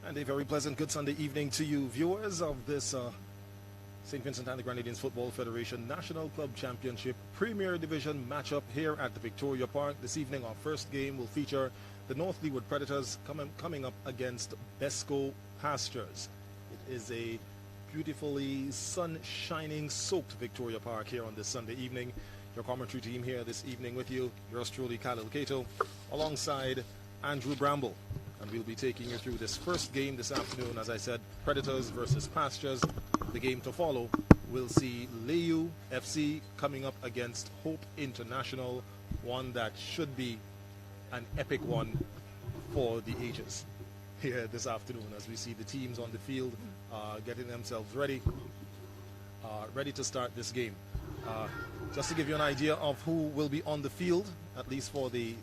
And a very pleasant good Sunday evening to you, viewers of this St. Vincent and the Grenadines Football Federation National Club Championship Premier Division matchup here at the Victoria Park. This evening, our first game will feature the North Leeward Predators coming up against BESCO Pastures. It is a beautifully sun-shining, soaked Victoria Park here on this Sunday evening. Your commentary team here this evening with you, yours truly, Khalil Cato, alongside Andrew Bramble. And we'll be taking you through this first game this afternoon. As I said, Predators versus Pastures. The game to follow, we'll see LAYOU FC coming up against Hope International, one that should be an epic one for the ages here this afternoon, as we see the teams on the field getting themselves ready to start this game. Just to give you an idea of who will be on the field, at least for the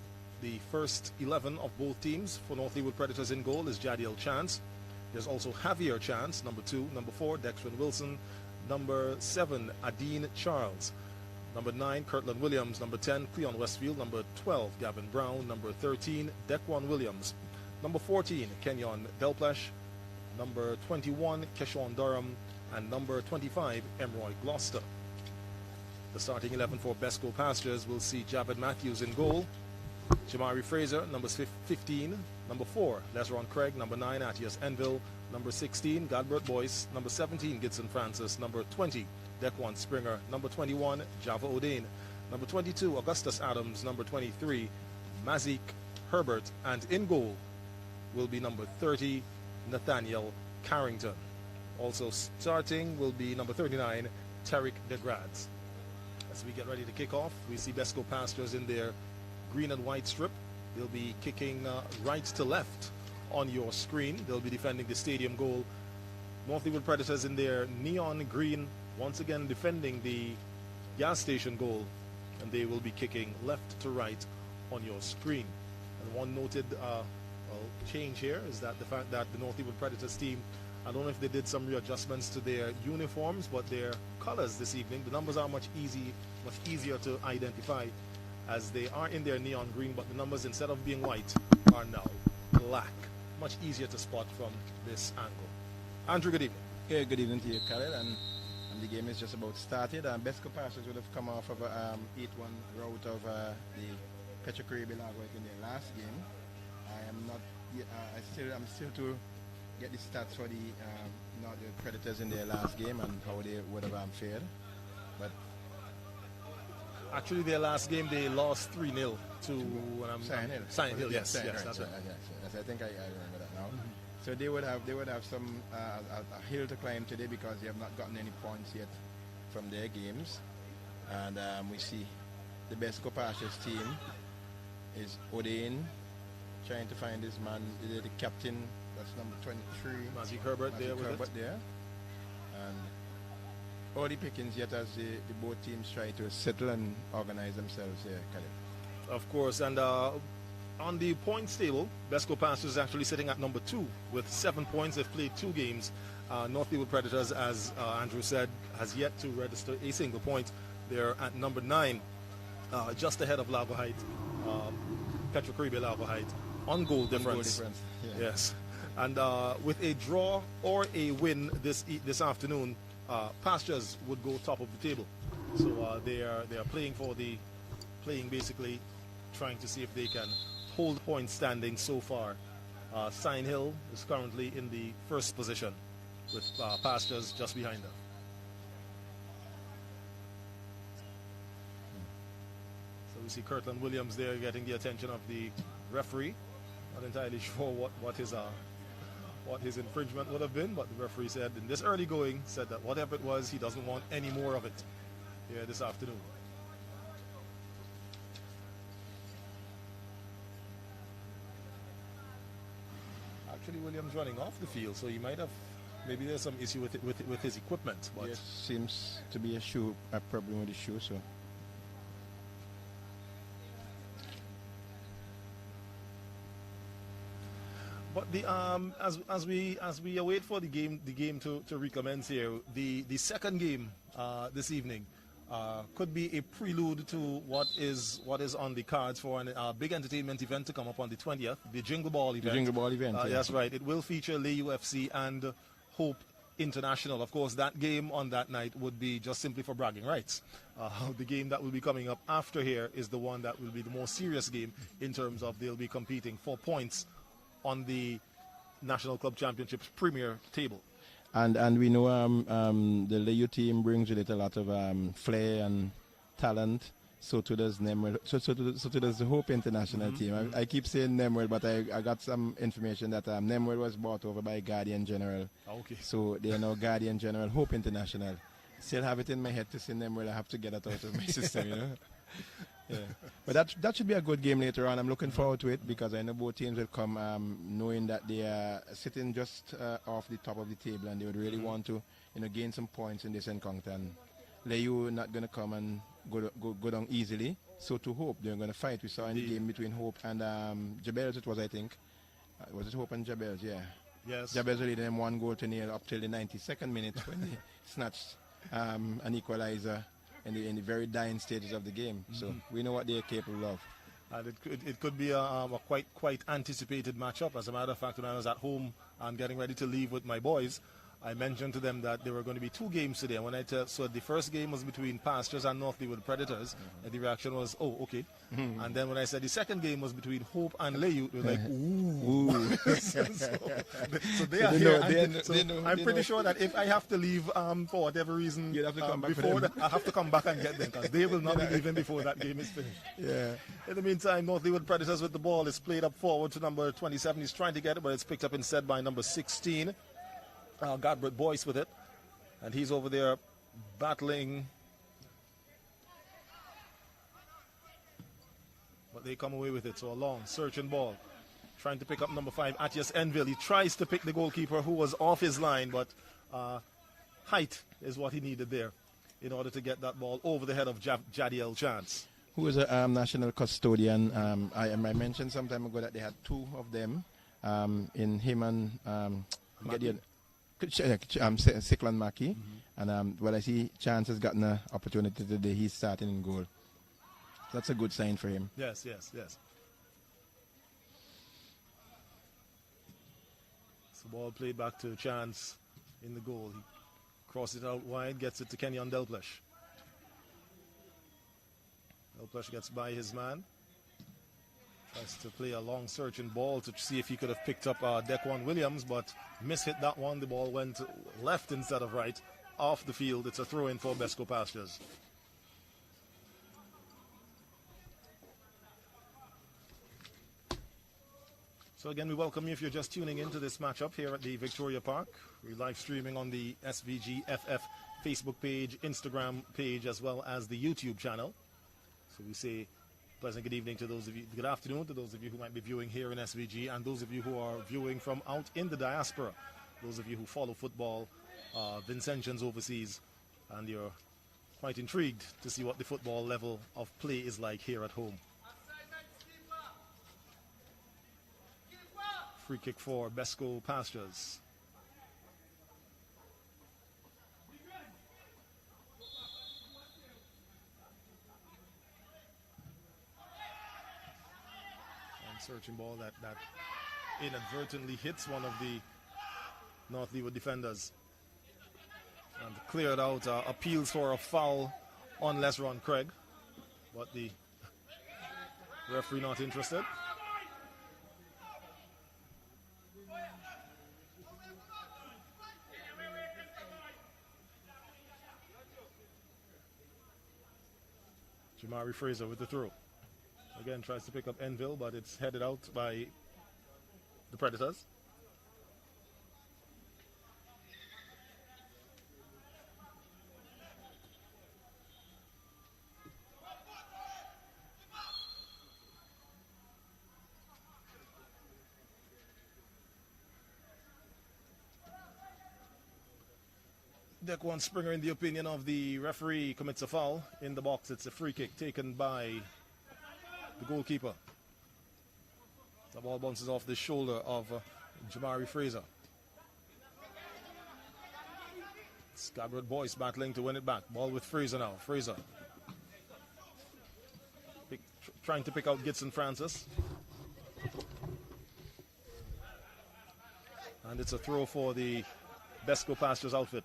first 11 of both teams. For North Leeward Predators in goal is Jadiel Chance. There's also Javier Chance, number 2. Number 4, Dextrin Wilson. Number 7, Adine Charles. Number 9, Kirtland Williams. Number 10, Cleon Westfield. Number 12, Gavin Brown. Number 13, Dequan Williams. Number 14, Kenyon Delplesh. Number 21, Keshawn Durham. And number 25, Emroy Gloucester. The starting 11 for BESCO Pastures will see Javed Matthews in goal. Jamari Fraser, number 15. Number 4, Lesron Craig. Number 9, Atias Enville. Number 16, Gadbert Boyce. Number 17, Gidson Francis. Number 20, Dequan Springer. Number 21, Java O'Dane. Number 22, Augustus Adams. Number 23, Mazik Herbert. And in goal will be number 30, Nathaniel Carrington. Also starting will be number 39, Tarek DeGrads. As we get ready to kick off, we see BESCO Pastures in their green and white strip. They'll be kicking right to left on your screen. They'll be defending the stadium goal. North Leeward Predators in their neon green, once again defending the gas station goal, and they will be kicking left to right on your screen. And one noted change here is that the fact that the North Leeward Predators team, I don't know if they did some readjustments to their uniforms, but their colors this evening, the numbers are much easier to identify, as they are in their neon green, but the numbers, instead of being white, are now black. Much easier to spot from this angle. Andrew, good evening. Yeah, good evening to you, Khaled. And the game is just about started. BESCO Pastures would have come off of a 8-1 rout of the Petrocaribe Lagoit in their last game. I'm still to get the stats for the Predators in their last game and how they would have fared. But actually, their last game they lost 3-0 to Cyan Hill. Yes, that's right. Yes, I think I remember that now. Mm-hmm. So they would have some a hill to climb today, because they have not gotten any points yet from their games. And we see the BESCO Pastures team is O'Dane trying to find his man, the captain. That's number 23. Mazik Herbert there with it. There. And all the pickings yet as the both teams try to settle and organize themselves here, Khaled. Of course, and on the points table, BESCO Pastures is actually sitting at number 2 with 7 points. They've played 2 games. North Leeward Predators, as Andrew said, has yet to register a single point. They're at number 9, just ahead of Lago Height, Petrocaribe Lago Height, on goal difference. Yeah. Yes. And with a draw or a win this afternoon, Pastures would go top of the table. So they are playing basically trying to see if they can hold point standing so far. Cyan Hill is currently in the first position, with Pastures just behind them. So we see Kirtland Williams there getting the attention of the referee. Not entirely sure what his infringement would have been, but the referee said in this early going, said that whatever it was, he doesn't want any more of it here this afternoon. Actually, Williams running off the field, so he might have, maybe there's some issue with his equipment. But yes, seems to be a problem with the shoe, so. But the as we await for the game to recommence here, the second game this evening could be a prelude to what is on the cards for a big entertainment event to come up on the 20th, the Jingle Ball event. The Jingle Ball event, yeah. That's right. It will feature LAYOU FC and Hope International. Of course, that game on that night would be just simply for bragging rights. The game that will be coming up after here is the one that will be the more serious game in terms of they'll be competing for points on the National Club Championships Premier table. And we know the LAYOU team brings with it a lot of flair and talent. So too does Nemwell. So too does the Hope International team. I keep saying Nemwell, but I got some information that Nemwell was bought over by Guardian General. Okay. So they are now Guardian General Hope International. Still have it in my head to say Nemwell. I have to get it out of my system, you know. Yeah. But that should be a good game later on. I'm looking forward to it because I know both teams will come knowing that they are sitting just off the top of the table and they would really want to, gain some points in this encounter. And LAYOU not going to come and go down easily. So to Hope, they're going to fight. We saw in the game between Hope and Jabels, it was, I think. Was it Hope and Jabels? Yeah. Yes. Jabels leading them 1-0 up till the 92nd minute when they snatched an equalizer in the very dying stages of the game. So we know what they are capable of. And it could be a quite anticipated matchup. As a matter of fact, when I was at home and getting ready to leave with my boys, I mentioned to them that there were going to be 2 games today. When so the first game was between Pastures and North Leeward Predators, and the reaction was, oh, okay. And then when I said the second game was between Hope and LAYOU, they were like, ooh. so they are here. I'm pretty sure that if I have to leave for whatever reason, you'd have to come back before that, I have to come back and get them because they will not be leaving before that game is finished. Yeah. In the meantime, North Leeward Predators with the ball is played up forward to number 27. He's trying to get it, but it's picked up instead by number 16. Godbert Boyce with it, and he's over there battling, but they come away with it. So a long searching ball, trying to pick up number 5, Atias Enville. He tries to pick the goalkeeper who was off his line, but height is what he needed there in order to get that ball over the head of Jadiel Chance, who is a national custodian. I mentioned some time ago that they had 2 of them in him and Siklan Maki, and I see Chance has gotten an opportunity today. He's starting in goal. That's a good sign for him. Yes. So ball played back to Chance in the goal. He crosses it out wide, gets it to Kenyon Delplesh. Delplesh gets by his man. Tries to play a long searching ball to see if he could have picked up Dequan Williams, but mishit that one. The ball went left instead of right, off the field. It's a throw-in for BESCO Pastures. So again, we welcome you if you're just tuning into this matchup here at the Victoria Park. We're live streaming on the SVG FF Facebook page, Instagram page, as well as the YouTube channel. So we say pleasant good evening to those of you, good afternoon to those of you who might be viewing here in SVG, and those of you who are viewing from out in the diaspora, those of you who follow football, Vincentians overseas, and you're quite intrigued to see what the football level of play is like here at home. Free kick for BESCO Pastures. Searching ball that inadvertently hits one of the North Leeward defenders. And cleared out, appeals for a foul on Lesron Craig. But the referee not interested. Jamari Fraser with the throw. Again, tries to pick up Enville, but it's headed out by the Predators. Dequan Springer, in the opinion of the referee, commits a foul in the box. It's a free kick taken by the goalkeeper. The ball bounces off the shoulder of Jamari Fraser. Scarborough boys battling to win it back. Ball with Fraser now. Fraser trying to pick out Gitson Francis. And it's a throw for the BESCO Pastures outfit.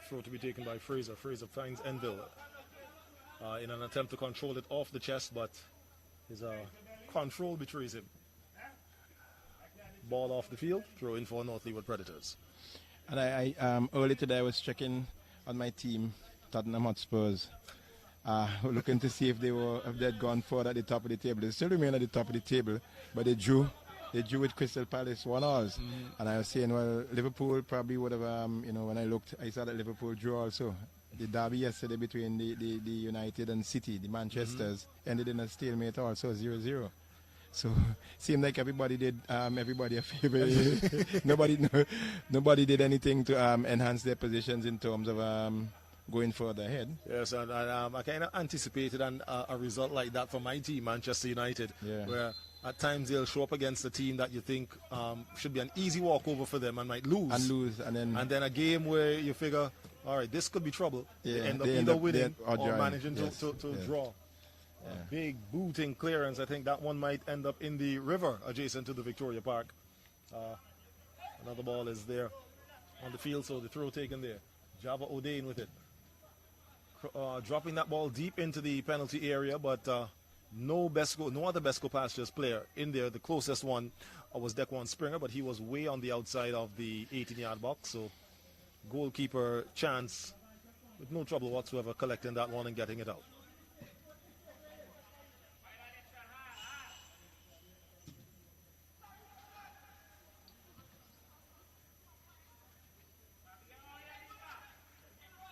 Throw to be taken by Fraser. Fraser finds Enville in an attempt to control it off the chest, but his control betrays him. Ball off the field, throw in for North Leeward Predators. And I early today I was checking on my team, Tottenham Hotspurs, looking to see if they had gone forward at the top of the table. They still remain at the top of the table, but they drew with Crystal Palace 1-1. And I was saying, well, Liverpool probably would have, when I looked, I saw that Liverpool drew also. The derby yesterday between the United and City, the Manchesters, ended in a stalemate also, 0-0. So seemed like everybody did everybody a favor. nobody did anything to enhance their positions in terms of going further ahead. Yes, and I kind of anticipated a result like that for my team, Manchester United, where at times they'll show up against a team that you think should be an easy walkover for them and might lose. And then a game where you figure, all right, this could be trouble. Yeah, they end up either winning or managing yes, to draw. A big booting clearance. I think that one might end up in the river adjacent to the Victoria Park. Another ball is there on the field, so the throw taken there. Java O'Dane with it. Dropping that ball deep into the penalty area, but no other BESCO Pastures player in there. The closest one was Dequan Springer, but he was way on the outside of the 18-yard box, so goalkeeper Chance with no trouble whatsoever collecting that one and getting it out.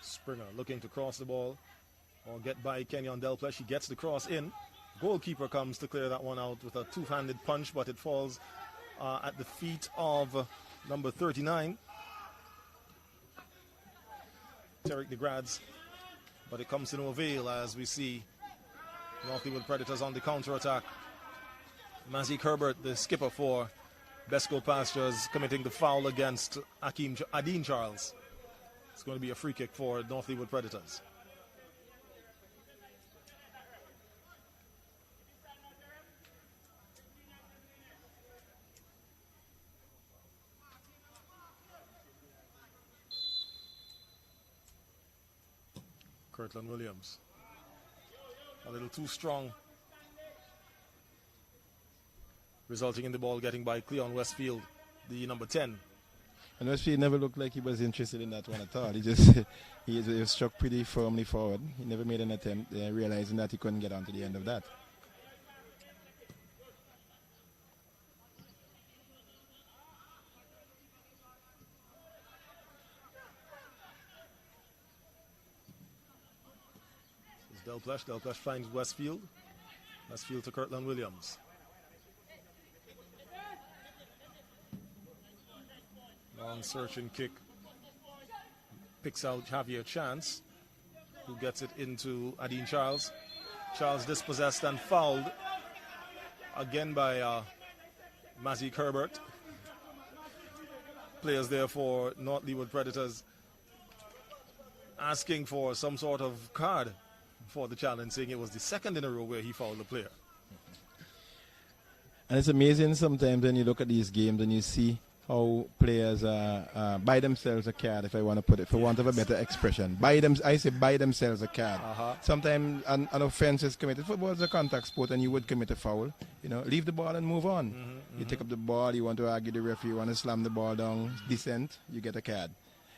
Springer looking to cross the ball or get by Kenyon Delplesh. He gets the cross in. Goalkeeper comes to clear that one out with a two-handed punch, but it falls at the feet of number 39, Tarek DeGrads. But it comes to no avail as we see North Leeward Predators on the counter-attack. Mazik Herbert, the skipper for BESCO Pastures, committing the foul against Adine Charles. It's going to be a free kick for North Leeward Predators. Kirtland Williams. A little too strong. Resulting in the ball getting by Cleon Westfield, the number 10. And Westfield never looked like he was interested in that one at all. He was struck pretty firmly forward. He never made an attempt, realizing that he couldn't get on to the end of that. It's Delplesh. Delplesh finds Westfield. Westfield to Kirtland Williams. Long searching kick. Picks out Javier Chance, who gets it into Adine Charles. Charles dispossessed and fouled again by Mazik Herbert. Players there for North Leeward Predators asking for some sort of card for the challenge, saying it was the second in a row where he fouled the player. And it's amazing sometimes when you look at these games and you see how players buy themselves a card, if I want to put it, for want of a better expression. I say buy themselves a card. Sometimes an offense is committed. Football is a contact sport and you would commit a foul. Leave the ball and move on. You take up the ball, you want to argue the referee, you want to slam the ball down, decent, you get a card.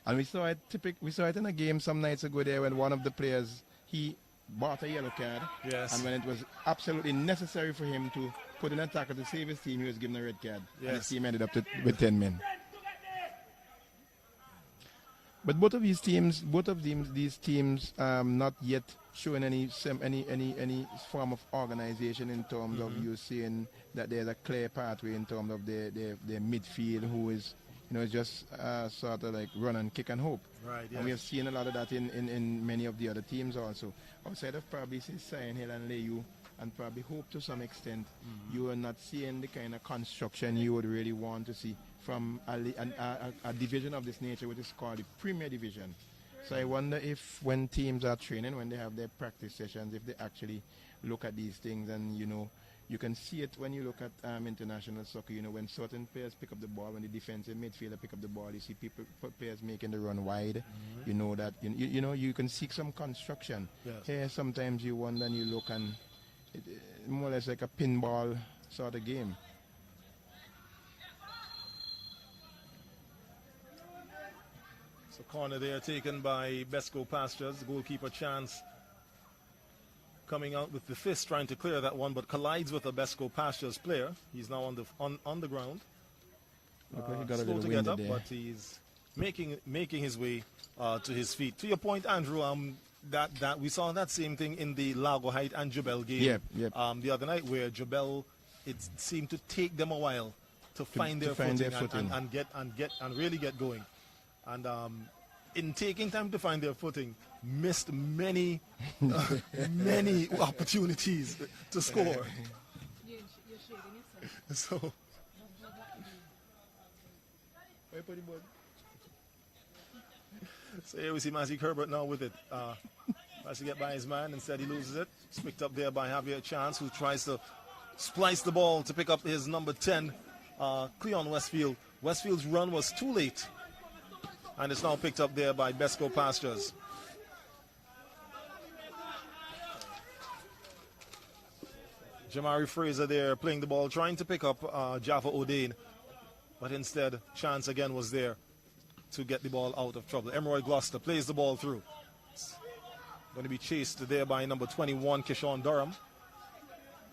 And we saw it in a game some nights ago there when one of the players, he bought a yellow card. Yes. And when it was absolutely necessary for him to put in an attacker to save his team, he was given a red card. Yes. And his team ended up with 10 men. But both of these teams, not yet showing any form of organization in terms of you seeing that there's a clear pathway in terms of their midfield, who is just sort of like run and kick and hope. Right. Yes. And we have seen a lot of that in many of the other teams also. Outside of probably Sion Hill and LAYU, and probably hope to some extent you are not seeing the kind of construction you would really want to see from a division of this nature, which is called the Premier Division. So I wonder if when teams are training, when they have their practice sessions, if they actually look at these things, and you can see it when you look at international soccer. When certain players pick up the ball, when the defensive midfielder pick up the ball, you see players making the run wide. You know that you can see some construction. Yes. Here sometimes you wonder and you look, and it more or less like a pinball sort of game. So corner there taken by BESCO Pastures. Goalkeeper Chance coming out with the fist, trying to clear that one, but collides with a BESCO Pastures player. He's now on the ground. Look like he got a Slow little to get windy up, there. but he's making his way to his feet. To your point, Andrew, that we saw that same thing in the Lago Height and Jebel game Yep. the other night, where Jebel, it seemed to take them a while to find their footing. And really get going. And in taking time to find their footing, missed many many opportunities to score. You're shading yourself. So here we see Mazik Herbert now with it. Tries to get by his man, instead he loses it. It's picked up there by Javier Chance, who tries to splice the ball to pick up his number 10, Cleon Westfield. Westfield's run was too late, and it's now picked up there by BESCO Pastures. Jamari Fraser there playing the ball, trying to pick up Jaffa O'Dane, but instead Chance again was there to get the ball out of trouble. Emeroy Gloucester plays the ball through. It's going to be chased there by number 21, Kishon Durham,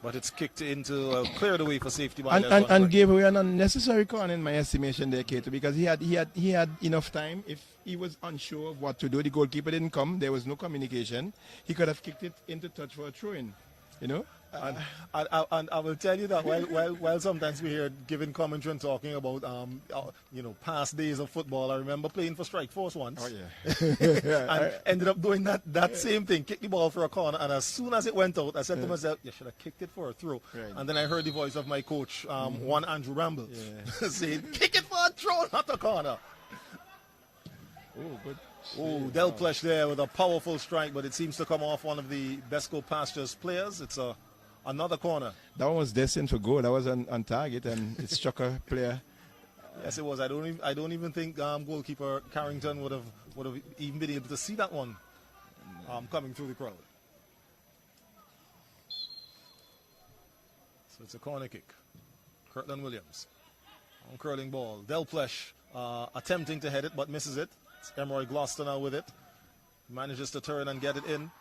but it's kicked into, cleared away for safety by and gave away an unnecessary corner in my estimation there, Kato, because he had enough time. If he was unsure of what to do, the goalkeeper didn't come, there was no communication, he could have kicked it into touch for a throw-in, And I will tell you that while sometimes we hear giving commentary and talking about past days of football, I remember playing for Strike Force once. Oh yeah. And ended up doing that same thing, kick the ball for a corner, and as soon as it went out, I said to myself, you should have kicked it for a throw. Right. And then I heard the voice of my coach, one Andrew Ramble, saying, kick it for a throw, not a corner. Oh, good. Oh, Del Plesh there with a powerful strike, but it seems to come off one of the BESCO Pastures players. It's another corner. That one was destined for goal. That was on target, and it struck a player. Yes, it was. I don't even think goalkeeper Carrington would have even been able to see that one coming through the crowd. So it's a corner kick. Kirtland Williams on curling ball. Del Plesh attempting to head it, but misses it. It's Emeroy Gloucester now with it. Manages to turn and get it in,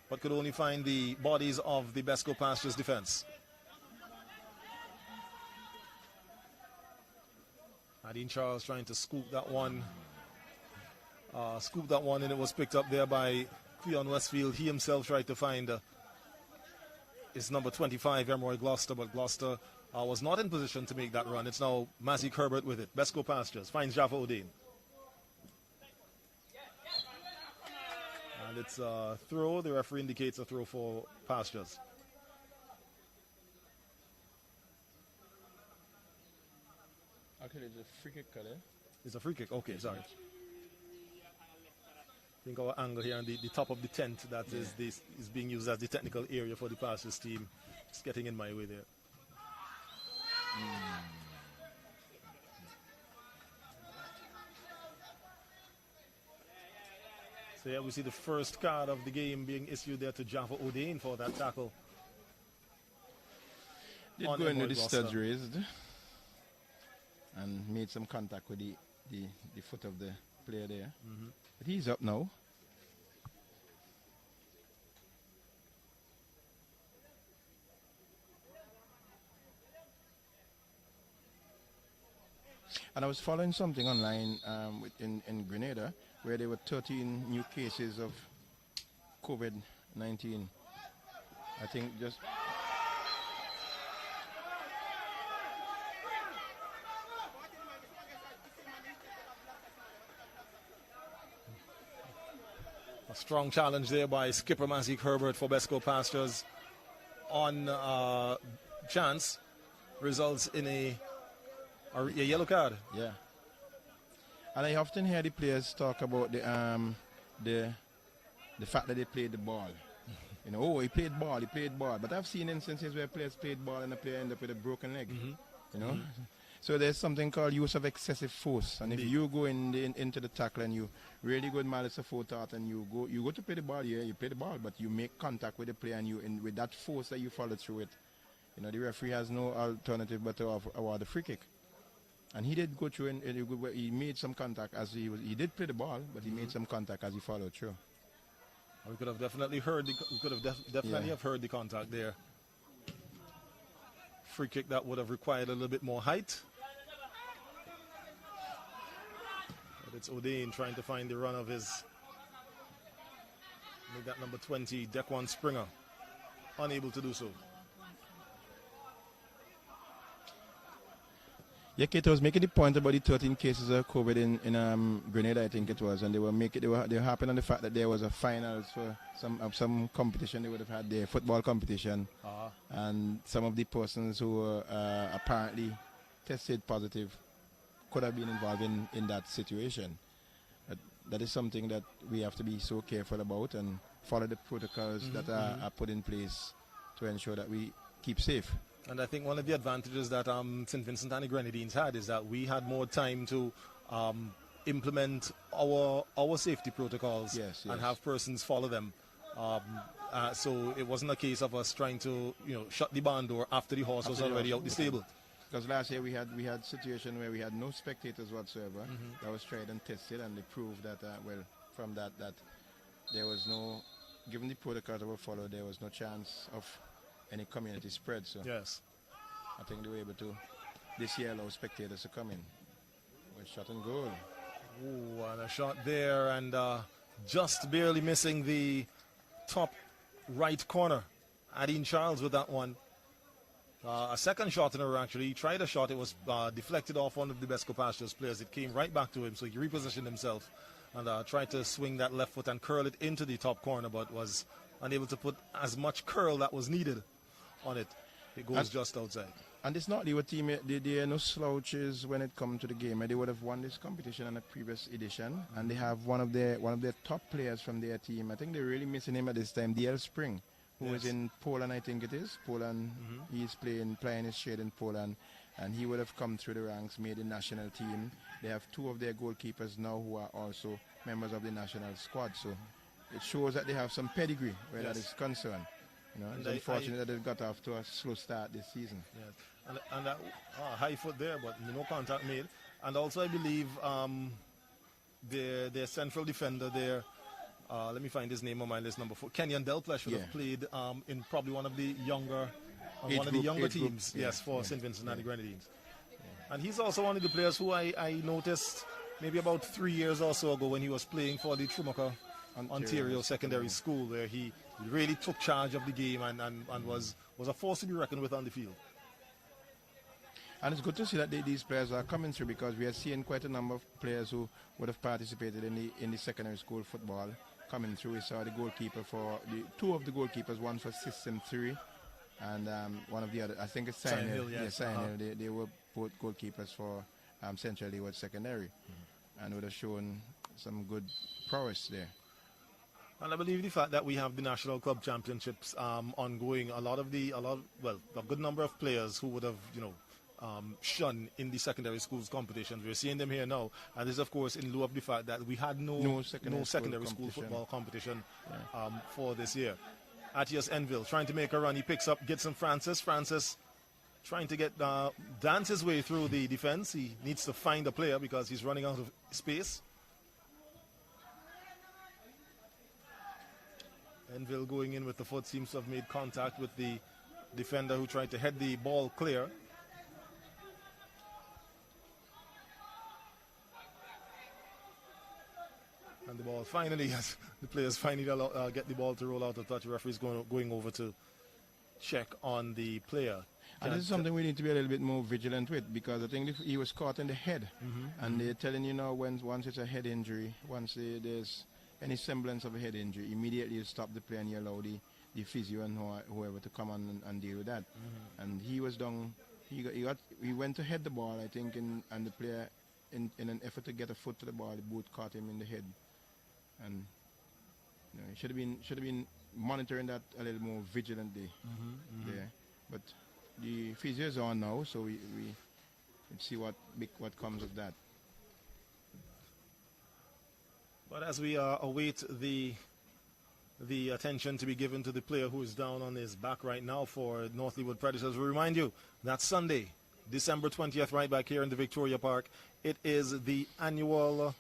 but could only find the bodies of the BESCO Pastures defense. Nadine Charles trying to scoop that one and it was picked up there by Cleon Westfield. He himself tried to find his number 25, Emeroy Gloucester, but Gloucester was not in position to make that run. It's now Mazik Herbert with it. BESCO Pastures finds Jaffa O'Dane. And it's a throw. The referee indicates a throw for Pastures. Actually, it's a free kick, Colin. It's a free kick. Okay, sorry. I think our angle here on the top of the tent that is being used as the technical area for the Pastures team. It's getting in my way there. So yeah, we see the first card of the game being issued there to Jaffa O'Dane for that tackle. Did go into the studs raised and made some contact with the foot of the player there. But he's up now. And I was following something online in Grenada, where there were 13 new cases of COVID-19. I think just... A strong challenge there by skipper Mazik Herbert for BESCO Pastures. on chance results in a yellow card. Yeah. And I often hear the players talk about the fact that they played the ball. You know, he played ball. But I've seen instances where players played ball and the player ended up with a broken leg. You know? So there's something called use of excessive force. And if you go into the tackle and you really good malice aforethought and you go to play the ball, you play the ball, but you make contact with the player and with that force that you follow through it, you know, the referee has no alternative but to award a free kick. And he did go through and he made some contact as he did play the ball, but he made some contact as he followed through. We could have definitely heard have heard the contact there. Free kick that would have required a little bit more height. But it's O'Dane trying to find the run of his. Made that number 20, Dequan Springer, unable to do so. Yeah, Kate was making the point about the 13 cases of COVID in Grenada, I think it was, and they were harping on the fact that there was a finals for some competition they would have had there, football competition, and some of the persons who were apparently tested positive could have been involved in that situation. That is something that we have to be so careful about and follow the protocols that are put in place to ensure that we keep safe. And I think one of the advantages that St. Vincent and the Grenadines had is that we had more time to implement our safety protocols and have persons follow them. So it wasn't a case of us trying to shut the barn door after the horse was already out the stable. Because last year we had a situation where we had no spectators whatsoever. That was tried and tested, and they proved that from that there was no, given the protocols that were followed, there was no chance of any community spread. So yes, I think they were able to this year allow spectators to come in with shot and goal. Ooh, and a shot there, and just barely missing the top right corner. Adine Charles with that one. A second shot in a row, actually. He tried a shot. It was deflected off one of the BESCO Pastures players. It came right back to him, so he repositioned himself and tried to swing that left foot and curl it into the top corner, but was unable to put as much curl that was needed on it. It goes just outside. And it's not LEEWARD team. They are no slouches when it comes to the game. They would have won this competition in a previous edition, and they have one of their top players from their team. I think they're really missing him at this time, DL Spring, who is in Poland, I think it is. Poland. He's playing his shade in Poland, and he would have come through the ranks, made the national team. They have two of their goalkeepers now who are also members of the national squad. So it shows that they have some pedigree where that is concerned. You know, it's unfortunate that they got off to a slow start this season. Yes. And that high foot there, but no contact made. And also, I believe their central defender there, let me find his name on my list, number 4, Kenyon Delplesh, would have played in probably one of the younger teams, for St. Vincent and the Grenadines. And he's also one of the players who I noticed maybe about 3 years or so ago when he was playing for the Trumoka Ontario Secondary School, where he really took charge of the game and was a force to be reckoned with on the field. And it's good to see that these players are coming through, because we are seeing quite a number of players who would have participated in the secondary school football coming through. We saw the goalkeeper for two of the goalkeepers, one for System 3 and one of the other, I think it's Sign Hill. They were both goalkeepers for Central LEEWARD Secondary, and would have shown some good prowess there. And I believe the fact that we have the National Club Championships ongoing, a good number of players who would have, shone in the secondary schools competitions. We're seeing them here now, and this, of course, in lieu of the fact that we had no secondary school football competition for this year. Atias Enville trying to make a run. He picks up Gidson Francis. Francis trying to dance his way through the defense. He needs to find a player because he's running out of space. Enville going in with the foot, seems to have made contact with the defender who tried to head the ball clear. And the ball finally, the players finally get the ball to roll out of touch. The referee's going over to check on the player. And this is something we need to be a little bit more vigilant with, because I think he was caught in the head. And they're telling you now, once it's a head injury, once there's any semblance of a head injury, immediately you stop the play and you allow the physio and whoever to come on and deal with that. And he was down. He went to head the ball, I think, and the player, in an effort to get a foot to the ball, the boot caught him in the head. And he should have been monitoring that a little more vigilantly there. But the physio is on now, so we see what comes of that. But as we await the attention to be given to the player who is down on his back right now for North Leeward Predators, we remind you that Sunday, December 20th, right back here in the Victoria Park, it is the annual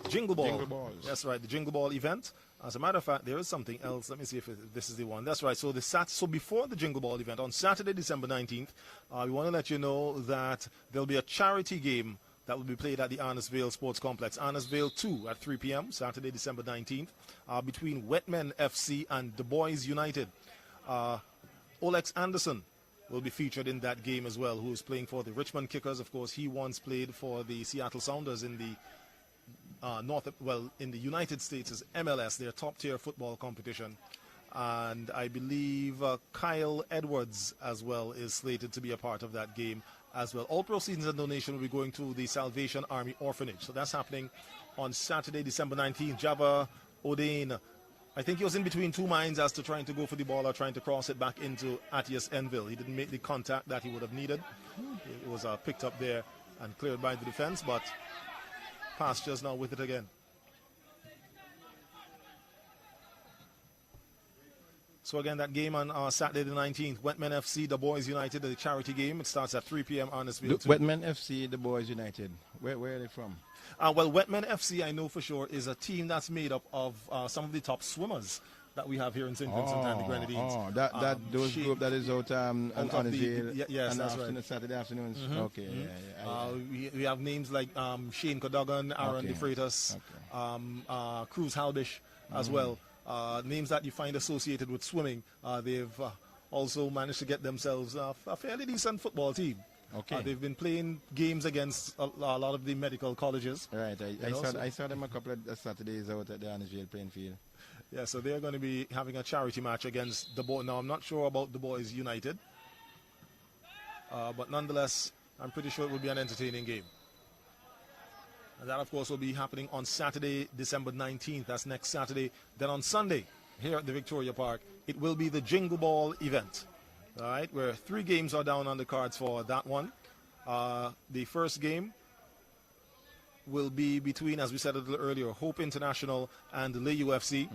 Jingle Ball. Jingle Balls. That's right, the Jingle Ball event. As a matter of fact, there is something else. Let me see if this is the one. That's right. So before the Jingle Ball event, on Saturday, December 19th, we want to let you know that there'll be a charity game that will be played at the Arnesvale Sports Complex. Arnesvale 2 at 3 p.m., Saturday, December 19th, between Wetmen FC and Du Bois United. Olex Anderson will be featured in that game as well, who is playing for the Richmond Kickers. Of course, he once played for the Seattle Sounders in the in the United States is MLS, their top-tier football competition. And I believe Kyle Edwards as well is slated to be a part of that game as well. All proceeds and donation will be going to the Salvation Army Orphanage. So that's happening on Saturday, December 19th. Java O'Dane, I think he was in between two minds as to trying to go for the ball or trying to cross it back into Atias Enville. He didn't make the contact that he would have needed. It was picked up there and cleared by the defense, but Pastures now with it again. So again, that game on Saturday the 19th, Wetmen FC, Du Bois United, the charity game. It starts at 3 p.m. Arnesville. Wetmen FC, Du Bois United. Where are they from? Well, Wetmen FC, I know for sure, is a team that's made up of some of the top swimmers that we have here in St. Vincent and the Grenadines. Those group that is out on Arnesville. Yes, that's right. Saturday afternoons. Okay, we have names like Shane Cadogan, Aaron DeFreitas, Cruz Halbish as well. Names that you find associated with swimming. They've also managed to get themselves a fairly decent football team. Okay. They've been playing games against a lot of the medical colleges. Right. I saw them a couple of Saturdays out at the Arnesville playing field. Yeah, so they're going to be having a charity match against Du Bois. Now, I'm not sure about Du Bois United. But nonetheless, I'm pretty sure it will be an entertaining game. And that, of course, will be happening on Saturday, December 19th. That's next Saturday. Then on Sunday, here at the Victoria Park, it will be the Jingle Ball event. All right, where 3 games are down on the cards for that one. The first game will be between, as we said a little earlier, Hope International and LAYOU FC.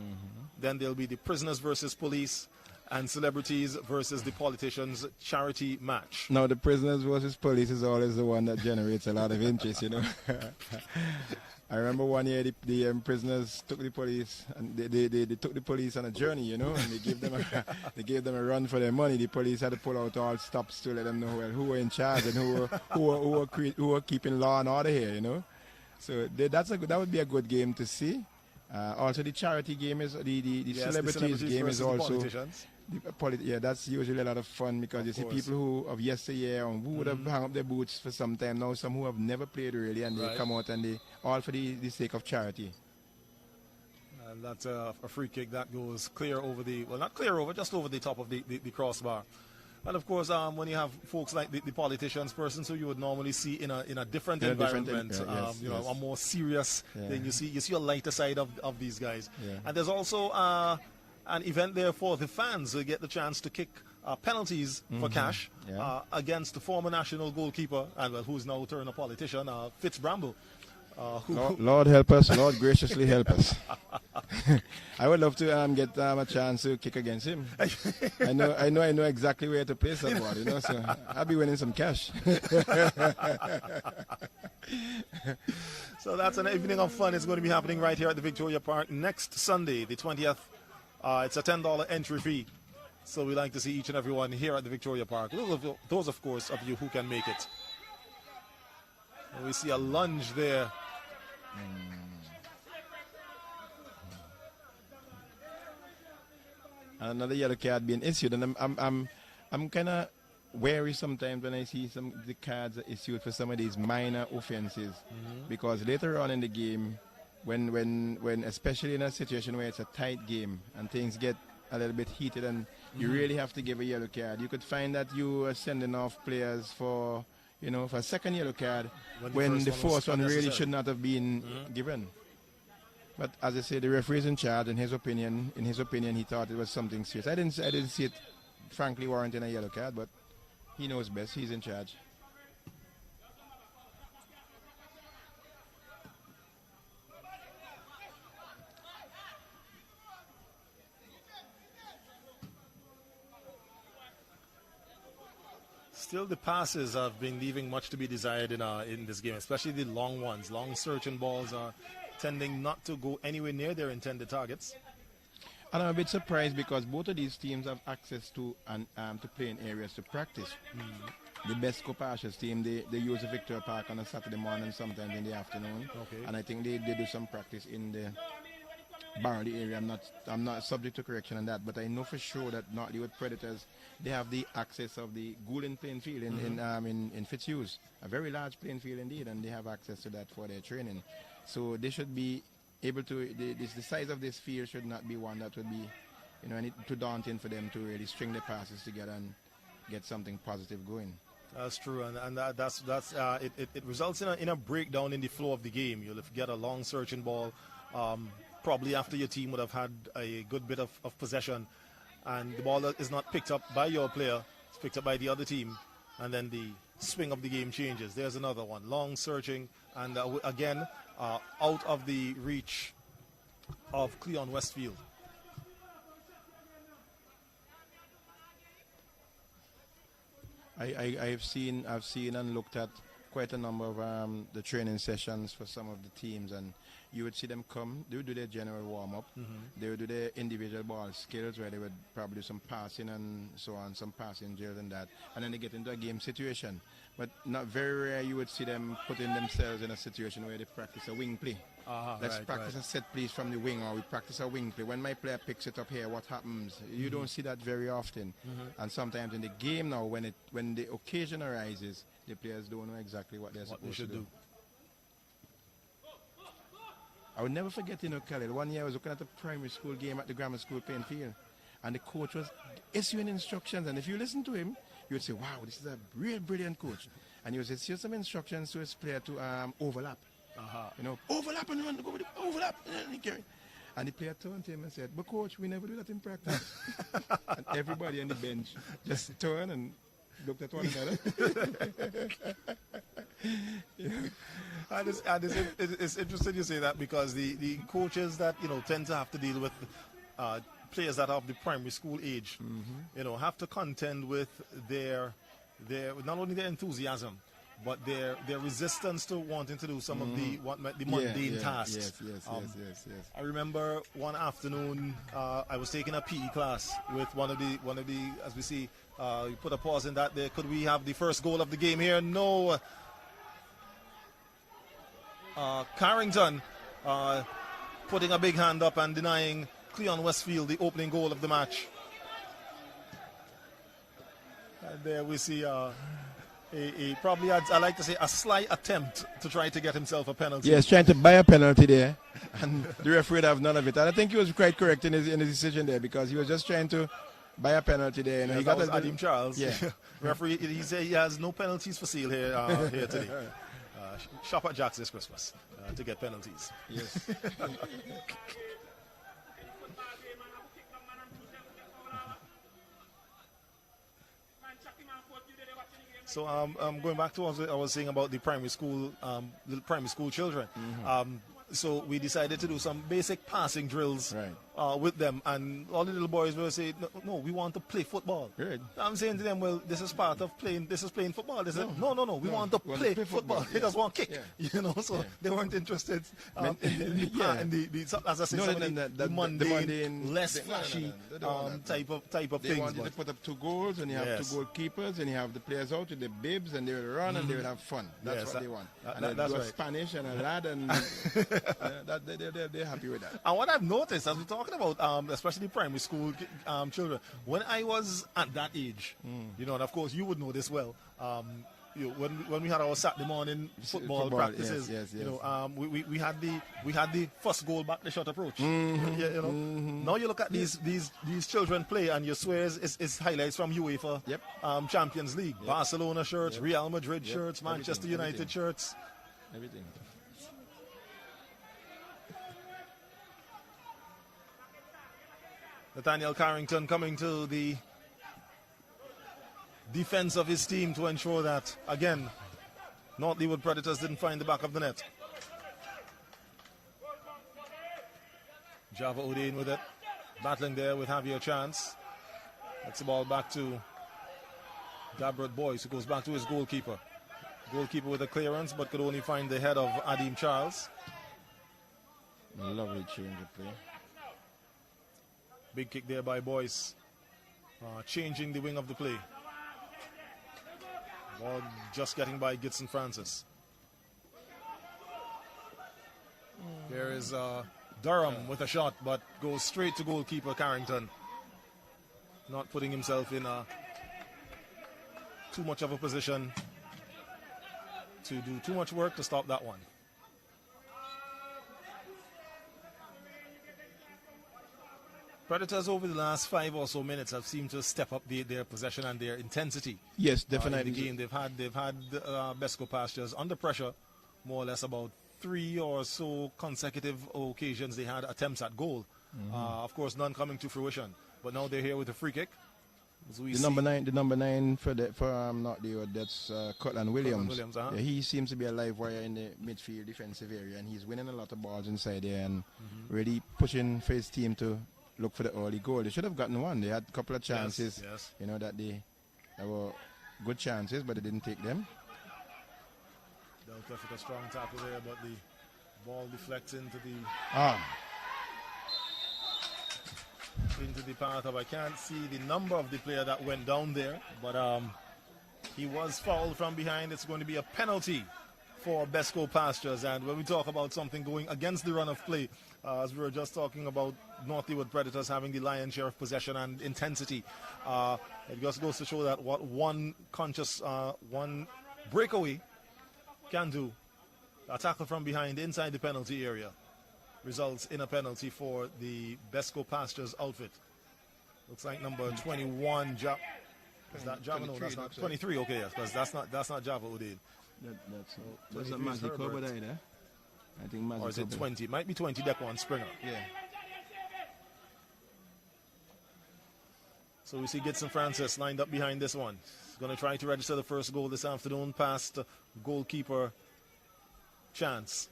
Then there'll be the Prisoners versus Police and Celebrities versus the Politicians charity match. Now, the Prisoners versus Police is always the one that generates a lot of interest, you know. I remember one year the prisoners took the police, and they took the police on a journey, you know, and they gave them a run for their money. The police had to pull out all stops to let them know who were in charge and who were keeping law and order here, you know. So that would be a good game to see. Also, the charity game is the celebrities game is also. That's usually a lot of fun because you see people who of yesteryear who would have hung up their boots for some time now, some who have never played really, and they come out and they all for the sake of charity. And that's a free kick that goes clear over not clear over, just over the top of the crossbar. And of course, when you have folks like the politicians, persons who you would normally see in a different environment, a more serious, then you see a lighter side of these guys. And there's also an event there for the fans who get the chance to kick penalties for cash against the former national goalkeeper, and who's now turned a politician, Fitz Bramble. Lord help us, Lord graciously help us. I would love to get a chance to kick against him. I know exactly where to place that ball, you know, so I'll be winning some cash. So that's an evening of fun. It's going to be happening right here at the Victoria Park next Sunday, the 20th. It's a $10 entry fee. So we like to see each and every one here at the Victoria Park. Those of course, of you who can make it. And we see a lunge there. Another yellow card being issued, and I'm kind of wary sometimes when I see the cards are issued for some of these minor offenses, because later on in the game, when especially in a situation where it's a tight game and things get a little bit heated, and you really have to give a yellow card. You could find that you are sending off players for, for a second yellow card when the first one really should not have been given. But as I say, the referee is in charge. In his opinion, he thought it was something serious. I didn't see it, frankly, warranting a yellow card, but he knows best. He's in charge. Still, the passes have been leaving much to be desired in this game, especially the long ones. Long searching balls are tending not to go anywhere near their intended targets. And I'm a bit surprised because both of these teams have access to playing areas to practice. The BESCO Pastures team, they use the Victoria Park on a Saturday morning, sometimes in the afternoon. Okay. And I think they do some practice in the Barley area. I'm not subject to correction on that, but I know for sure that North Leeward Predators, they have the access of the Goulding playing field in Fitzhughes, a very large playing field indeed, and they have access to that for their training. So they should be able to. The size of this field should not be one that would be, too daunting for them to really string the passes together and get something positive going. That's true, and it results in a breakdown in the flow of the game. You'll get a long searching ball. Probably after your team would have had a good bit of possession, and the ball is not picked up by your player, it's picked up by the other team, and then the swing of the game changes. There's another one, long searching, and again, out of the reach of Cleon Westfield. I've seen and looked at quite a number of the training sessions for some of the teams, and you would see them come, they would do their general warm-up, they would do their individual ball skills where they would probably do some passing and so on, some passing drills and that, and then they get into a game situation. But not very rare you would see them putting themselves in a situation where they practice a wing play. Let's practice a set piece from the wing, or we practice a wing play. When my player picks it up here, what happens? You don't see that very often. And sometimes in the game now, when the occasion arises, the players don't know exactly what they're supposed to do. I would never forget, Khaled, one year I was looking at a primary school game at the grammar school playing field, and the coach was issuing instructions, and if you listen to him, you would say, wow, this is a real brilliant coach. And he would issue some instructions to his player to overlap. Overlap and run, go with the overlap. And the player turned to him and said, but coach, we never do that in practice. And everybody on the bench just turned and looked at one another. And it's interesting you say that, because the coaches that tend to have to deal with players that are of the primary school age, have to contend with their not only their enthusiasm, but their resistance to wanting to do some of the mundane tasks. Yes. I remember one afternoon I was taking a PE class with one of the as we see, you put a pause in that there. Could we have the first goal of the game here? No. Carrington putting a big hand up and denying Cleon Westfield the opening goal of the match. And there we see probably, I like to say, a slight attempt to try to get himself a penalty. Yes, trying to buy a penalty there, and the referee would have none of it. And I think he was quite correct in his decision there, because he was just trying to buy a penalty there. He got Adim Charles. Yeah. Referee, he said he has no penalties for sale here today. Shop at Jack's this Christmas to get penalties. Yes. So going back to what I was saying about the primary school children. So we decided to do some basic passing drills with them, and all the little boys will say, no, we want to play football. Good. I'm saying to them, well, this is part of playing. This is playing football. They said, no, we want to play football. They just want to kick. So they weren't interested in the as I say, the mundane, less flashy type of things. They wanted to put up 2 goals, and you have 2 goalkeepers, and you have the players out with the bibs, and they will run and they will have fun. That's what they want. And that's right. Spanish and a lad, and they're happy with that. And what I've noticed, as we're talking about, especially primary school children, when I was at that age, and of course you would know this well, when we had our Saturday morning football practices, we had the first goal back the shot approach. Now you look at these children play, and you swear it's highlights from UEFA Yep. Champions League. Yep. Barcelona shirts, Yep. Real Madrid Yep. shirts, Manchester Everything, United everything. shirts. Everything. Nathaniel Carrington coming to the defense of his team to ensure that, again, North Leeward Predators didn't find the back of the net. Java Udine with it, battling there with Javier Chance. That's the ball back to Gabriel Boyce, who goes back to his goalkeeper. Goalkeeper with a clearance, but could only find the head of Adim Charles. A lovely change of play. Big kick there by Boyce, changing the wing of the play. Ball just getting by Gitson Francis. There is Durham with a shot, but goes straight to goalkeeper Carrington. Not putting himself in too much of a position to do too much work to stop that one. Predators over the last 5 or so minutes have seemed to step up their possession and their intensity. Yes, In definitely. the game, they've had BESCO Pastures under pressure, more or less about 3 or so consecutive occasions they had attempts at goal. Of course, none coming to fruition. But now they're here with a free kick. As we The see. number nine for not the that's Cortland Williams. Williams, Yeah, he seems to be a live wire in the midfield defensive area, and he's winning a lot of balls inside there and really pushing for his team to look for the early goal. They should have gotten one. They had a couple of chances, Yes. you know, that they were good chances, but they didn't take them. Delcliffe with a strong tackle there, but the ball deflects into the path of, I can't see the number of the player that went down there, but he was fouled from behind. It's going to be a penalty for BESCO Pastures. And when we talk about something going against the run of play, as we were just talking about North Leeward Predators having the lion's share of possession and intensity, it just goes to show that what one breakaway can do, a tackle from behind inside the penalty area, results in a penalty for the BESCO Pastures outfit. Looks like number 21, is that Java? No, that's not 23. Okay, yes, because that's not Java Udine. That's not 23 is Magic Herbert. Cover either. I think Magic Or is it Cover. 20? It might be 20, Dequan Springer. Yeah. So we see Gitson Francis lined up behind this one. He's going to try to register the first goal this afternoon past goalkeeper Chance.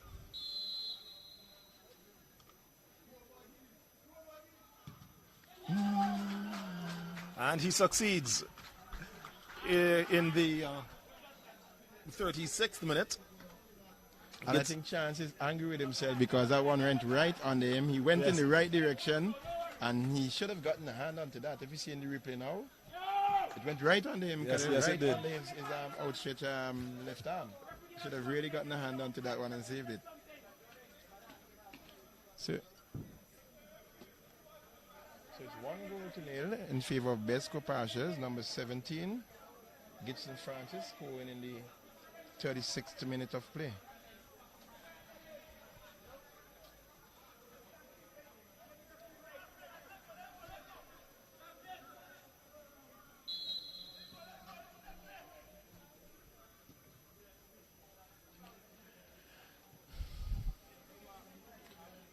And he succeeds in the 36th minute. And I think Chance is angry with himself because that one went right under him. He went in the right direction, and he should have gotten a hand onto that. If you see in the replay now, it went right under him. Yes, right it did. under his outstretched left arm. Should have really gotten a hand onto that one and saved it. So it's 1-0 in favor of BESCO Pastures, number 17, Gitson Francis, scoring in the 36th minute of play.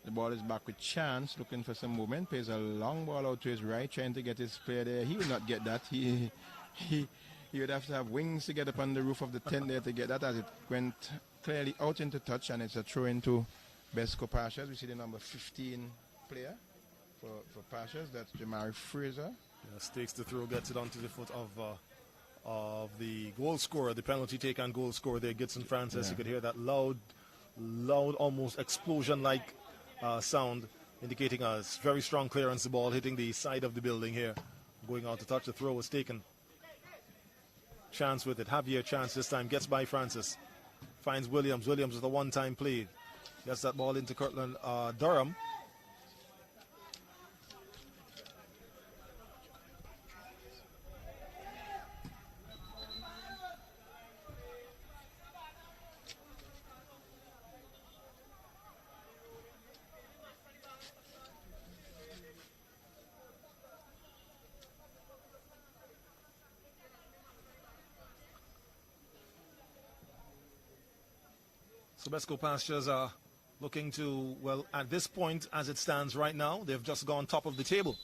The ball is back with Chance, looking for some movement. Plays a long ball out to his right, trying to get his player there. He will not get that. He would have to have wings to get up on the roof of the tent there to get that, as it went clearly out into touch, and it's a throw into BESCO Pastures. We see the number 15 player for Pastures. That's Jamari Fraser. Yes, takes the throw, gets it onto the foot of the goal scorer, the penalty take on goal scorer there, Gitson Francis. Yeah. You could hear that loud, almost explosion-like sound, indicating a very strong clearance. The ball hitting the side of the building here, going out to touch. The throw was taken. Chance with it. Javier Chance this time gets by Francis, finds Williams. Williams with a one-time play, gets that ball into Kirtland Durham. So BESCO Pastures are looking to, well, at this point, as it stands right now, they've just gone top of the table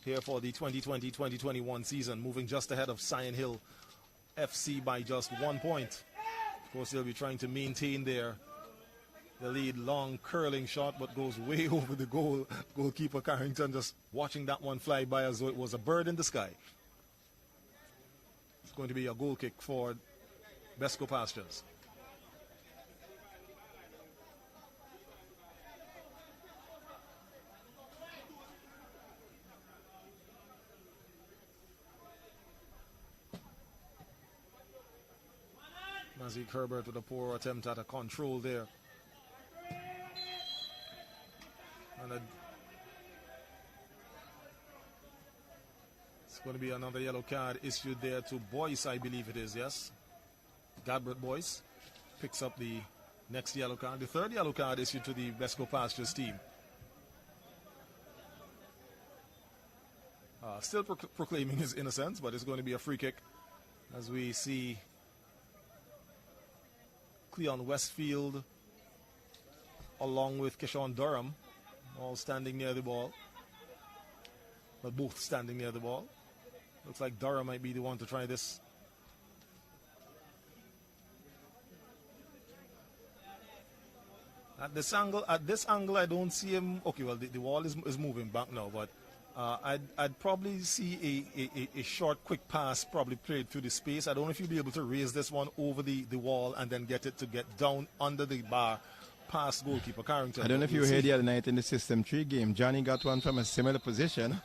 here for the 2020-2021 season, moving just ahead of Sion Hill FC by just 1 point. Of course, they'll be trying to maintain their lead. Long curling shot, but goes way over the goal. Goalkeeper Carrington just watching that one fly by as though it was a bird in the sky. It's going to be a goal kick for BESCO Pastures. Mazik Herbert with a poor attempt at a control there. And it's going to be another yellow card issued there to Boyce, I believe it is, yes. Gadbert Boyce picks up the next yellow card. The third yellow card issued to the BESCO Pastures team. Still proclaiming his innocence, but it's going to be a free kick as we see Cleon Westfield along with Keshawn Durham all standing near the ball. Well, both standing near the ball. Looks like Durham might be the one to try this. At this angle, I don't see him. Okay, well, the wall is moving back now, but I'd probably see a short, quick pass probably played through the space. I don't know if you'll be able to raise this one over the wall and then get it to get down under the bar past goalkeeper Carrington. I don't know if you heard the other night in the System 3 game, Johnny got one from a similar position.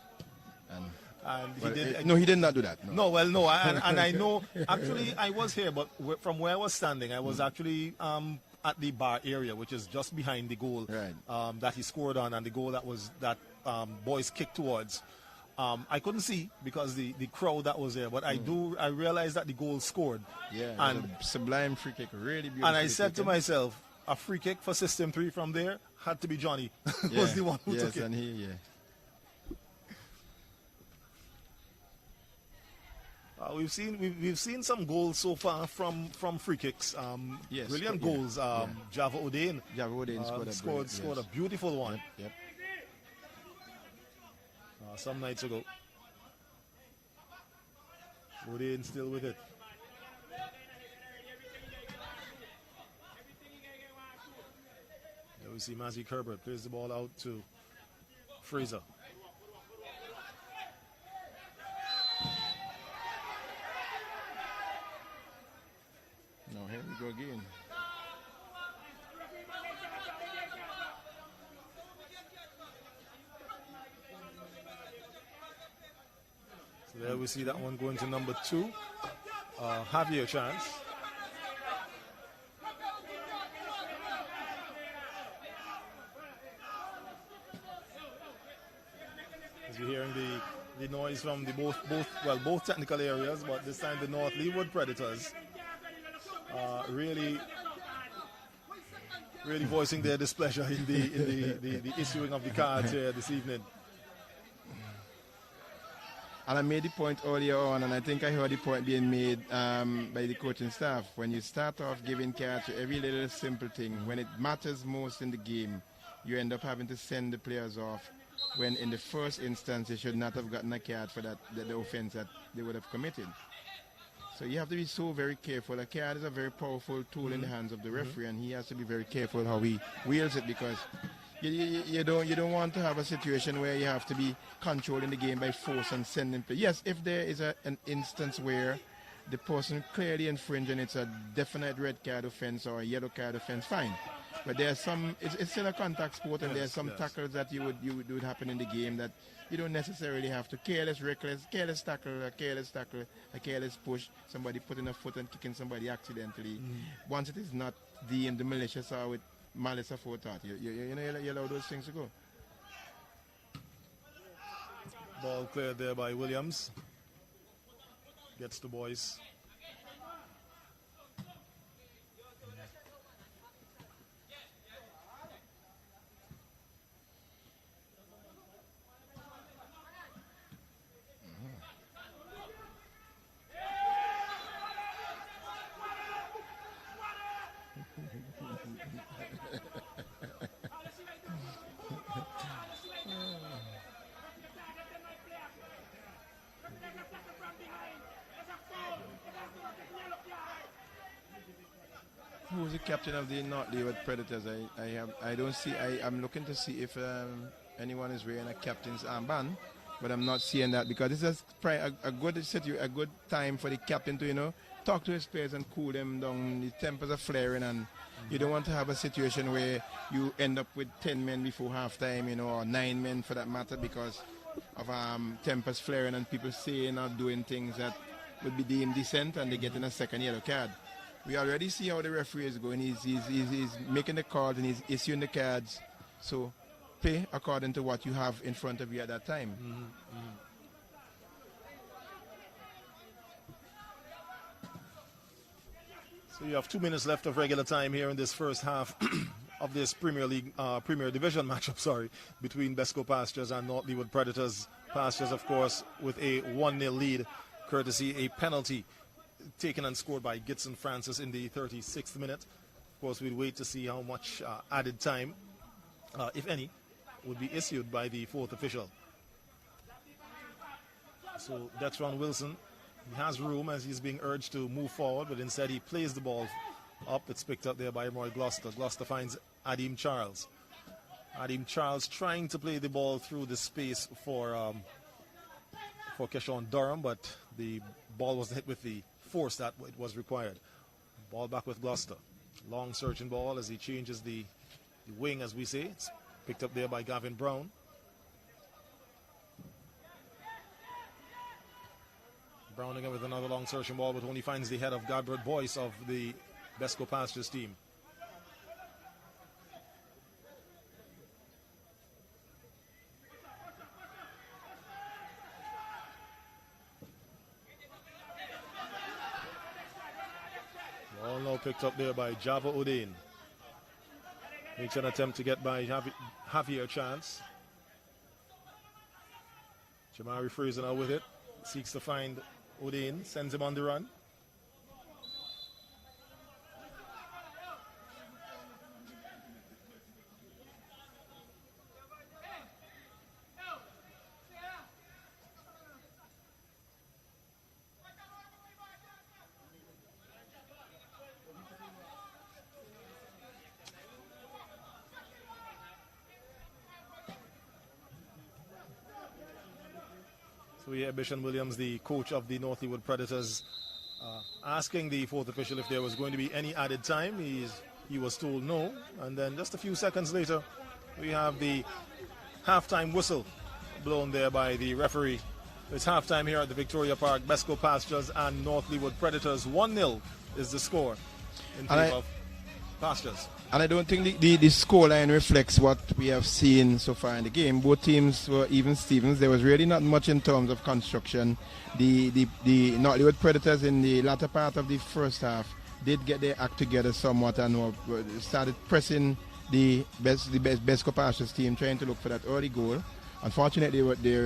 No, he did not do that. No, and I know, actually, I was here, but from where I was standing, I was actually at the bar area, which is just behind the goal that he scored on, and the goal that Boyce kicked towards. I couldn't see because the crowd that was there, but I realized that the goal scored. Yeah, and a sublime free kick, really beautiful. And I said to myself, a free kick for System 3 from there had to be Johnny. Was the one who took it. And we've seen some goals so far from free kicks. Brilliant goals. Java Odein scored a beautiful one. Yep. Some nights ago. Odein still with it. There we see Mazik Herbert plays the ball out to Fraser. Now here we go again. So there we see that one going to number 2. Javier chance. As you're hearing the noise from the both technical areas, but this time the North LEEWARD Predators really voicing their displeasure in the issuing of the cards here this evening. And I made the point earlier on, and I think I heard the point being made by the coaching staff. When you start off giving cards to every little simple thing, when it matters most in the game, you end up having to send the players off, when in the first instance they should not have gotten a card for the offense that they would have committed. So you have to be so very careful. A card is a very powerful tool in the hands of the referee, and he has to be very careful how he wields it, because you don't want to have a situation where you have to be controlling the game by force and sending play. Yes, if there is an instance where the person clearly infringed and it's a definite red card offense or a yellow card offense, fine. But there's some, it's still a contact sport, and there's some tackles that would happen in the game that you don't necessarily have to. Careless tackle, a careless push, somebody putting a foot and kicking somebody accidentally. Once it is not deemed malicious or with malice aforethought, you allow those things to go. Ball cleared there by Williams. Gets the boys. who's the captain of the North Leeward Predators. I don't see. I'm looking to see if anyone is wearing a captain's armband, but I'm not seeing that because this is a good time for the captain to talk to his players and cool them down. The tempers are flaring, and you don't want to have a situation where you end up with 10 men before halftime, or 9 men for that matter, because of tempers flaring and people saying or doing things that would be deemed decent, and they get in a second yellow card. We already see how the referee is going. He's making the calls and he's issuing the cards. So play according to what you have in front of you at that time. So you have 2 minutes left of regular time here in this first half of this Premier League, Premier Division matchup, between BESCO Pastures and North Leeward Predators. Pastures, of course, with a 1-0 lead, courtesy a penalty taken and scored by Gitson Francis in the 36th minute. Of course, we'd wait to see how much added time, if any, would be issued by the fourth official. So Dexron Wilson, he has room as he's being urged to move forward, but instead he plays the ball up. It's picked up there by Roy Gloucester. Gloucester finds Adim Charles. Adim Charles trying to play the ball through the space for Keshawn Durham, but the ball was hit with the force that it was required. Ball back with Gloucester. Long searching ball as he changes the wing, as we say. It's picked up there by Gavin Brown. Brown again with another long searching ball, but only finds the head of Gabriel Boyce of the BESCO Pastures team. Ball now picked up there by Java Odain. Makes an attempt to get by Javier Chance. Jamari Fraser now with it. Seeks to find Odain, sends him on the run. So we hear Bishon Williams, the coach of the North Leeward Predators, asking the fourth official if there was going to be any added time. He was told no. And then just a few seconds later, we have the halftime whistle blown there by the referee. It's halftime here at the Victoria Park. BESCO Pastures and North Leeward Predators. 1-0 is the score in favor of Pastures. And I don't think the scoreline reflects what we have seen so far in the game. Both teams were even Stevens. There was really not much in terms of construction. The North Leeward Predators in the latter part of the first half did get their act together somewhat and started pressing the BESCO Pastures team, trying to look for that early goal. Unfortunately,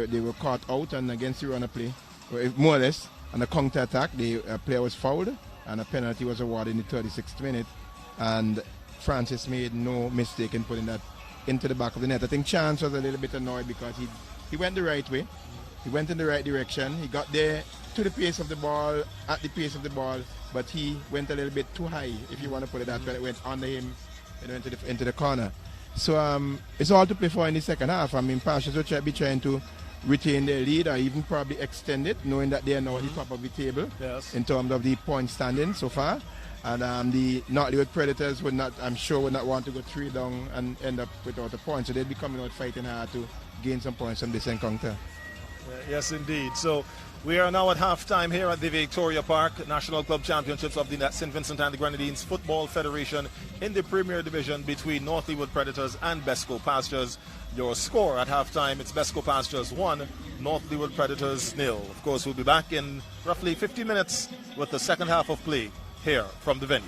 they were caught out, and against the runner play, more or less, on the counter attack, the player was fouled and a penalty was awarded in the 36th minute. And Francis made no mistake in putting that into the back of the net. I think Chance was a little bit annoyed because he went the right way. He went in the right direction. He got there to the pace of the ball, at the pace of the ball, but he went a little bit too high, if you want to put it that way. It went under him and went into the corner. So it's all to play for in the second half. I mean, Pastures will be trying to retain their lead or even probably extend it, knowing that they are now at the top of the table in terms of the point standing so far. And the North Leeward Predators would not want to go 3 down and end up without a point. So they'll be coming out fighting hard to gain some points from this encounter. Yes, indeed. So we are now at halftime here at the Victoria Park National Club Championships of the St. Vincent and the Grenadines Football Federation in the Premier Division between North Leeward Predators and BESCO Pastures. Your score at halftime, it's BESCO Pastures 1, North Leeward Predators 0. Of course, we'll be back in roughly 50 minutes with the second half of play here from the venue.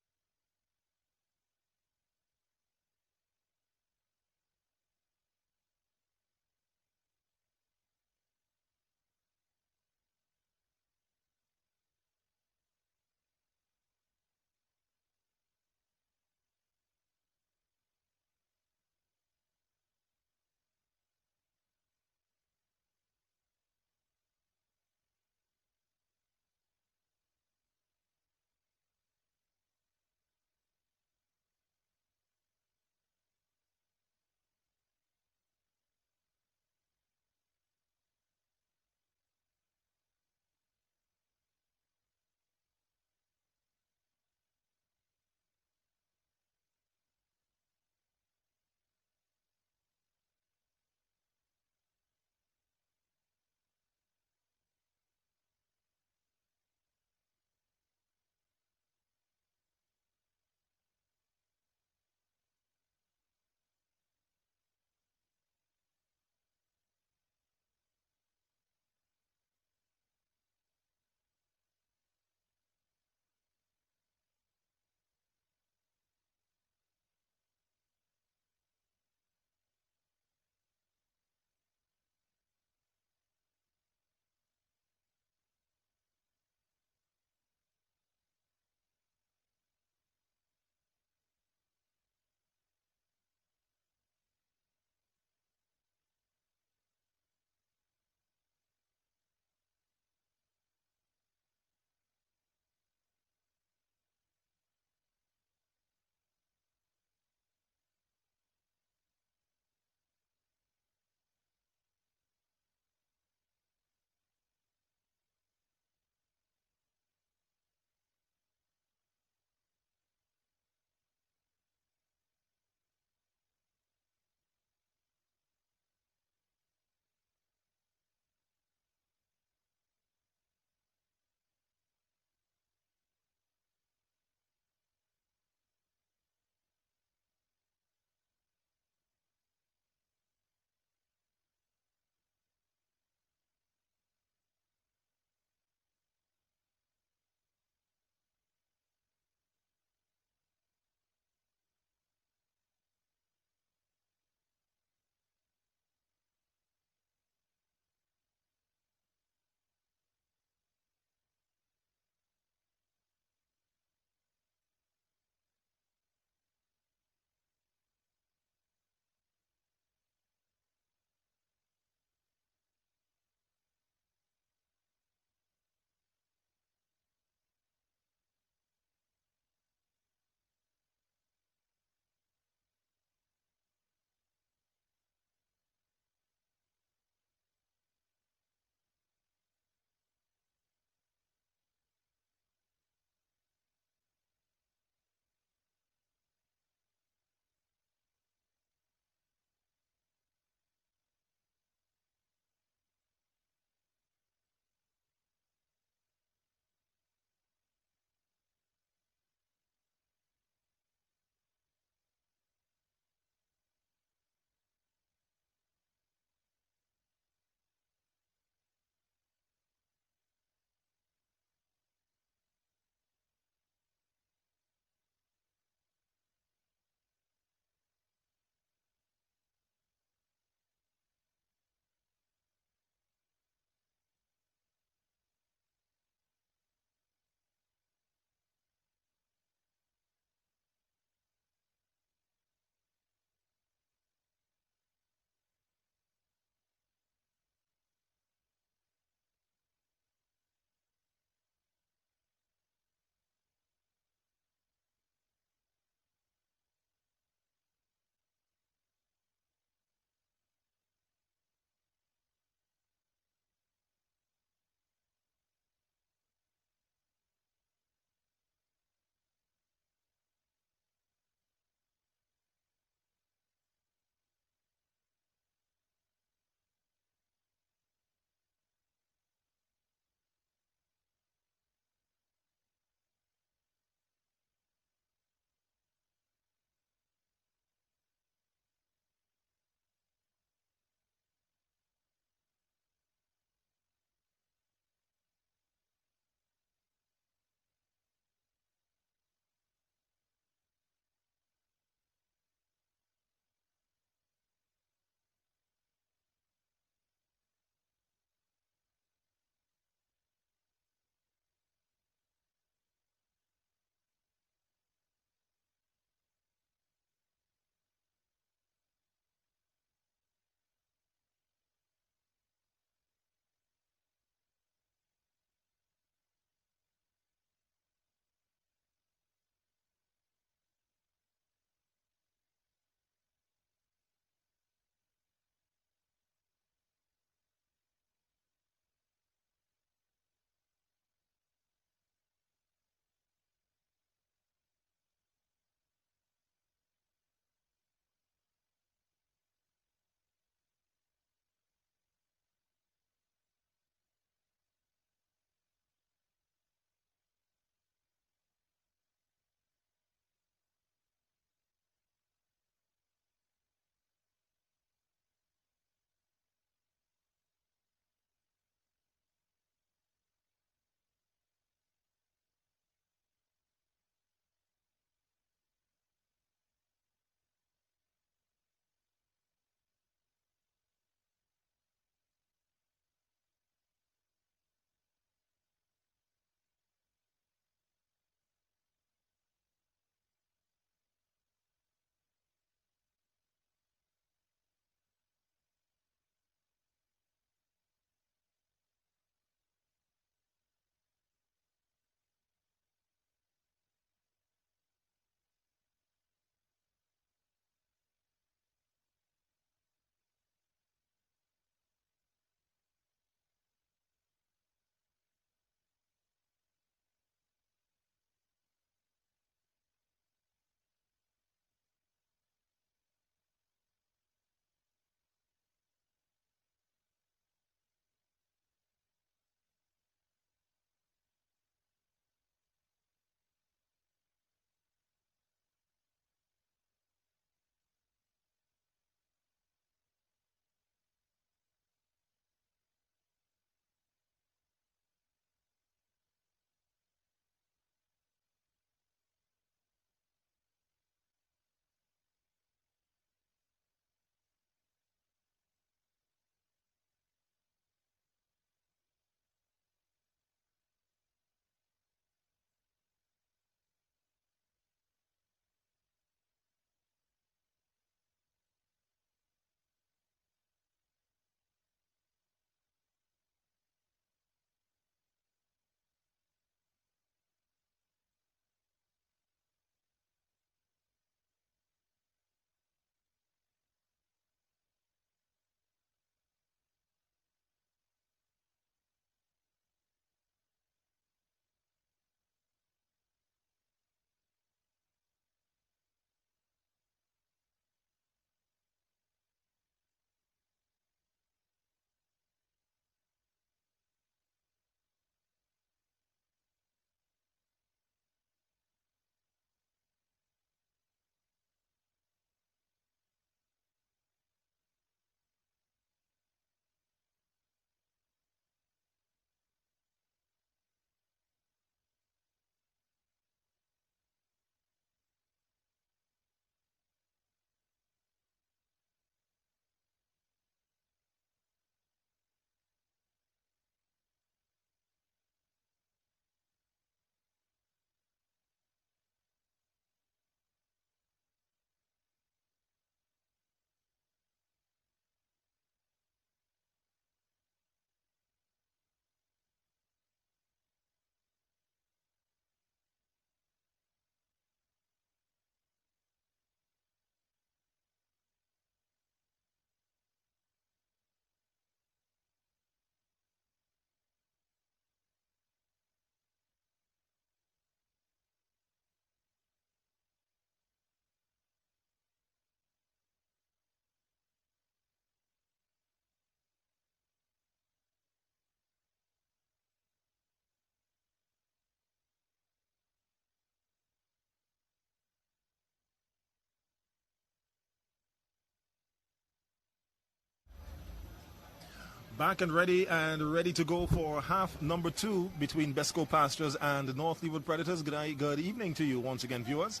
Back and ready to go for half number 2 between BESCO Pastures and North Leeward Predators. Good evening to you once again, viewers.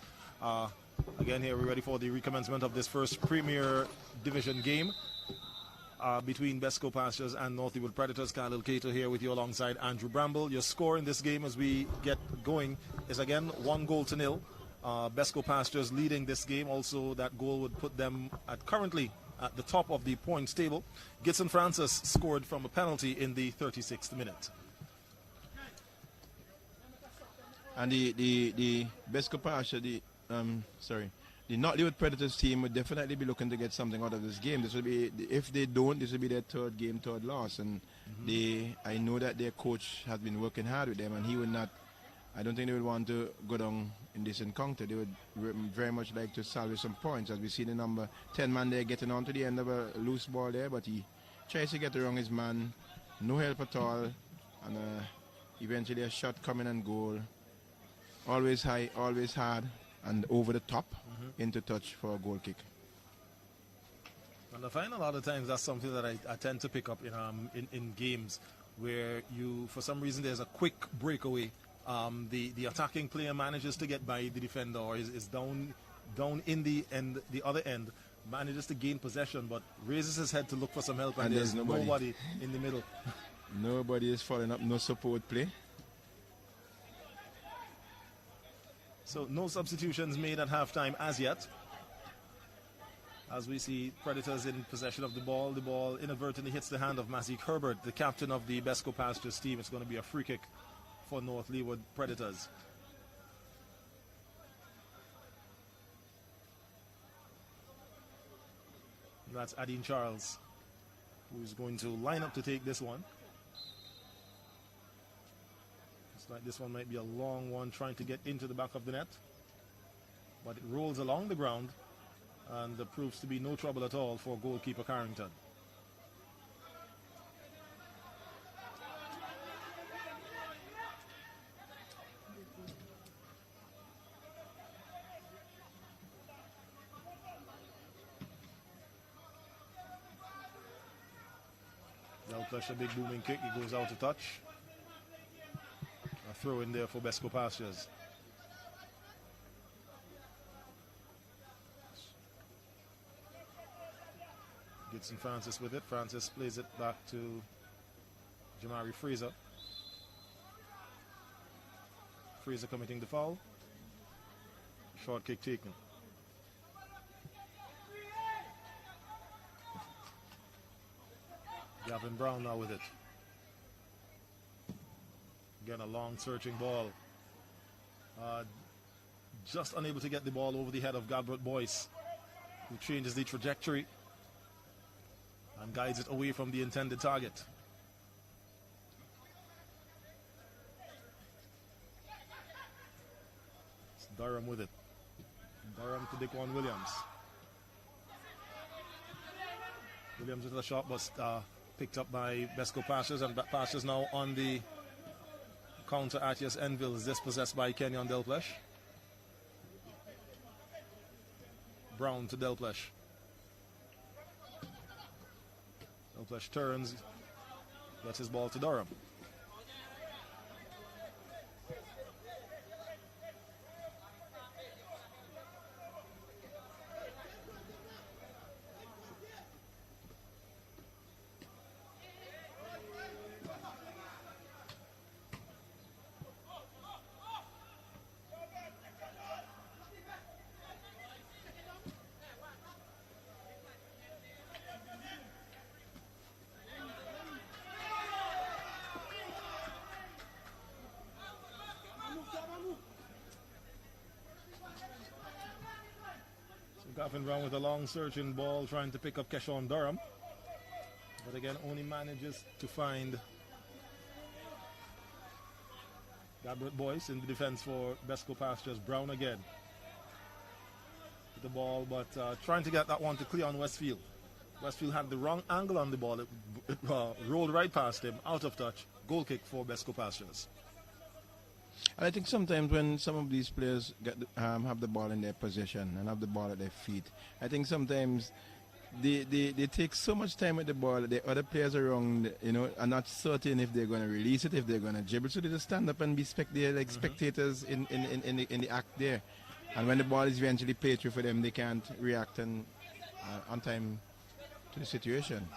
Again, here we're ready for the recommencement of this first Premier Division game between BESCO Pastures and North Leeward Predators. Khalil Cato here with you alongside Andrew Bramble. Your score in this game as we get going is again 1-0. BESCO Pastures leading this game. Also, that goal would put them currently at the top of the points table. Gitson Francis scored from a penalty in the 36th minute. And the BESCO Pastures, the North Leeward Predators team would definitely be looking to get something out of this game. This will be, if they don't, this will be their third loss. And I know that their coach has been working hard with them, and he would not. I don't think they would want to go down in this encounter. They would very much like to salvage some points. As we see the number 10 man there getting on to the end of a loose ball there, but he tries to get around his man. No help at all, and eventually a shot coming and goal. Always high, always hard, and over the top into touch for a goal kick. And I find a lot of times that's something that I tend to pick up in games where you, for some reason, there's a quick breakaway. The attacking player manages to get by the defender, or is down in the other end, manages to gain possession, but raises his head to look for some help, and there's nobody in the middle. Nobody is following up, no support play. So no substitutions made at halftime as yet. As we see Predators in possession of the ball inadvertently hits the hand of Mazik Herbert, the captain of the BESCO Pastures team. It's going to be a free kick for North Leeward Predators. And that's Adine Charles, who's going to line up to take this one. Looks like this one might be a long one, trying to get into the back of the net, but it rolls along the ground, and there proves to be no trouble at all for goalkeeper Carrington. Delplesh, a big booming kick, he goes out of touch. A throw in there for BESCO Pastures. Gitson Francis with it. Francis plays it back to Jamari Fraser. Fraser committing the foul. Short kick taken. Gavin Brown now with it. Again, a long searching ball. Just unable to get the ball over the head of Galbraith Boyce, who changes the trajectory and guides it away from the intended target. It's Durham with it. Durham to Dickwan Williams. Williams with a shot, but picked up by BESCO Pastures, and Pastures now on the counter at Yes Enville. Is dispossessed by Kenyon Delplesh. Brown to Delplesh. Delplesh turns, gets his ball to Durham. Gavin Brown with a long searching ball, trying to pick up Keshawn Durham, but again only manages to find Galbraith Boyce in the defense for BESCO Pastures. Brown again with the ball, but trying to get that one to Cleon Westfield. Westfield had the wrong angle on the ball. It rolled right past him, out of touch. Goal kick for BESCO Pastures. And I think sometimes when some of these players have the ball in their possession and have the ball at their feet, I think sometimes they take so much time with the ball. The other players around, you know, are not certain if they're going to release it, if they're going to dribble. So they just stand up and be they're like spectators in the act there. And when the ball is eventually played through for them, they can't react on time to the situation.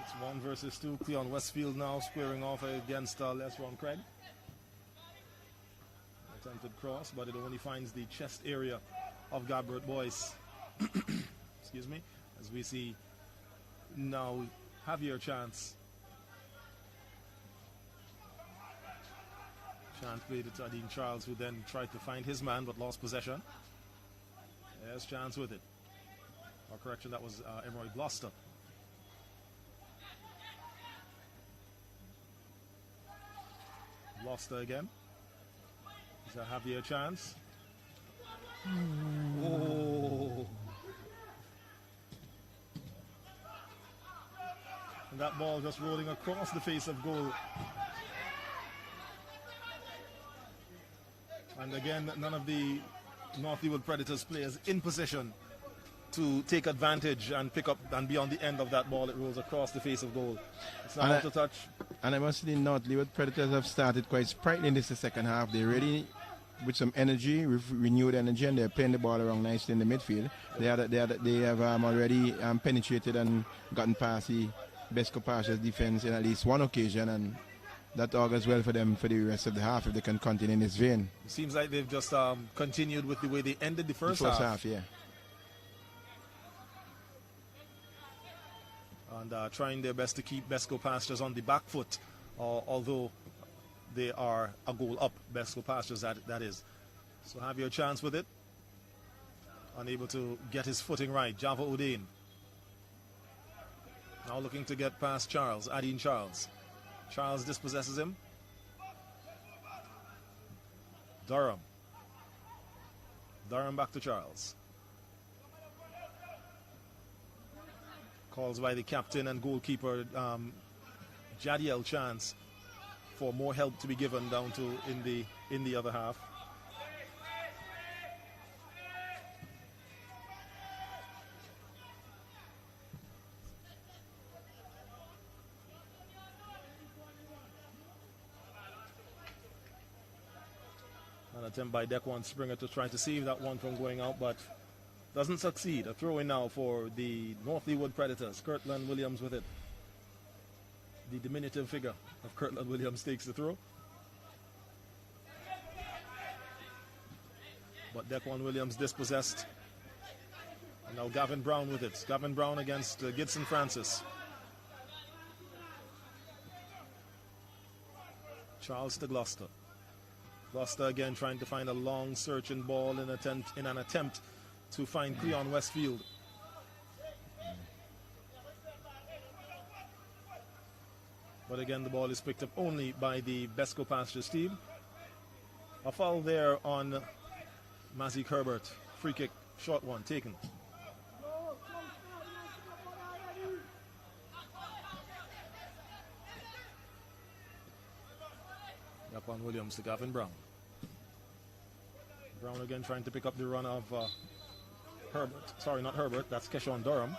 It's 1 versus 2. Cleon Westfield now squaring off against Les Ron Craig. Attempted cross, but it only finds the chest area of Gabbert Boyce. Excuse me. As we see now Javier Chance. Chance played it to Dean Charles, who then tried to find his man but lost possession. There's Chance with it. Or correction, that was Emery Gloucester. Gloucester again. Is that Javier Chance? Oh. And that ball just rolling across the face of goal. And again, none of the North Leeward Predators players in position to take advantage and pick up and be on the end of that ball. It rolls across the face of goal. It's not out of touch. And I must say, North Leeward Predators have started quite sprightly in this second half. They really, with some energy, renewed energy, and they're playing the ball around nicely in the midfield. They have already penetrated and gotten past the BESCO Pastures defense in at least one occasion, and that augurs well for them for the rest of the half if they can continue in this vein. It seems like they've just continued with the way they ended the first half. Yeah. And trying their best to keep BESCO Pastures on the back foot, although they are a goal up, BESCO Pastures that is. So have your chance with it. Unable to get his footing right. Java Odain. Now looking to get past Charles, Adine Charles. Charles dispossesses him. Durham. Durham back to Charles. Calls by the captain and goalkeeper Jadiel Chance for more help to be given down to in the other half. An attempt by Dequan Springer to try to save that one from going out, but doesn't succeed. A throw in now for the North Leeward Predators. Kirtland Williams with it. The diminutive figure of Kirtland Williams takes the throw. But Dequan Williams dispossessed. And now Gavin Brown with it. Gavin Brown against Gibson Francis. Charles to Gloucester. Gloucester again trying to find a long searching ball in an attempt to find Cleon Westfield. But again, the ball is picked up only by the BESCO Pastures team. A foul there on Mazik Herbert. Free kick, short one, taken. Dequan Williams to Gavin Brown. Brown again trying to pick up the run of Herbert. Sorry, not Herbert. That's Keshawn Durham.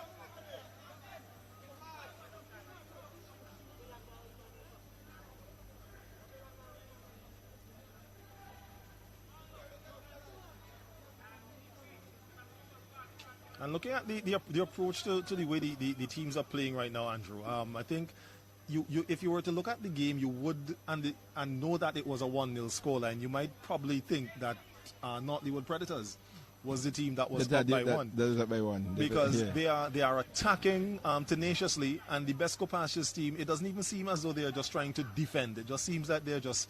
And looking at the approach to the way the teams are playing right now, Andrew, I think you if you were to look at the game, you would and know that it was a 1-0 scoreline. You might probably think that North Leeward Predators was the team that was up by one. That was up by one. Because they are attacking tenaciously, and the BESCO Pastures team, it doesn't even seem as though they are just trying to defend. It just seems that they're just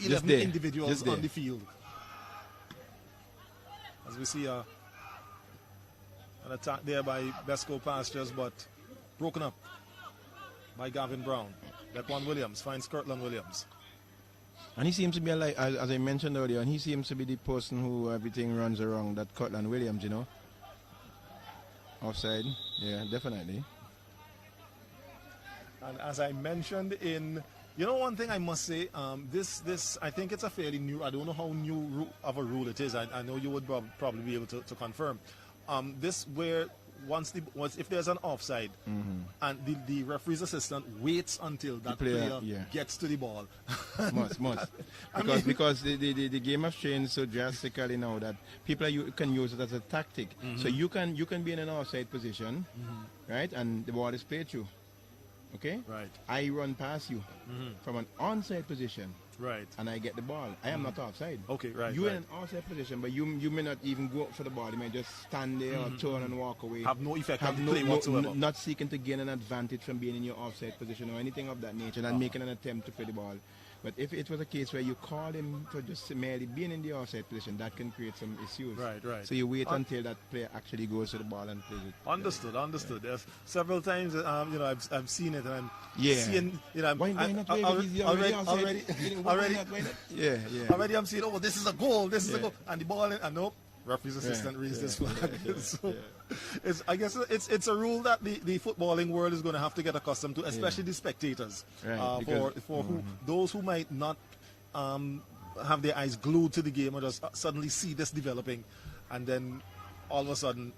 11 individuals on the field. As we see an attack there by BESCO Pastures, but broken up by Gavin Brown. Dequan Williams finds Kirtland Williams. And he seems to be, like, as I mentioned earlier, and he seems to be the person who everything runs around, that Kirtland Williams, you know. Offside. Yeah, definitely. And as I mentioned one thing I must say, this I think it's a fairly new, I don't know how new of a rule it is. I know you would probably be able to confirm. This where once if there's an offside and the referee's assistant waits until that player gets to the ball. must. Because the game has changed so drastically now that people can use it as a tactic. So you can be in an offside position, right, and the ball is played through. Okay? Right. I run past you from an onside position. Right. And I get the ball. I am not offside. Okay, right. You're in an offside position, but you may not even go up for the ball. You may just stand there or turn and walk away. Have no effect on the play whatsoever. Not seeking to gain an advantage from being in your offside position or anything of that nature, and making an attempt to play the ball. But if it was a case where you call him for just merely being in the offside position, that can create some issues. Right. So you wait until that player actually goes to the ball and plays it. Understood. There's several times, I've seen it, and I'm seeing, why not already. Yeah. Already, I'm seeing, this is a goal, a goal, and the ball, and nope. Referee's assistant reads this flag. I guess it's a rule that the footballing world is going to have to get accustomed to, especially the spectators. Right, for those who might not have their eyes glued to the game or just suddenly see this developing, and then all of a sudden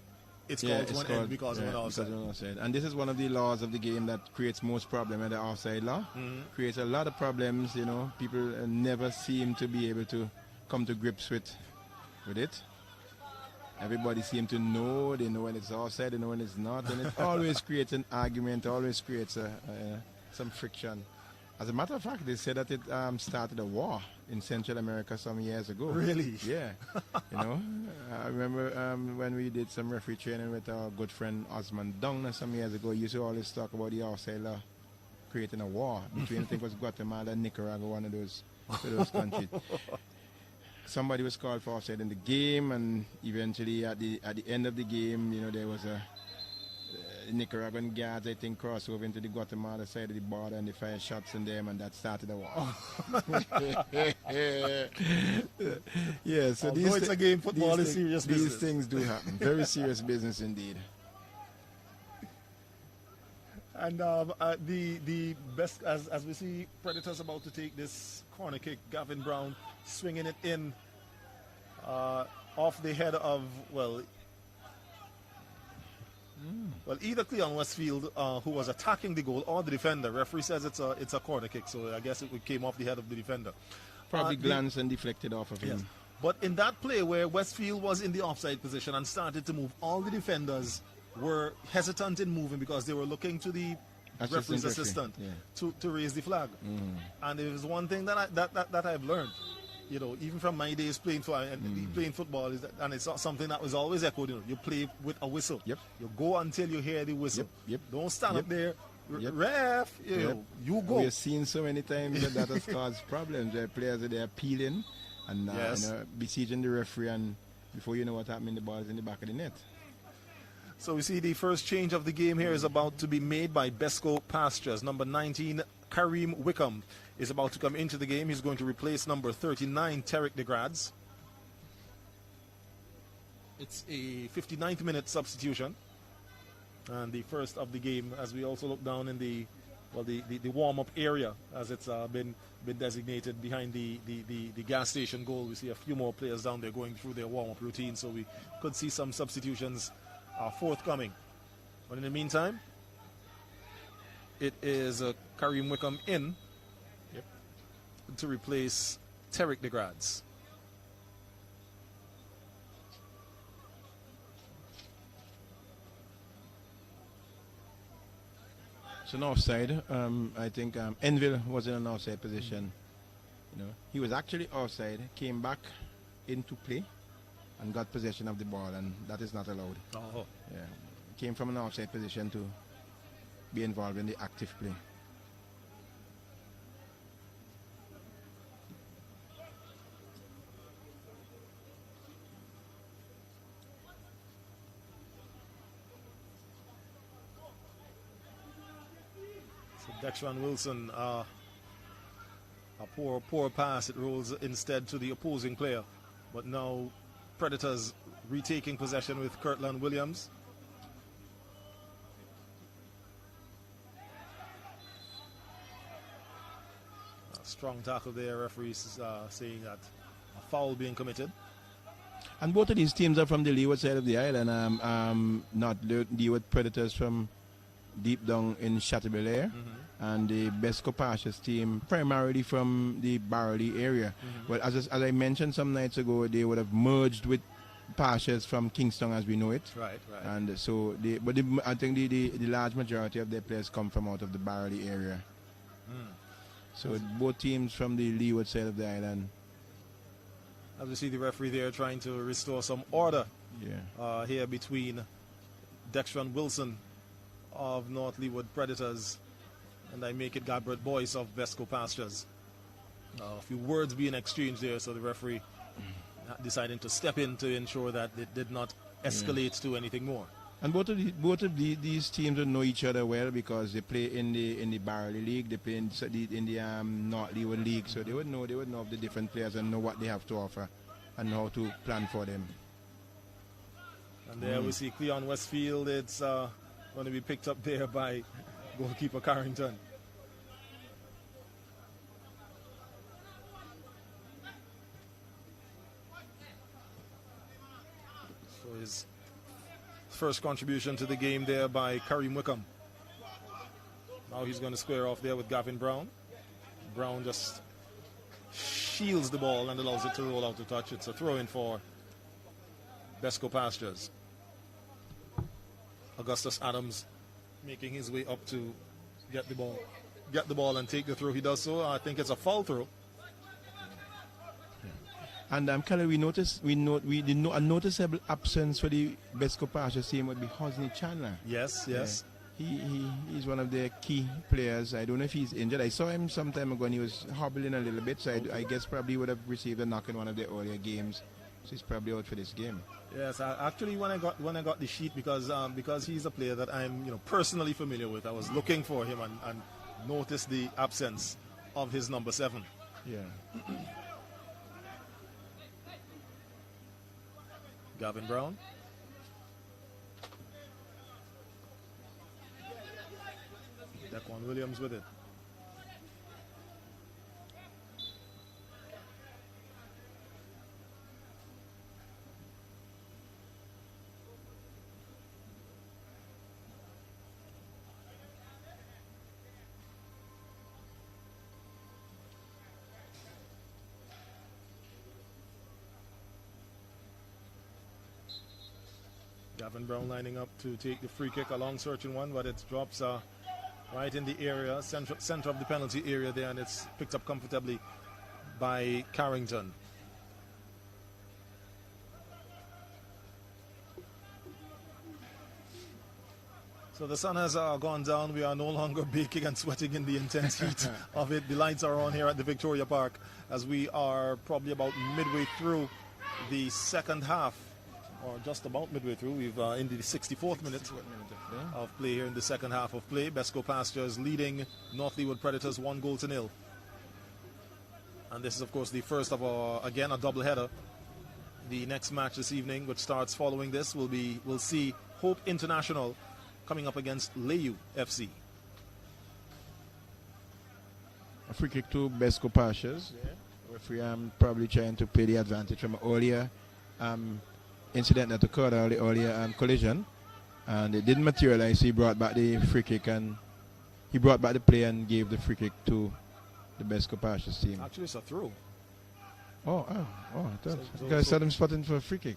it's called to an end because of an offside. And this is one of the laws of the game that creates most problem at the offside law. Creates a lot of problems. People never seem to be able to come to grips with it. Everybody seems to know. They know when it's offside, they know when it's not, and it always creates an argument, always creates some friction. As a matter of fact, they said that it started a war in Central America some years ago. Really? Yeah. I remember when we did some referee training with our good friend Osman Dung some years ago, he used to always talk about the offside law creating a war between, I think it was Guatemala and Nicaragua, one of those countries. Somebody was called for offside in the game, and eventually at the end of the game, there was a Nicaraguan guards, I think, crossed over into the Guatemala side of the border, and they fired shots in them, and that started a war. Yeah, so it's a game, football is serious business. These things do happen. Very serious business indeed. And the best, as we see Predators about to take this corner kick, Gavin Brown swinging it in off the head of, either Cleon Westfield, who was attacking the goal, or the defender. Referee says it's a corner kick, so I guess it came off the head of the defender. Probably glanced and deflected off of him. Yes. But in that play where Westfield was in the offside position and started to move, all the defenders were hesitant in moving because they were looking to the referee's assistant to raise the flag. And it was one thing that I've learned, even from my days playing football, and it's something that was always echoed. You play with a whistle. Yep. You go until you hear the whistle. Yep. Don't stand up there. Ref, you go. We've seen so many times that has caused problems where players are there peeling and besieging the referee, and before you know what happened, the ball is in the back of the net. So we see the first change of the game here is about to be made by BESCO Pastures. Number 19, Kareem Wickham, is about to come into the game. He's going to replace number 39, Tarek DeGrads. It's a 59th minute substitution. And the first of the game, as we also look down in the warm-up area, as it's been designated behind the gas station goal. We see a few more players down there going through their warm-up routine, so we could see some substitutions forthcoming. But in the meantime, it is Kareem Wickham in to replace Tarek DeGrads. It's an offside. I think Enville was in an offside position. He was actually offside, came back into play, and got possession of the ball, and that is not allowed. Oh. Yeah, came from an offside position to be involved in the active play. So Dexron Wilson, a poor pass. It rolls instead to the opposing player, but now Predators retaking possession with Kirtland Williams. Strong tackle there. Referees saying that a foul being committed. And both of these teams are from the leeward side of the island. Not the leeward Predators from deep down in Chateaubelair, and the BESCO Pastures team primarily from the Barley area. But as I mentioned some nights ago, they would have merged with Pastures from Kingston as we know it. Right. And so, I think the large majority of their players come from out of the Barley area. So both teams from the leeward side of the island. As we see the referee there trying to restore some order here between Dextron Wilson of North Leeward Predators and I make it Gabriel Boyce of BESCO Pastures. A few words being exchanged there, so the referee deciding to step in to ensure that it did not escalate to anything more. And both of these teams will know each other well because they play in the Barley League, they play in the North Leeward League, so they would know of the different players and know what they have to offer and how to plan for them. And there we see Cleon Westfield. It's going to be picked up there by goalkeeper Carrington. So his first contribution to the game there by Kareem Wickham. Now he's going to square off there with Gavin Brown. Brown just shields the ball and allows it to roll out to touch. It's a throw-in for BESCO Pastures. Augustus Adams making his way up to get the ball and take the throw. He does so. I think it's a foul throw. And Kelly, we did a noticeable absence for the BESCO Pastures team would be Hosni Chandler. Yes. He's one of their key players. I don't know if he's injured. I saw him some time ago and he was hobbling a little bit, so I guess probably would have received a knock in one of the earlier games. So he's probably out for this game. Yes, actually when I got the sheet, because he's a player that I'm personally familiar with, I was looking for him and noticed the absence of his number 7. Yeah. Gavin Brown. Daquan Williams with it. Gavin Brown lining up to take the free kick, a long searching one, but it drops right in the area, center of the penalty area there, and it's picked up comfortably by Carrington. So the sun has gone down. We are no longer baking and sweating in the intense heat of it. The lights are on here at the Victoria Park as we are probably about midway through the second half, or just about midway through. We've into the 64th minute of play here in the second half of play. BESCO Pastures leading North Leeward Predators 1-0. And this is, of course, the first of again a doubleheader. The next match this evening, which starts following this, we'll see Hope International coming up against LAYOU FC. A free kick to BESCO Pastures. Referee probably trying to play the advantage from earlier incident that occurred earlier collision, and it didn't materialize. He brought back the free kick and he brought back the play and gave the free kick to the BESCO Pastures team. Actually, it's a throw. I thought I saw them spotting for a free kick.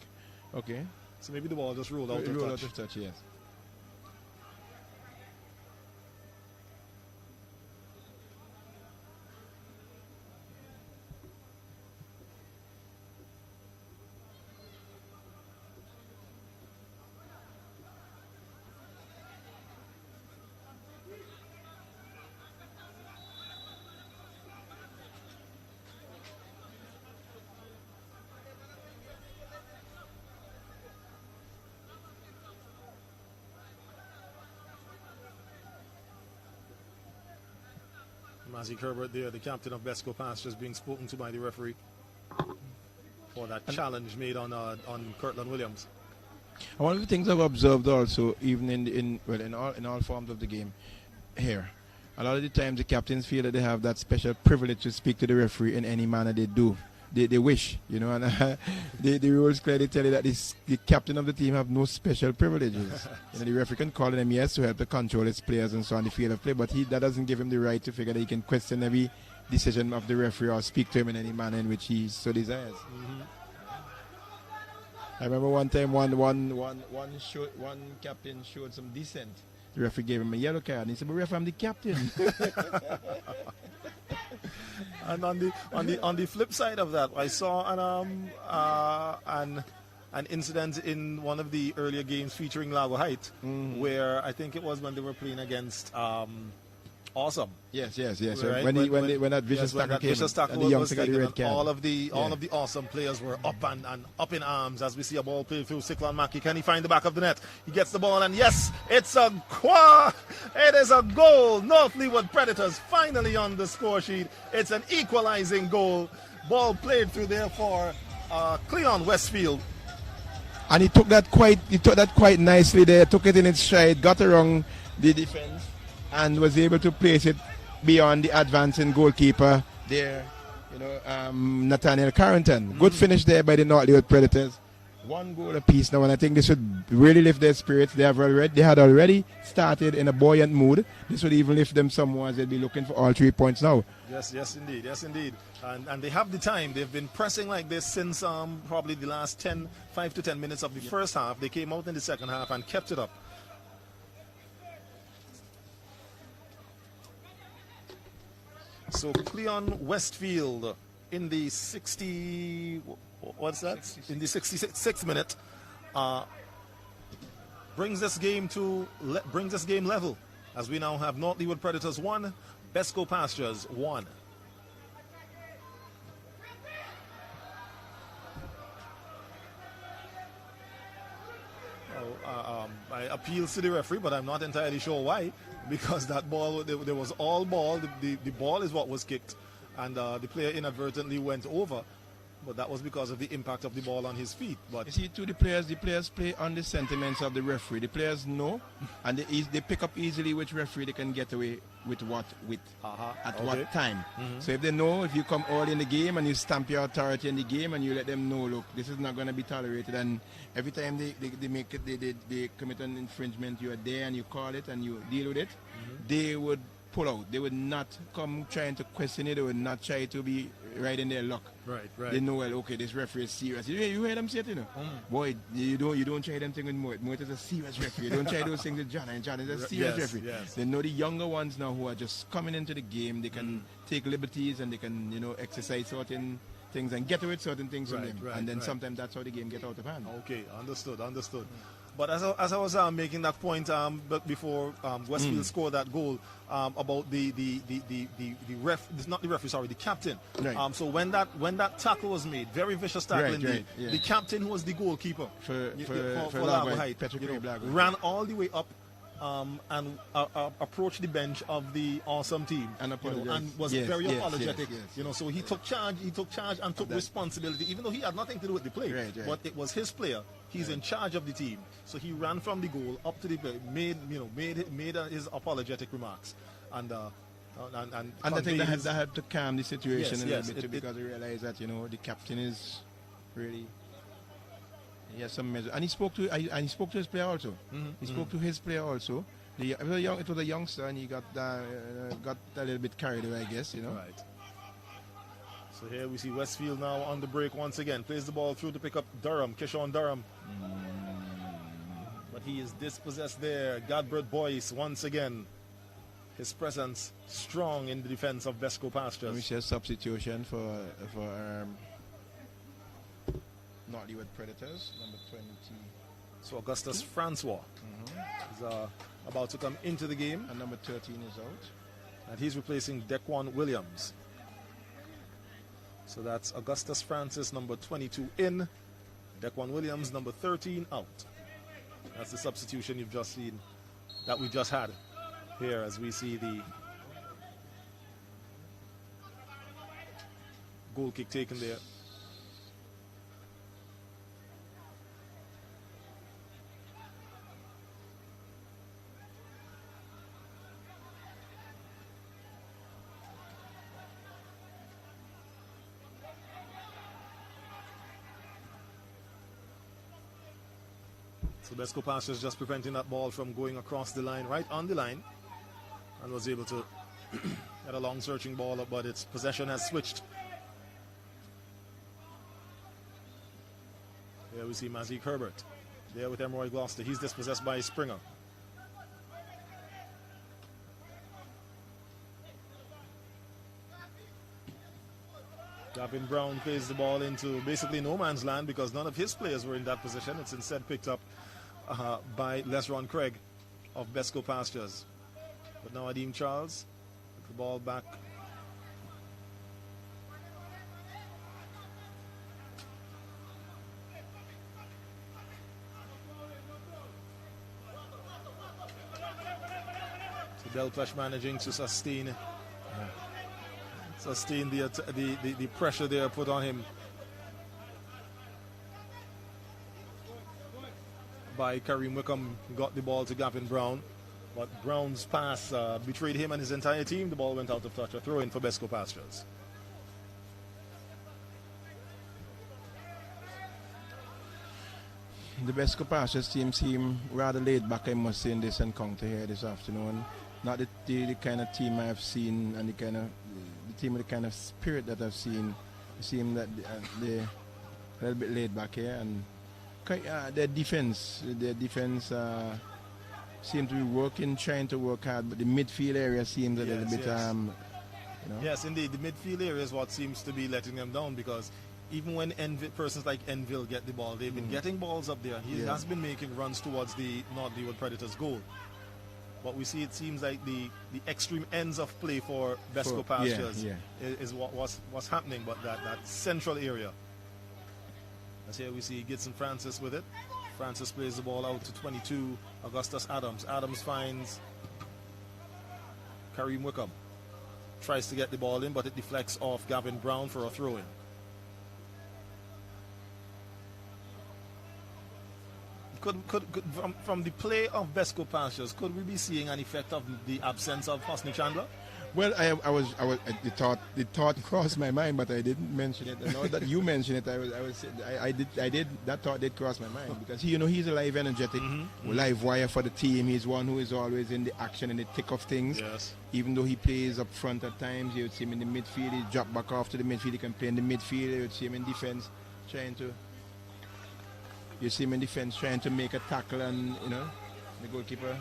Okay. So maybe the ball just rolled out of touch. Yes. Mazik Herbert there, the captain of BESCO Pastures, being spoken to by the referee for that challenge made on Kirtland Williams. And one of the things I've observed also, even in all forms of the game here, A lot of the times the captains feel that they have that special privilege to speak to the referee in any manner they do. They wish, you know, and the rules clearly tell you that the captain of the team have no special privileges. You know, the referee can call him, yes, to help to control his players and so on the field of play, but that doesn't give him the right to figure that he can question every decision of the referee or speak to him in any manner in which he so desires. I remember one time one captain showed some dissent. The referee gave him a yellow card and he said, "But referee, I'm the captain." And on the flip side of that, I saw an incident in one of the earlier games featuring Lago Height, where I think it was when they were playing against Awesome. Yes. Right? When that vicious tackle came, and the youngster got the red card. All of the Awesome players were up and up in arms as we see a ball played through Cyclone Mackey. Can he find the back of the net? He gets the ball, and yes, it is a goal. North Leeward Predators finally on the score sheet. It's an equalizing goal. Ball played through there for Cleon Westfield. And he took that quite nicely there, took it in its stride, got around the defense, and was able to place it beyond the advancing goalkeeper there, you know, Nathaniel Carrington. Good finish there by the North Leeward Predators. 1 goal apiece now, and I think this would really lift their spirits. They had already started in a buoyant mood. This would even lift them somewhat as they'd be looking for all 3 points now. Yes, indeed. And they have the time. They've been pressing like this since probably the last 5 to 10 minutes of the first half. They came out in the second half and kept it up. So Cleon Westfield in the 66th minute brings this game level, as we now have North Leeward Predators 1, BESCO Pastures 1. I appeal to the referee, but I'm not entirely sure why, because that ball, there was all ball. The ball is what was kicked, and the player inadvertently went over, but that was because of the impact of the ball on his feet. But you see, the players play on the sentiments of the referee. The players know, and they pick up easily which referee they can get away with what what time. So if they know, if you come early in the game and you stamp your authority in the game and you let them know, look, this is not going to be tolerated, and every time they commit an infringement, you are there and you call it and you deal with it, they would pull out. They would not come trying to question it. They would not try to be right in their luck. Right. They know, well, okay, this referee is serious. You heard them say it, you know. Boy, you don't try them things with Moit. Moit is a serious referee. You don't try those things with John, and John is a serious referee. Yes. They know the younger ones now who are just coming into the game. They can take liberties and they can, you know, exercise certain things and get away with certain things from them. And then sometimes that's how the game gets out of hand. Okay, understood. But as I was making that point before Westfield scored that goal about the captain. Right. So when that tackle was made, very vicious tackle indeed. Yeah. The captain, who was the goalkeeper for Lago Height, Patrick ran all the way up and approached the bench of the Awesome team, and was very apologetic. So he took charge and took responsibility, even though he had nothing to do with the play. Right. But it was his player. He's in charge of the team, so he ran from the goal up to the play, made his apologetic remarks, and I think that had to calm the situation a little bit because he realized that the captain is really. He has some measure, and he spoke to his player also. He spoke to his player also. It was a youngster, and he got a little bit carried away, I guess. Right. So here we see Westfield now on the break once again. Plays the ball through to pick up Kishon Durham. But he is dispossessed there. Gadbert Boyce once again. His presence strong in the defense of BESCO Pastures. We see a substitution for North Leeward Predators, number 20. So Augustus Francois is about to come into the game. And number 13 is out. And he's replacing Dequan Williams. So that's Augustus Francis, number 22 in. Dequan Williams, number 13 out. That's the substitution you've just seen, that we just had here as we see the goal kick taken there. So BESCO Pastures just preventing that ball from going across the line, right on the line, and was able to get a long searching ball up, but its possession has switched. Here we see Mazik Herbert there with Emeroy Gloucester. He's dispossessed by Springer. Gavin Brown plays the ball into basically no man's land because none of his players were in that position. It's instead picked up by Lesron Craig of BESCO Pastures. But now Adeem Charles with the ball back. So Delpech managing to sustain the pressure there put on him by Kareem Wickham. Got the ball to Gavin Brown, but Brown's pass betrayed him and his entire team. The ball went out of touch. A throw in for BESCO Pastures. The BESCO Pastures team seem rather laid back, I must say, in this encounter here this afternoon. Not the kind of team I have seen, and the team with the kind of spirit that I've seen. It seems that they're a little bit laid back here, and their defense seems to be working, trying to work hard, but the midfield area seems a little bit, Yes, indeed, the midfield area is what seems to be letting them down, because even when persons like Enville get the ball, they've been getting balls up there. He has been making runs towards the North Leeward Predators' goal. But we see it seems like the extreme ends of play for BESCO Pastures is what's happening, but that central area. As here we see Gibson Francis with it. Francis plays the ball out to 22, Augustus Adams. Adams finds Kareem Wickham. Tries to get the ball in, but it deflects off Gavin Brown for a throw-in. From the play of BESCO Pastures, could we be seeing an effect of the absence of Hosni Chandler? Well, the thought crossed my mind, but I didn't mention it. Now that you mentioned it, that thought did cross my mind, because he's a live, energetic, live wire for the team. He's one who is always in the action, in the thick of things. Yes. Even though he plays up front at times, you would see him in the midfield. He drop back off to the midfield. He can play in the midfield. You would see him in defense, trying to make a tackle, and the goalkeeper.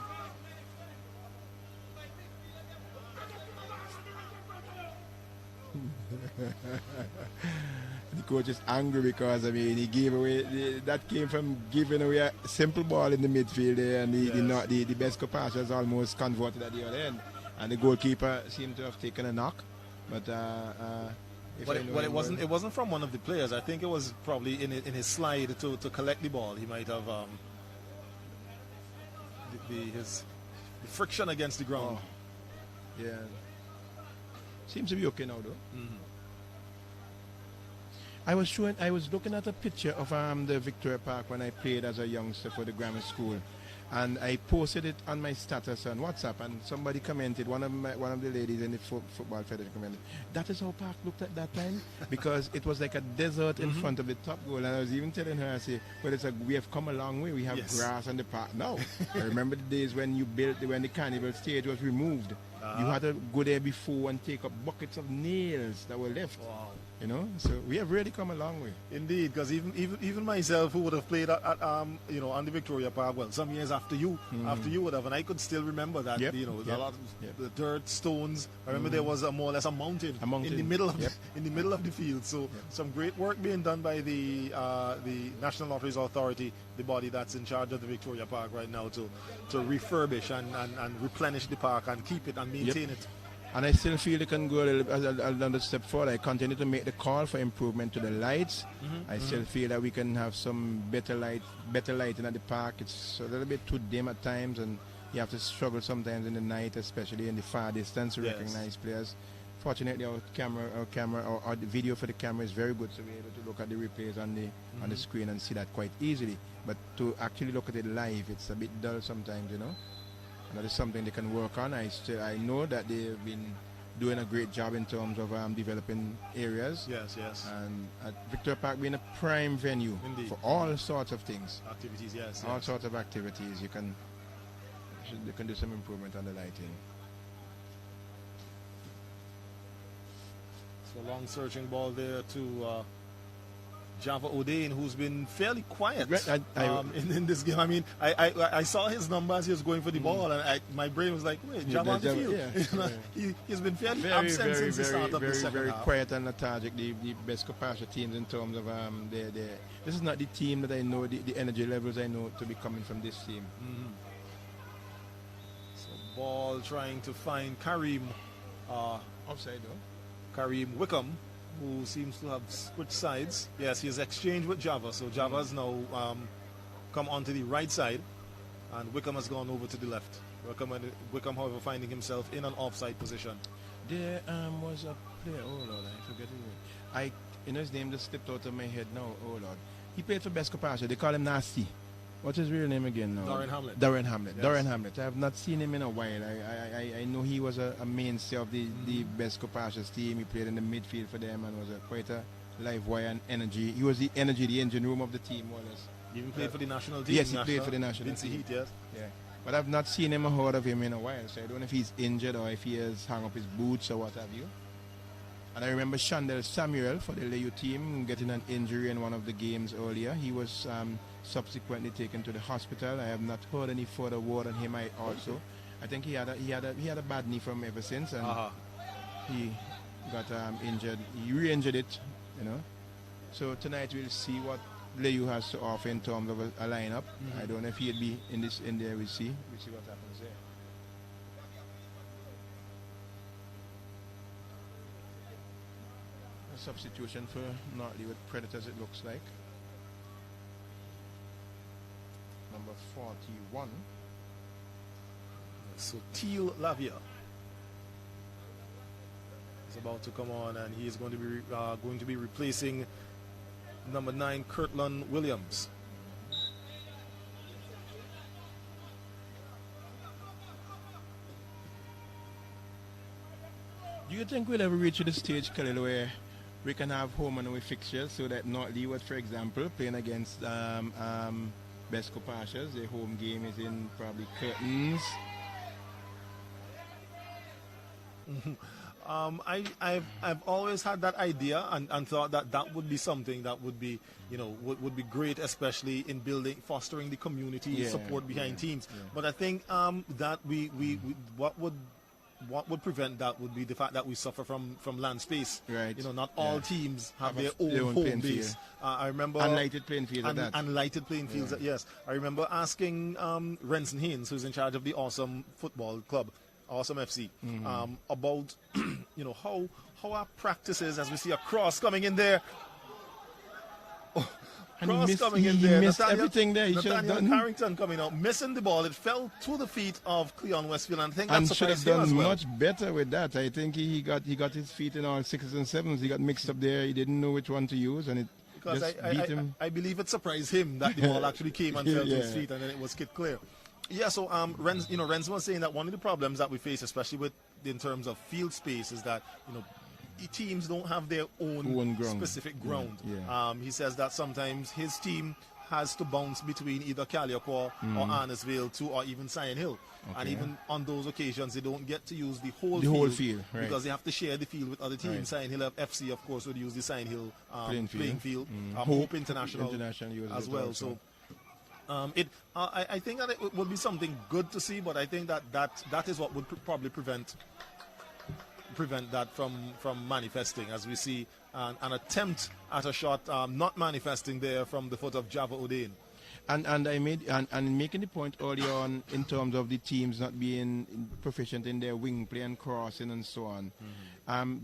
The coach is angry because he gave away that came from giving away a simple ball in the midfield there, and the BESCO Pastures almost converted at the other end, and the goalkeeper seemed to have taken a knock, but it wasn't from one of the players. I think it was probably in his slide to collect the ball. He might have his friction against the ground. Oh. Yeah. Seems to be okay now, though. I was looking at a picture of the Victoria Park when I played as a youngster for the grammar school, and I posted it on my status on WhatsApp, and somebody commented, one of the ladies in the football federation commented, that is how Park looked at that time, because it was like a desert in front of the top goal. And I was even telling her, I say, well, we have come a long way. We have grass on the park now. I remember the days when when the carnival stage was removed. You had to go there before and take up buckets of nails that were left. Wow. So we have really come a long way. Indeed, because even myself, who would have played at on the Victoria Park, well, some years after you would have, and I could still remember that. A lot of the dirt, stones. I remember there was more or less a mountain in the middle of the field. So some great work being done by the National Lotteries Authority, the body that's in charge of the Victoria Park right now, to refurbish and replenish the park and keep it and maintain it. And I still feel it can go another step forward. I continue to make the call for improvement to the lights. I still feel that we can have some better lighting at the park. It's a little bit too dim at times, and you have to struggle sometimes in the night, especially in the far distance, to recognize players. Fortunately, our the video for the camera is very good, so we're able to look at the replays on the screen and see that quite easily. But to actually look at it live, it's a bit dull sometimes, And that is something they can work on. I know that they've been doing a great job in terms of developing areas. Yes, yes. And at Victoria Park being a prime venue Indeed. for all sorts of things. Activities, yes. All yes. sorts of activities. You can do some improvement on the lighting. So long searching ball there to Java O'Dane, who's been fairly quiet in this game. I mean, I saw his number as he was going for the ball, and my brain was like, wait, Java on the field. Yeah. He's been fairly absent since the start of the second very half. quiet and lethargic, the BESCO Pasha teams in terms of this is not the team that I know, the energy levels I know to be coming from this team. Mm-hmm. So ball trying to find Kareem. Offside though. Kareem Wickham, who seems to have switched sides. Yes, he has exchanged with Java, so Java has now come onto the right side, and Wickham has gone over to the left. Wickham, however, finding himself in an offside position. There was a player, oh Lord, I forget his name. His name just slipped out of my head now, oh Lord. He played for BESCO Pasha, they call him Nasty. What's his real name again now? Darren Hamlet. Darren Hamlet. Yes. Darren Hamlet. I have not seen him in a while. I know he was a mainstay of the BESCO Pasha's team. He played in the midfield for them and was quite a live wire and energy. He was the energy, the engine room of the team, more or less. He even played for the national team. Yes, he played for the national Vincy team. Heat, yes. Yeah. But I've not seen him or heard of him in a while, so I don't know if he's injured or if he has hung up his boots or what have you. And I remember Shandel Samuel for the LAYOU team getting an injury in one of the games earlier. He was subsequently taken to the hospital. I have not heard any further word on him. I think he had a bad knee from ever since, and he got injured. He re-injured it, you know. So tonight we'll see what LAYOU has to offer in terms of a lineup. I don't know if he'll be in there. We'll see what happens there. A substitution for Nortley with Predators, it looks like. Number 41. So Teal Lavia is about to come on, and he is going to be replacing number 9 Kirtland Williams. Do you think we'll ever reach the stage, Khalil, where we can have home and away fixtures so that not LEEWARD, for example, playing against BESCO Pashas, their home game is in probably Curtains? I've always had that idea and thought that would be something that would be, would be great, especially in fostering the community support behind teams. Yeah. But I think that what would prevent that would be the fact that we suffer from land space. Right. Not all teams have their own home playing base. field. I remember Unlighted playing field at that. Unlighted playing fields. Yes, I remember asking Renson Haynes, who's in charge of the Awesome Football Club, Awesome FC, about how our practices, as we see a cross coming in there. And He missed everything there. He should have Nathaniel done. Carrington coming out, missing the ball. It fell to the feet of Cleon Westfield, and I think And that should have surprised him done as well. much better with that. I think he got his feet in all 6s and 7s. He got mixed up there. He didn't know which one to use, and it Because just beat him. I believe it surprised him that the ball actually came and fell to his feet, and then it was kicked clear. Yeah, so Renz was saying that one of the problems that we face, especially in terms of field space, is that teams don't have their own ground. specific ground. Yeah. He says that sometimes his team has to bounce between either Caliacor or Arnesville or even Cyan Hill. Okay. And even on those occasions, they don't get to use the whole field, right. because they have to share the field with other teams. Right. Cyan Hill FC, of course, would use the Cyan Hill Playing playing field. field. Hope International uses as it well. also. So I think that it would be something good to see, but I think that is what would probably prevent that from manifesting, as we see an attempt at a shot not manifesting there from the foot of Java O'Dane. And I made and making the point earlier on in terms of the teams not being proficient in their wing play and crossing and so on.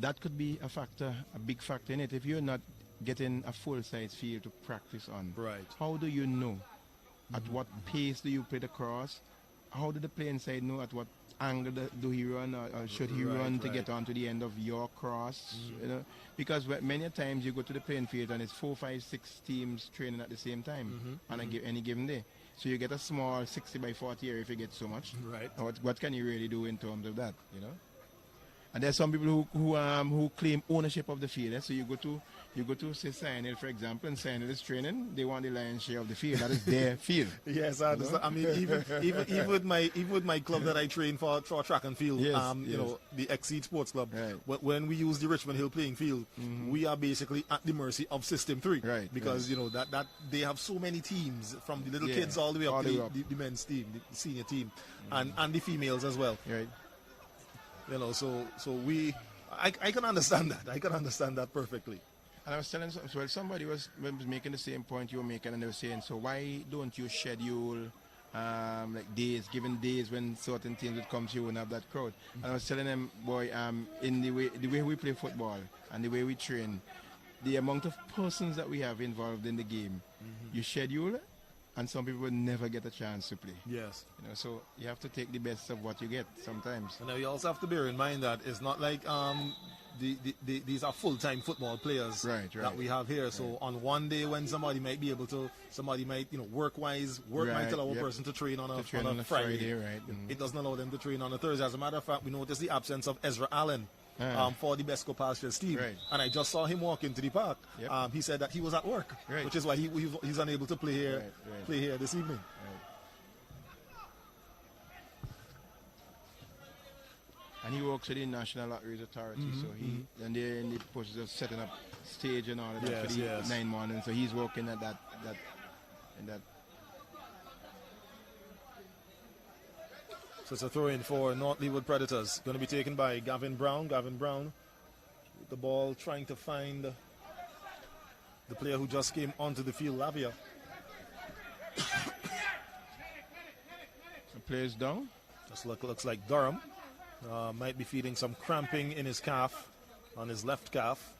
That could be a factor, a big factor in it. If you're not getting a full-size field to practice on, Right. how do you know? At what pace do you play the cross? How do the playing side know at what angle do he run, or should he run to get on to the end of your cross? Because many times you go to the playing field and it's 4, 5, 6 teams training at the same time on any given day. So you get a small 60 by 40 area if you get so much. Right. What can you really do in terms of that? And there's some people who claim ownership of the field. So you go to say Cyan Hill, for example, and Cyan Hill is training. They want the lion's share of the field. That is their field. Yes, I understand. I mean, even with my club that I train for track and field, Yes, you know, the Exceed Sports Club. Right. When we use the Richmond Hill playing field, we are basically at the mercy of System 3. Right. Because you know that they have so many teams, from the little kids all the way up to the men's team, the senior team, and the females as well. Right. You know, so I can understand that. I can understand that perfectly. And I was telling somebody was making the same point you were making, and they were saying, so why don't you schedule like days, given days when certain teams would come to you and have that crowd? And I was telling them, boy, in the way we play football and the way we train, the amount of persons that we have involved in the game, you schedule, and some people will never get a chance to play. Yes. You know, so you have to take the best of what you get sometimes. And now you also have to bear in mind that it's not like these are full-time football players that we have here. So on one day when somebody might work-wise might allow a person to train on a Friday. It doesn't allow them to train on a Thursday. As a matter of fact, we noticed the absence of Ezra Allen for the BESCO Pastures team. And I just saw him walk into the park. He said that he was at work, which is why he's unable to play here this evening. And he works with the National Lotteries Authority, so and they're in the process of setting up stage and all of that for the 9 mornings. So he's working at that. So it's a throw in for North LEEWARD Predators. Going to be taken by Gavin Brown. Gavin Brown with the ball, trying to find the player who just came onto the field, Lavia. The player's down. Just looks like Durham. Might be feeling some cramping in his calf, on his left calf.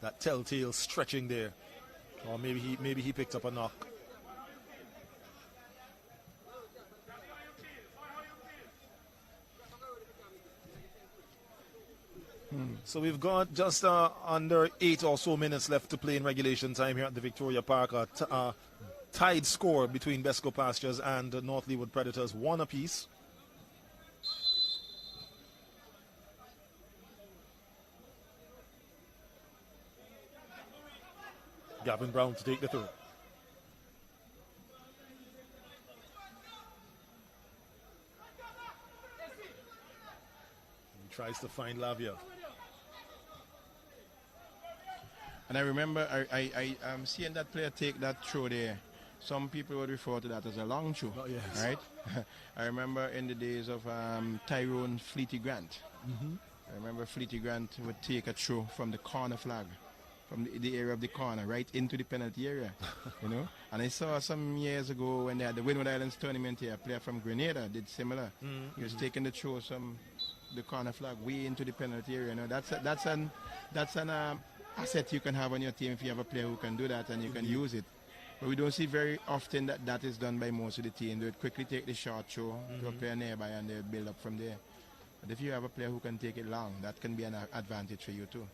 That telltale stretching there, or maybe he picked up a knock. So we've got just under 8 or so minutes left to play in regulation time here at the Victoria Park. Tied score between BESCO Pastures and North LEEWARD Predators, 1 apiece. Gavin Brown to take the throw. He tries to find Lavia. And I remember I'm seeing that player take that throw there. Some people would refer to that as a long throw, right? I remember in the days of Tyrone Fleety Grant. I remember Fleety Grant would take a throw from the corner flag, from the area of the corner, right into the penalty area, you know. And I saw some years ago when they had the Windward Islands tournament here, a player from Grenada did similar. He was taking the throw from the corner flag way into the penalty area. You know, that's an asset you can have on your team if you have a player who can do that and you can use it. But we don't see very often that is done by most of the team. They would quickly take the short throw to a player nearby and they build up from there. But if you have a player who can take it long, that can be an advantage for you too.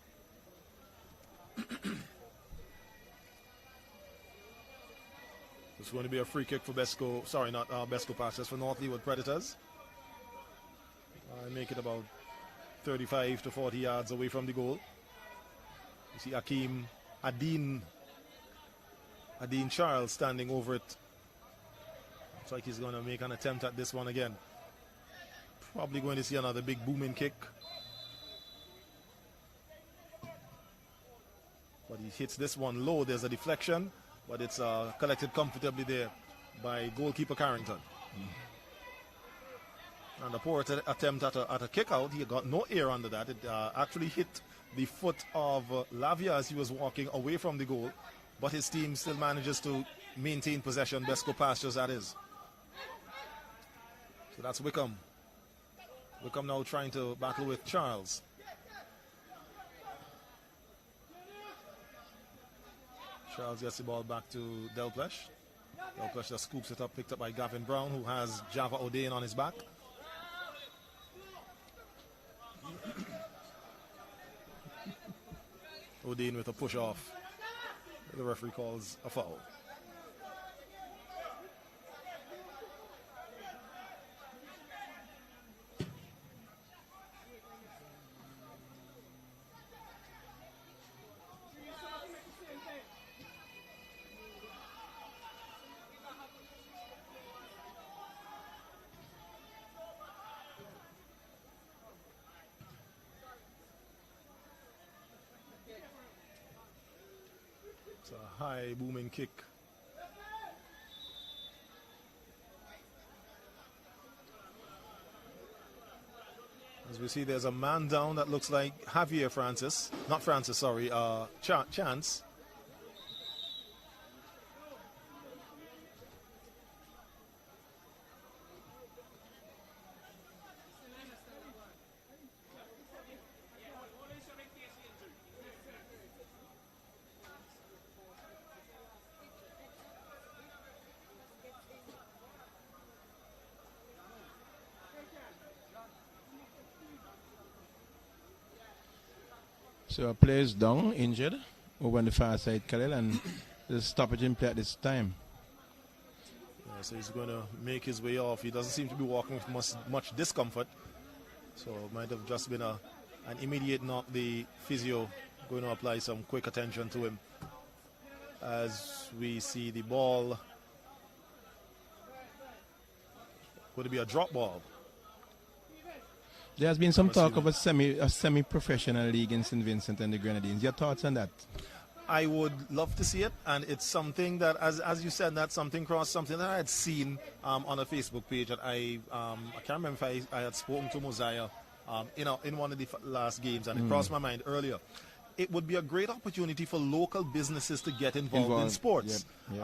It's going to be a free kick for BESCO, sorry, not BESCO Pastures, for North LEEWARD Predators. Make it about 35 to 40 yards away from the goal. You see Adine Charles standing over it. Looks like he's going to make an attempt at this one again. Probably going to see another big booming kick. But he hits this one low. There's a deflection, but it's collected comfortably there by goalkeeper Carrington. And a poor attempt at a kick out. He got no air under that. It actually hit the foot of Lavia as he was walking away from the goal. But his team still manages to maintain possession. BESCO Pastures, that is. So that's Wickham. Wickham now trying to battle with Charles. Charles gets the ball back to Delplesh. Delplesh just scoops it up, picked up by Gavin Brown, who has Java O'Dane on his back. O'Dane with a push off. The referee calls a foul. high booming kick. As we see, there's a man down that looks like Javier Francis. Not Francis, sorry, Chance. So a player is down, injured, over on the far side, Khalil, and there's a stoppage in play at this time. Yeah, so he's going to make his way off. He doesn't seem to be walking with much discomfort. So it might have just been an immediate knock. The physio going to apply some quick attention to him. As we see the ball, would it be a drop ball? There has been some talk of a semi-professional league in St. Vincent and the Grenadines. Your thoughts on that? I would love to see it, and it's something that, as you said, that's something that I had seen on a Facebook page. And I can't remember if I had spoken to Mosiah in one of the last games, and it crossed my mind earlier. It would be a great opportunity for local businesses to get involved in sports. Yep.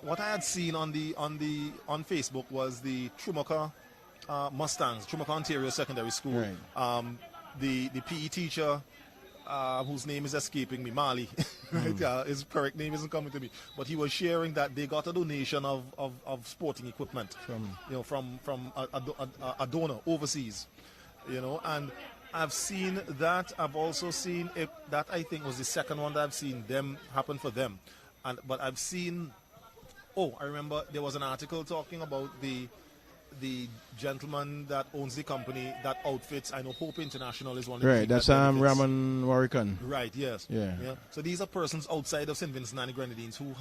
What I had seen on Facebook was the Chumaka Mustangs, Chumaka Ontario Secondary School. Right. The PE teacher, whose name is escaping me, Mali. Right? His correct name isn't coming to me, but he was sharing that they got a donation of sporting equipment from a donor overseas, and I've seen that. I've also seen that I think was the second one that I've seen them happen for them, but I've seen. Oh, I remember there was an article talking about the gentleman that owns the company that outfits. I know Hope International is one of the right. That's Raman Warrikan. Right. Yes. Yeah. So these are persons outside of St. Vincent and the Grenadines who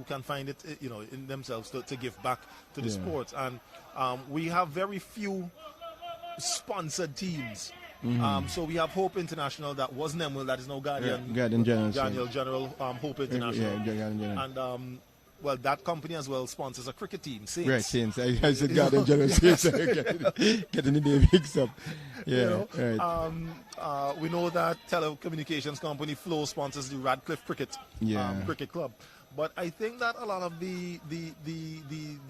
can find it, in themselves to give back to the sport. And we have very few sponsored teams. So we have Hope International that was Nemwell, that is now Guardian General Hope International. And well, that company as well sponsors a cricket team, Saints. Right, Saints. I said Guardian General Saints. Getting the name mixed up. Yeah, right. We know that telecommunications company Flow sponsors the Radcliffe Cricket Club. But I think that a lot of the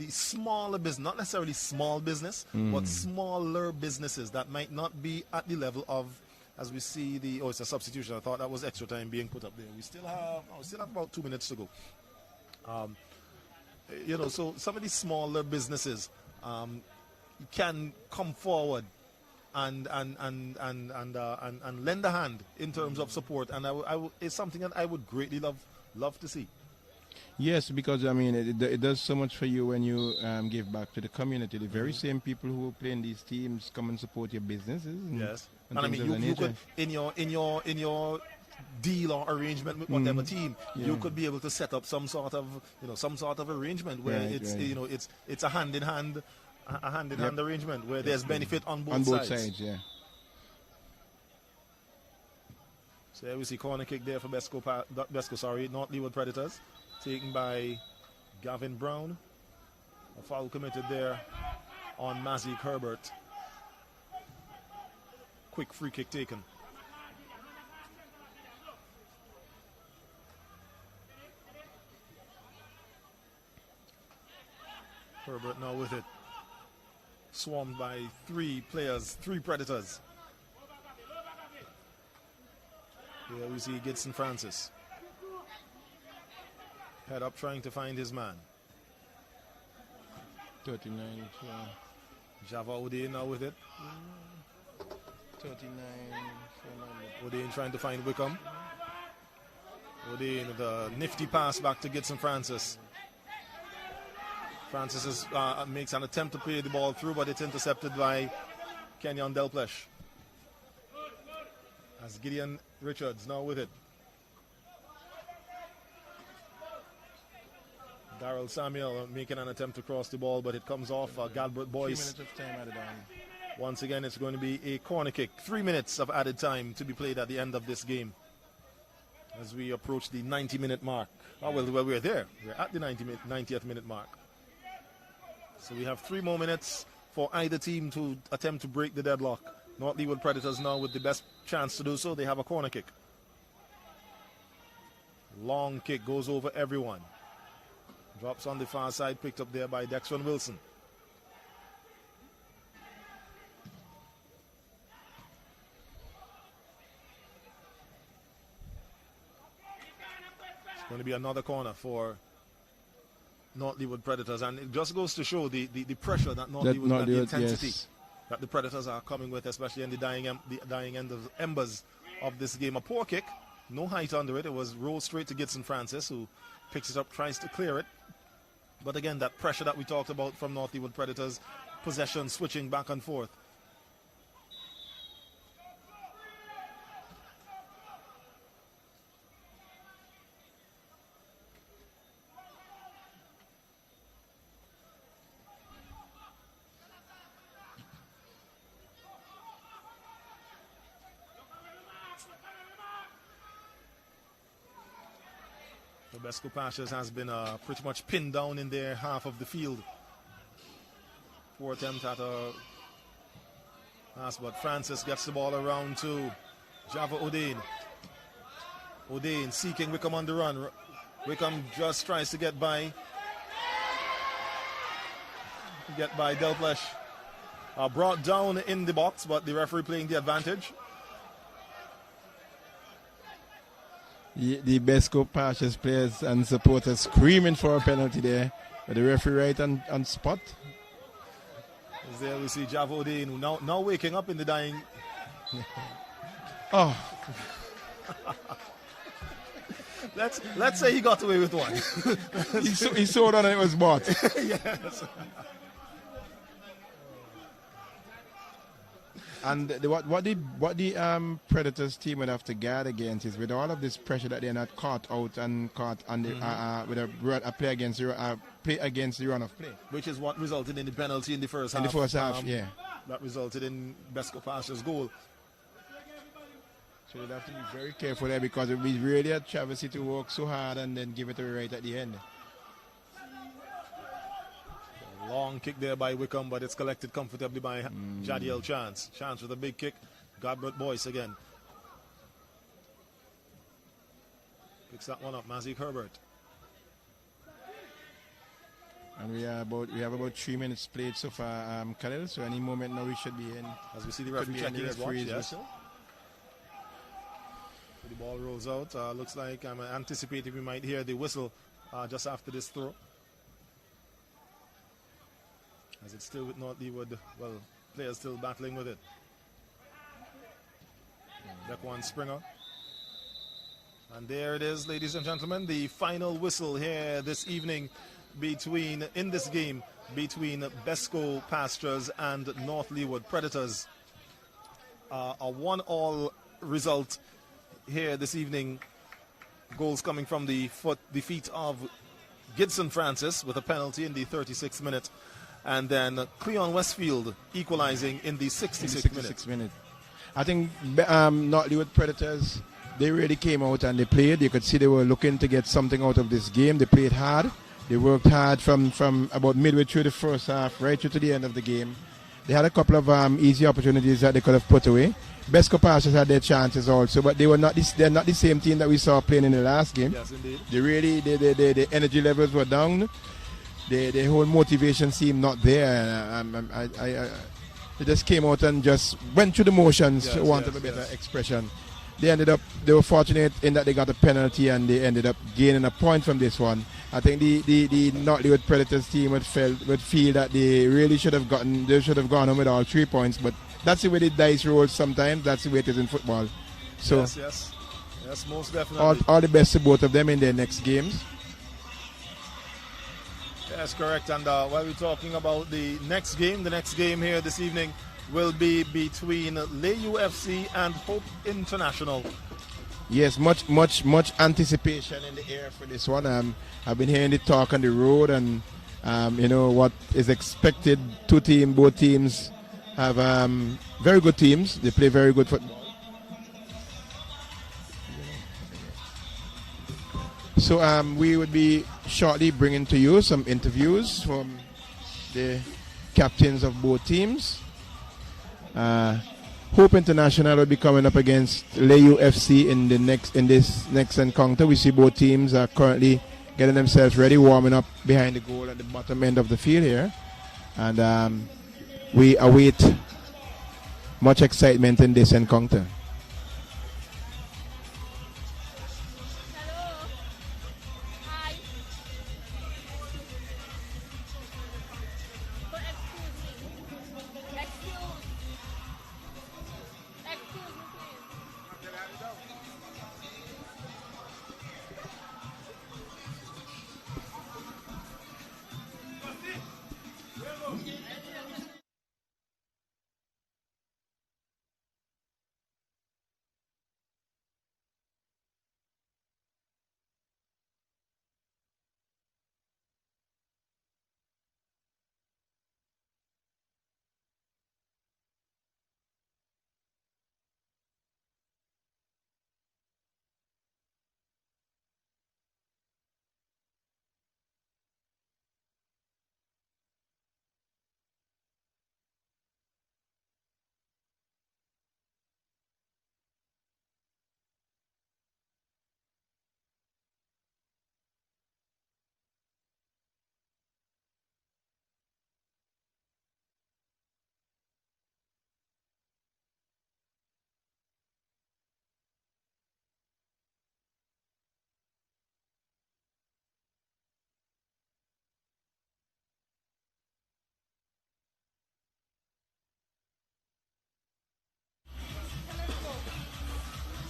smaller business, not necessarily small business, but smaller businesses that might not be at the level of, as we see it's a substitution. I thought that was extra time being put up there. We still have about 2 minutes to go. So some of these smaller businesses can come forward and lend a hand in terms of support, and it's something that I would greatly love to see. Yes, because it does so much for you when you give back to the community. The very same people who play in these teams come and support your businesses. Yes, and you could in your deal or arrangement with whatever team, you could be able to set up some sort of arrangement where it's a hand in hand arrangement where there's benefit on both sides. Yeah. So there we see corner kick there for BESCO, not LEEWARD Predators, taken by Gavin Brown. A foul committed there on Mazik Herbert. Quick free kick taken. Herbert now with it. Swarmed by three Predators. Here we see Gidson Francis. Head up trying to find his man. 39. Java Odein now with it. 39. Odein trying to find Wickham. Odein with a nifty pass back to Gidson Francis. Francis makes an attempt to play the ball through, but it's intercepted by Kenyon Delplesh. As Gideon Richards now with it. Darrell Samuel making an attempt to cross the ball, but it comes off Galbert Boyce. 3 minutes of time added on. Once again, it's going to be a corner kick. 3 minutes of added time to be played at the end of this game. as we approach the 90-minute mark. Oh, well, we're there. We're at the 90th minute mark. So we have 3 more minutes for either team to attempt to break the deadlock. North Leeward Predators now with the best chance to do so. They have a corner kick. Long kick goes over everyone. Drops on the far side, picked up there by Dexron Wilson. It's going to be another corner for North Leeward Predators, and it just goes to show the pressure that North Leeward and the intensity that the Predators are coming with, especially in the dying end of embers of this game. A poor kick, no height under it. It was rolled straight to Gibson Francis, who picks it up, tries to clear it. But again, that pressure that we talked about from North Leeward Predators, possession switching back and forth. The BESCO Pastures has been pretty much pinned down in their half of the field. Poor attempt at a pass, but Francis gets the ball around to Java O'Dane. O'Dane seeking Wickham on the run. Wickham just tries to get by. Delplesh. Brought down in the box, but the referee playing the advantage. The BESCO Pastures players and supporters screaming for a penalty there. But the referee right on spot. As there we see Java O'Dane, who now waking up in the dying. Oh. Let's say he got away with one. he saw it and it was bought. Yes. And what the Predators team would have to guard against is with all of this pressure that they're not caught out and caught on the, with a play against the run of play, which is what resulted in the penalty in the first half. In the first half, yeah. That resulted in BESCO Pastures' goal. So they'd have to be very careful there, because it would be really a travesty to work so hard and then give it away right at the end. Long kick there by Wickham, but it's collected comfortably by Jadiel Chance. Chance with a big kick. Godbert Boyce again. Picks that one up. Mazik Herbert. And we have about 3 minutes played so far, Khalil. So any moment now we should be in. As we see the referee checking his watch. Yes. The ball rolls out. Looks like I'm anticipating we might hear the whistle just after this throw. As it's still with North Leeward, well, players still battling with it. Dequan Springer. And there it is, ladies and gentlemen, the final whistle here this evening in this game between BESCO Pastures and North Leeward Predators. A 1-1 result here this evening. Goals coming from the feet of Gibson Francis with a penalty in the 36th minute. And then Cleon Westfield equalizing in the 66th minute. I think North Leeward Predators, they really came out and they played. You could see they were looking to get something out of this game. They played hard. They worked hard from about midway through the first half right through to the end of the game. They had a couple of easy opportunities that they could have put away. BESCO Pastures had their chances also, but they're not the same team that we saw playing in the last game. Yes, indeed. The energy levels were down. The whole motivation seemed not there. They just came out and just went through the motions, for want of a better expression. They were fortunate in that they got a penalty and they ended up gaining a point from this one. I think the North Leeward Predators team would feel that they really should have gone home with all 3 points, but that's the way the dice rolls sometimes. That's the way it is in football. So yes, most definitely. All the best to both of them in their next games. That's correct. And while we're talking about the next game here this evening will be between LAYOU FC and Hope International. Yes, much anticipation in the air for this one. I've been hearing the talk on the road, and what is expected. Both teams have very good teams. They play very good football. So we would be shortly bringing to you some interviews from the captains of both teams. Hope International will be coming up against LAYOU FC in this next encounter. We see both teams are currently getting themselves ready, warming up behind the goal at the bottom end of the field here. And we await much excitement in this encounter.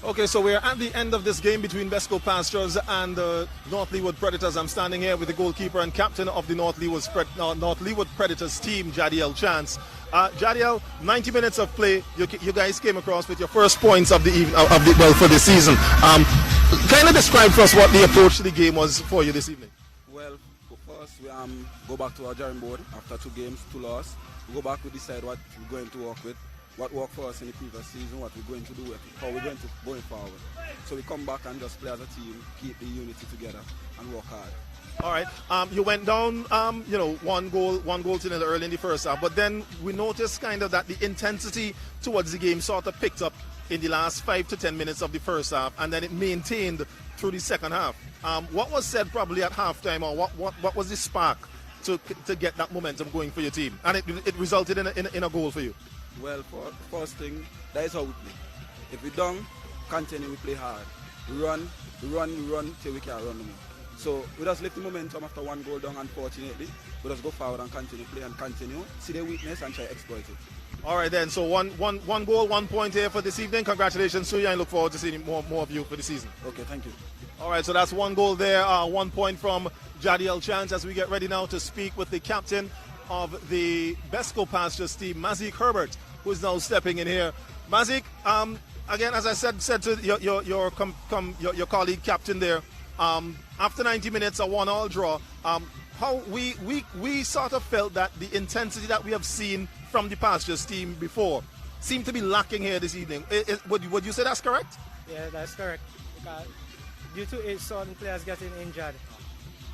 Okay, so we're at the end of this game between BESCO Pastures and the North Leeward Predators. I'm standing here with the goalkeeper and captain of the North Leeward Predators team, Jadiel Chance. Jadiel, 90 minutes of play. You guys came across with your first points of the for the season. Kind of describe for us what the approach to the game was for you this evening. Well, first we go back to our drawing board after 2 games, 2 losses. We go back to decide what we're going to work with. What worked for us in the previous season, what we're going to do, how we're going to going forward. So we come back and just play as a team, keep the unity together, and work hard. All right. You went down, one goal to nil early in the first half, but then we noticed kind of that the intensity towards the game sort of picked up in the last 5 to 10 minutes of the first half, and then it maintained through the second half. What was said probably at halftime, or what was the spark to get that momentum going for your team, and it resulted in a goal for you? Well, first thing, that is how we play. If we don't continue, we play hard. We run till we can't run no more. So we just lift the momentum after 1 goal down, unfortunately. We just go forward and continue play and continue, see the weakness and try to exploit it. All right then, so one goal, 1 point here for this evening. Congratulations to you, and look forward to seeing more of you for the season. Okay, thank you. All right, so that's 1 goal there, 1 point from Jadiel Chance, as we get ready now to speak with the captain of the BESCO Pastures team, Mazik Herbert, who is now stepping in here. Mazik, again, as I said to your colleague captain there, after 90 minutes, a 1-1 draw, how we sort of felt that the intensity that we have seen from the Pastures team before seemed to be lacking here this evening. Would you say that's correct? Yeah, that's correct. Because due to certain players getting injured,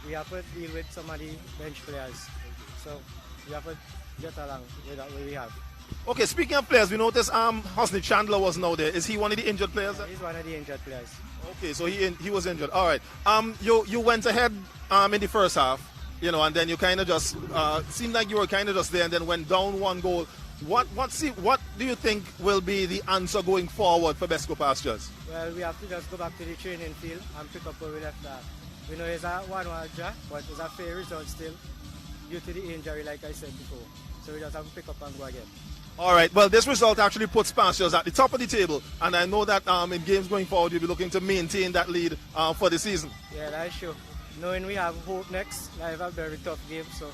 we have to deal with some of the bench players. So we have to get along with what we have. Okay, speaking of players, we noticed Hosni Chandler was now there. Is he one of the injured players? He's one of the injured players. Okay, so he was injured. All right. You went ahead in the first half, and then you kind of just seemed like you were kind of just there, and then went down 1 goal. What do you think will be the answer going forward for BESCO Pastures? Well, we have to just go back to the training field and pick up where we left off. We know it's a 1-1 draw, but it's a fair result still due to the injury, like I said before. So we just have to pick up and go again. All right, well, this result actually puts Pastures at the top of the table, and I know that in games going forward, you'll be looking to maintain that lead for the season. Yeah, that's true. Knowing we have Hope next, I have a very tough game, so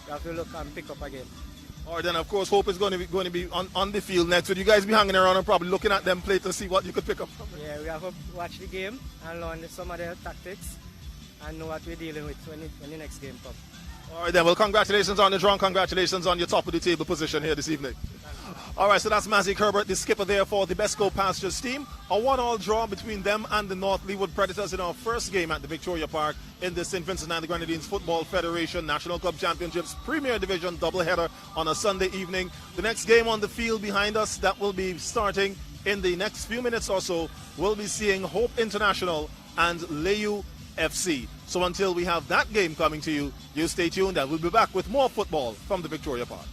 we have to look and pick up again. All right, then, of course, Hope is going to be on the field next. Would you guys be hanging around and probably looking at them play to see what you could pick up from it? Yeah, we have to watch the game and learn some of their tactics and know what we're dealing with when the next game comes. All right, then. Well, congratulations on the draw. Congratulations on your top of the table position here this evening. All right, so that's Mazzy Herbert, the skipper there for the BESCO Pastures team. A 1-1 draw between them and the North Leeward Predators in our first game at the Victoria Park in the St. Vincent and the Grenadines Football Federation National Club Championships Premier Division doubleheader on a Sunday evening. The next game on the field behind us that will be starting in the next few minutes or so, we'll be seeing Hope International and LAYOU FC. So until we have that game coming to you, you stay tuned and we'll be back with more football from the Victoria Park.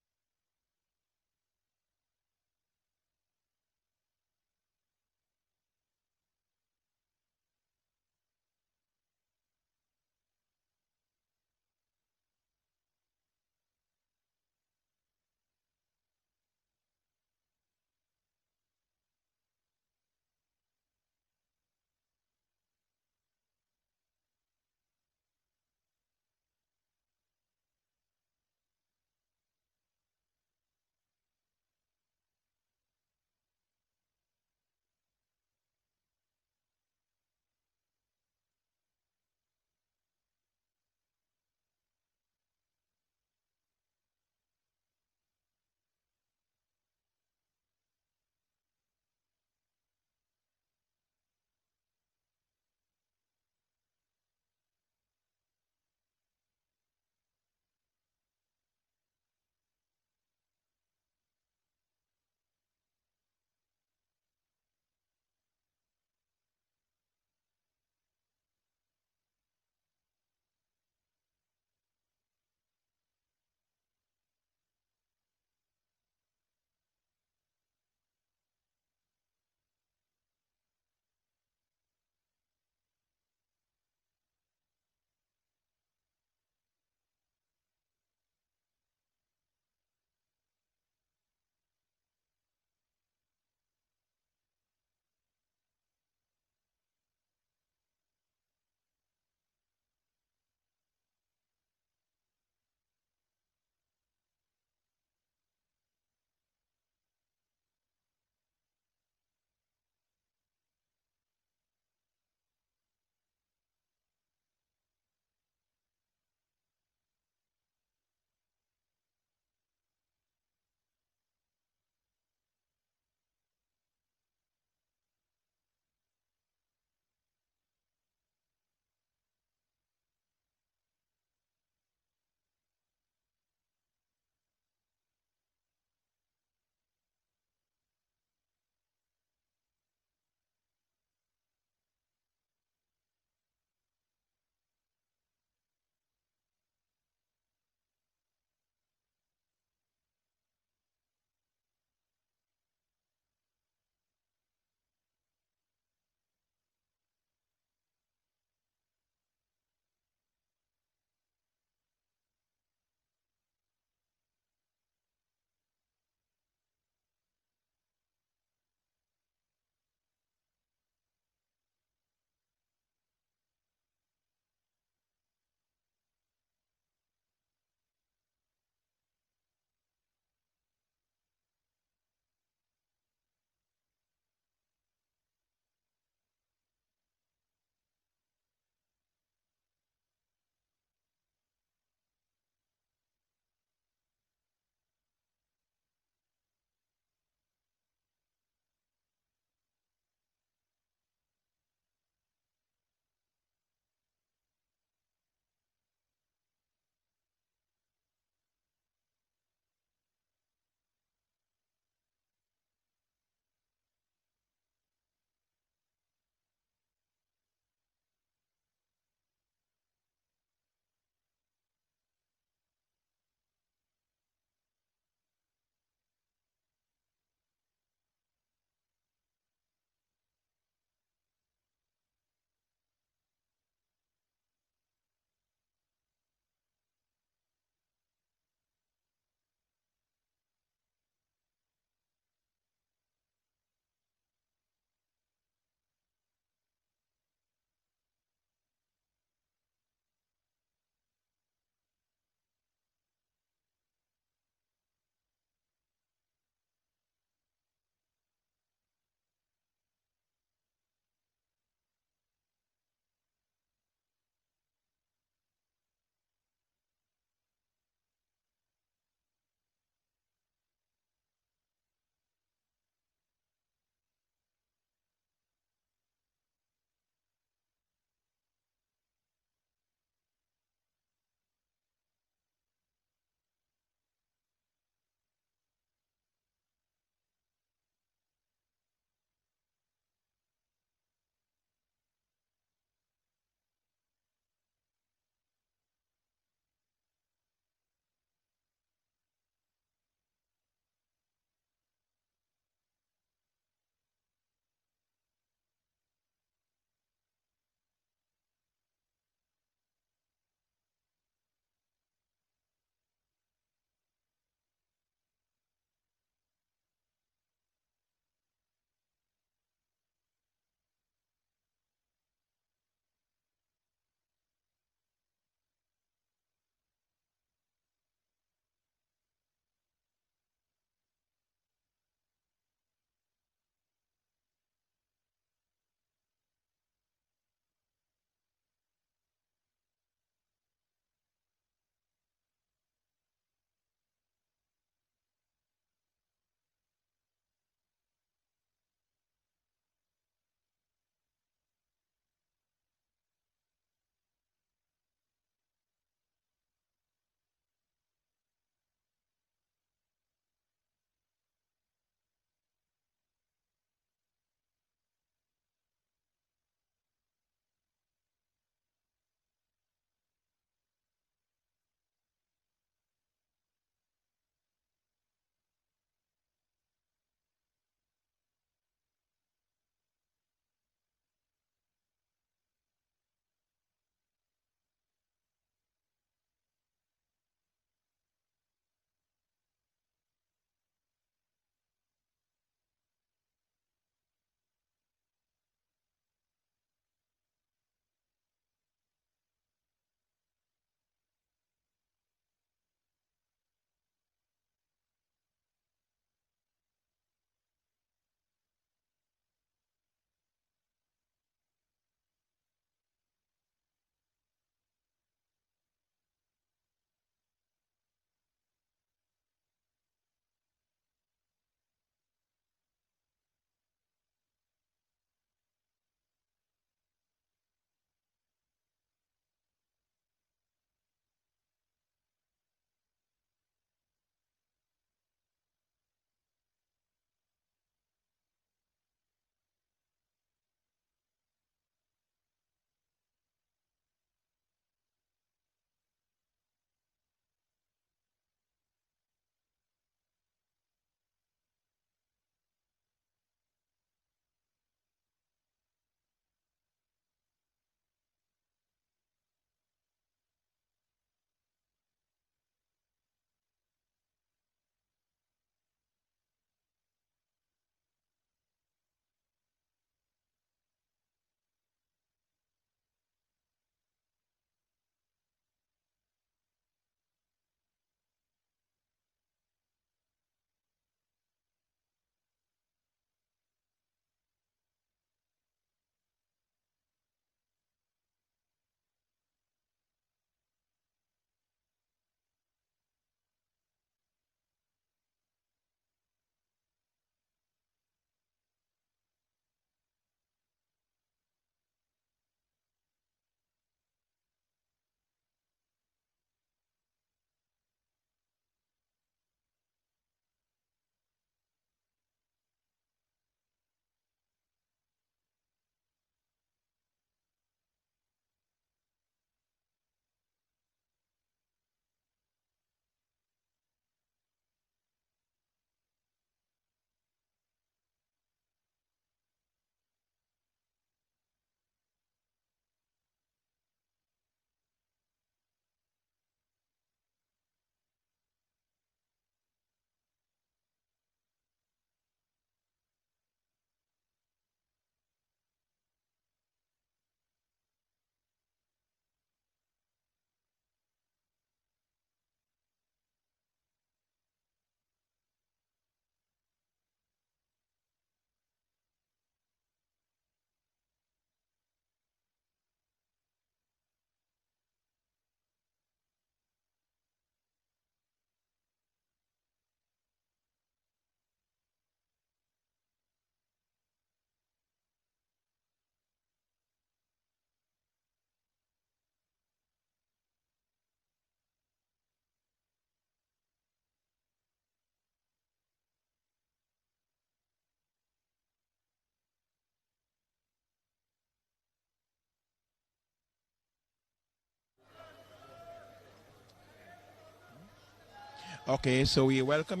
Okay, so we welcome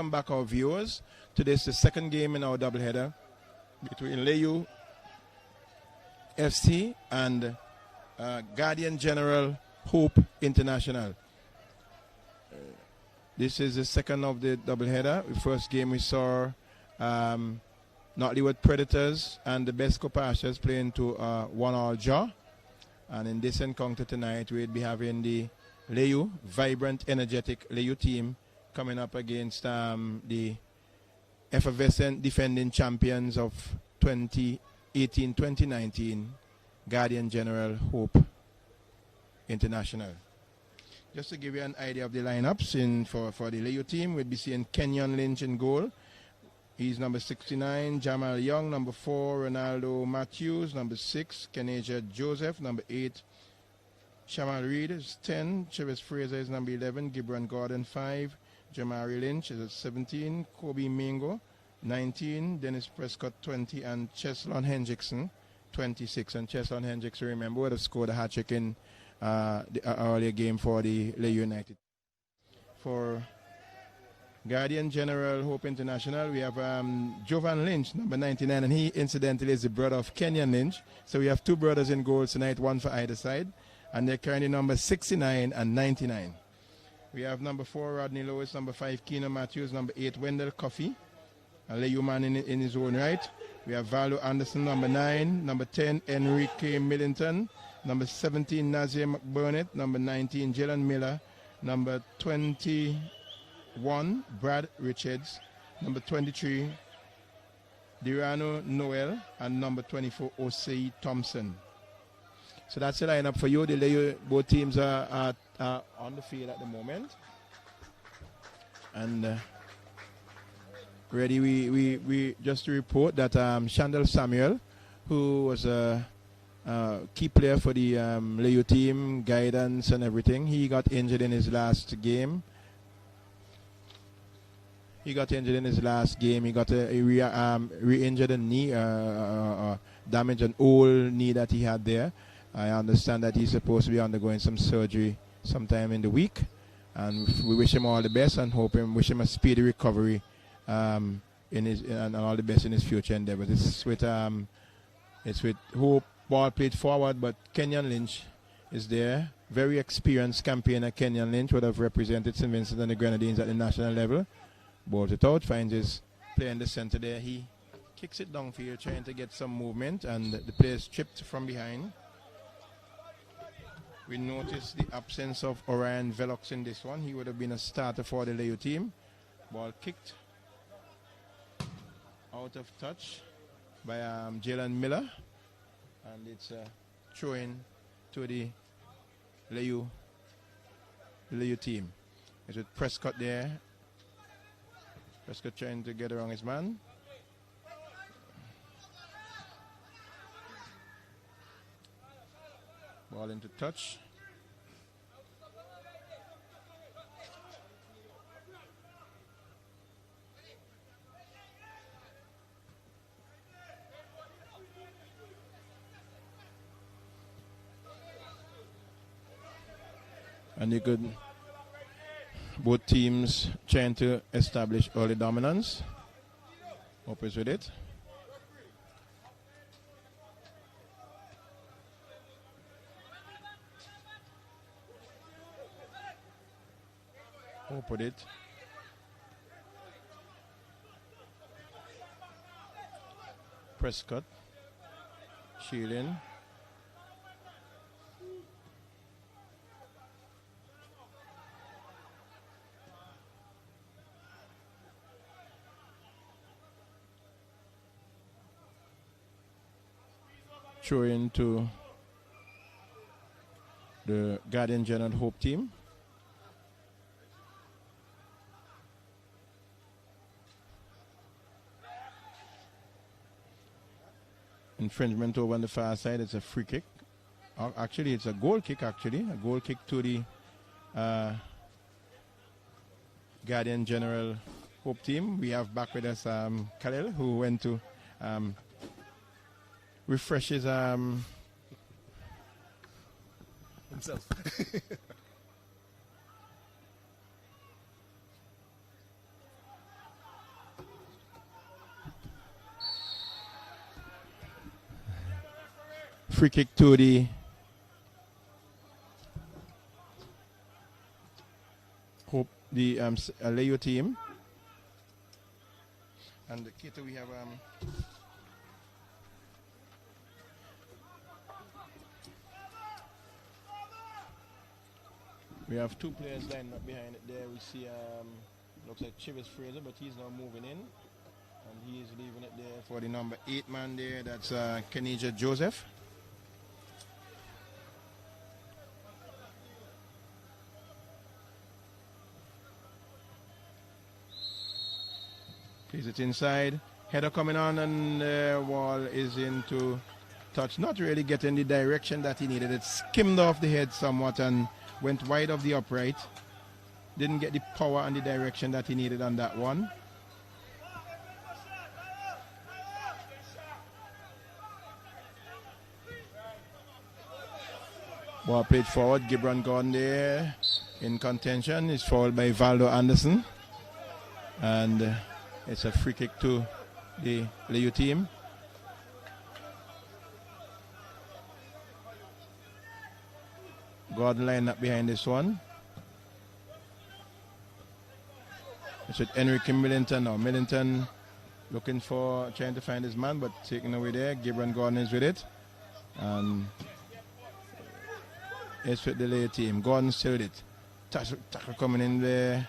back our viewers to this, the second game in our doubleheader between LAYOU FC and Guardian General Hope International. This is the second of the doubleheader. The first game we saw Not LEEWARD Predators and the BESCO Pastures playing to 1-1 draw. And in this encounter tonight, we'll be having the LAYOU, vibrant, energetic LAYOU team coming up against the effervescent defending champions of 2018-2019, Guardian General Hope International. Just to give you an idea of the lineups for the LAYOU team, we'll be seeing Kenyon Lynch in goal. He's number 69, Jamal Young, number 4, Ronaldo Matthews, number 6, Keneja Joseph, number 8, Shamal Reed is 10, Travis Fraser is number 11, Gibran Gordon 5, Jamari Lynch is at 17, Kobe Mingo 19, Dennis Prescott 20, and Cheslon Hendrickson 26. And Cheslon Hendrickson, remember, would have scored a hat-trick in the earlier game for the LAYOU United. For Guardian General Hope International, we have Jovan Lynch, number 99, and he incidentally is the brother of Kenyon Lynch. So we have two brothers in goal tonight, one for either side, and they're carrying number 69 and 99. We have number 4, Rodney Lewis, number 5, Keenan Matthews, number 8, Wendell Coffey, a LAYOU man in his own right. We have Valo Anderson, number 9, number 10, Enrique Millington, number 17, Nazir McBurnett, number 19, Jalen Miller, number 21, Brad Richards, number 23, Dirano Noel, and number 24, Osei Thompson. So that's the lineup for you. The LAYOU, both teams are on the field at the moment. And ready, we just to report that Shandel Samuel, who was a key player for the LAYOU team, guidance and everything, he got injured in his last game. He got re-injured a knee, damaged an old knee that he had there. I understand that he's supposed to be undergoing some surgery sometime in the week, and we wish him all the best and wish him a speedy recovery, and all the best in his future endeavors. It's with Hope ball played forward, but Kenyon Lynch is there. Very experienced campaigner Kenyon Lynch would have represented St. Vincent and the Grenadines at the national level. Balls it out, finds his player in the center there. He kicks it downfield, trying to get some movement, and the player is tripped from behind. We notice the absence of Orion Velox in this one. He would have been a starter for the LAYOU team. Ball kicked out of touch by Jalen Miller, and it's thrown to the LAYOU team. It's with Prescott there. Prescott trying to get around his man. Ball into touch. And you could, both teams trying to establish early dominance. Hope is with it. Hope with it. Prescott. Shielding. Throw into the Guardian General Hope team. Infringement over on the far side. It's a free kick. Actually, it's a goal kick. A goal kick to the Guardian General Hope team. We have back with us Khalil, who went to refresh his himself. free kick to the LAYOU team. And the kit we have two players lined up behind it there. We see looks like Chivas Fraser, but he's now moving in. And he is leaving it there for the number 8 man there. That's Kenija Joseph. Plays it inside. Header coming on, and the wall is into touch. Not really getting the direction that he needed. It skimmed off the head somewhat and went wide of the upright. Didn't get the power and the direction that he needed on that one. Ball played forward. Gibran Gordon there in contention. Is fouled by Valdo Anderson. And it's a free kick to the LAYOU team. Gordon lined up behind this one. It's with Enrique Millington now. Millington trying to find his man, but taken away there. Gibran Gordon is with it. And it's with the LAYOU team. Gordon still with it. Tackle coming in there.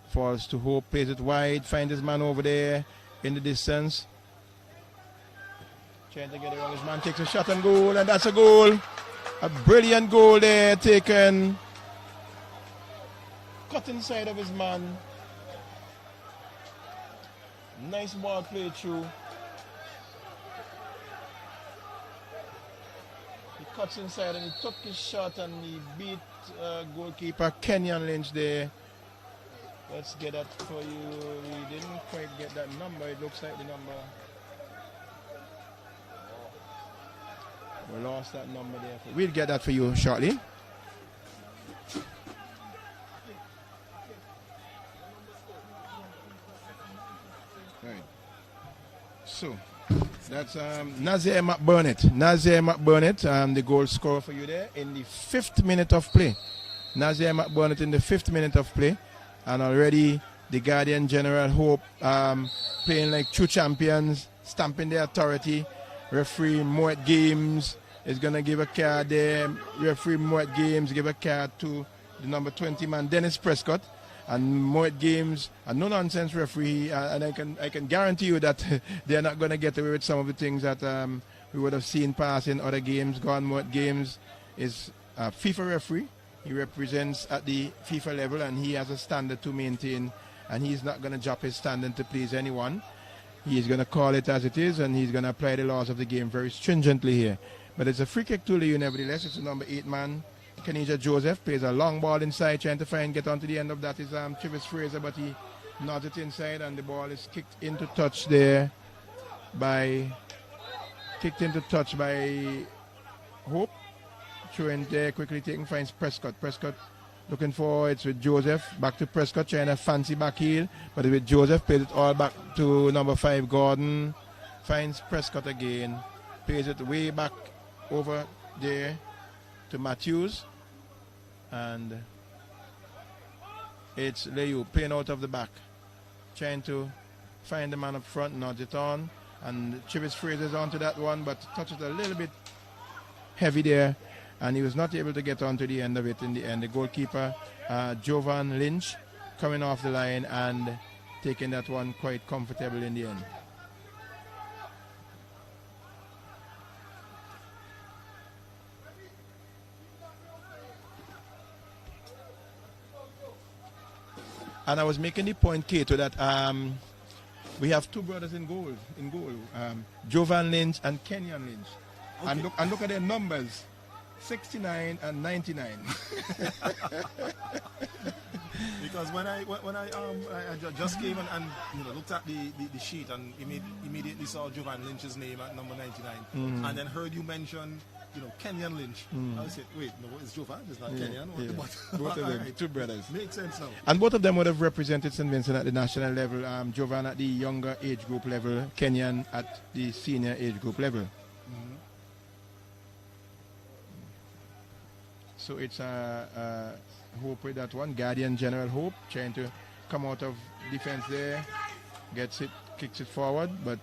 Falls to Hope, plays it wide, finds his man over there in the distance. Trying to get it wrong. His man takes a shot and goal, and that's a goal. A brilliant goal there taken. Cut inside of his man. Nice ball played through. He cuts inside and he took his shot and he beat goalkeeper Kenyon Lynch there. Let's get that for you. We didn't quite get that number. It looks like the number. We lost that number there. We'll get that for you shortly. Right. So, that's Nazir McBurnett. Nazir McBurnett, the goal scorer for you there in the 5th minute of play. Nazir McBurnett in the 5th minute of play. And already the Guardian General Hope playing like true champions, stamping their authority. Referee Moet Games is going to give a card there. Referee Moet Games give a card to the number 20 man, Dennis Prescott. And Moet Games, a no-nonsense referee. And I can guarantee you that they're not going to get away with some of the things that we would have seen pass in other games. Gordon Moet Games is a FIFA referee. He represents at the FIFA level and he has a standard to maintain, and he's not going to drop his standard to please anyone. He's going to call it as it is, and he's going to apply the laws of the game very stringently here. But it's a free kick to LAYOU nevertheless. It's the number 8 man. Kenija Joseph plays a get onto the end of that is Chivas Fraser, but he nods it inside and the ball is kicked into touch by Hope. Through in there, quickly taking, finds Prescott. Prescott looking for it's with Joseph. Back to Prescott, trying a fancy back heel. But with Joseph, plays it all back to number 5, Gordon. Finds Prescott again. Plays it way back over there to Matthews. And it's LAYOU playing out of the back. Trying to find the man up front, nods it on. And Chivas Fraser's onto that one, but touches a little bit heavy there. And he was not able to get onto the end of it in the end. The goalkeeper, Jovan Lynch, coming off the line and taking that one quite comfortable in the end. And I was making the point, Kato, that we have 2 brothers in goal. Jovan Lynch and Kenyon Lynch. Okay. And look at their numbers. 69 and 99. Because when I just came and looked at the sheet and immediately saw Jovan Lynch's name at number 99, and then heard you mention Kenyon Lynch. I said, wait, no, it's Jovan, it's not Kenyon. Both of them, right. 2 brothers. Makes sense now. And both of them would have represented St. Vincent at the national level. Jovan at the younger age group level, Kenyon at the senior age group level. So it's Hope with that one. Guardian General Hope trying to come out of defense there. Gets it, kicks it forward, but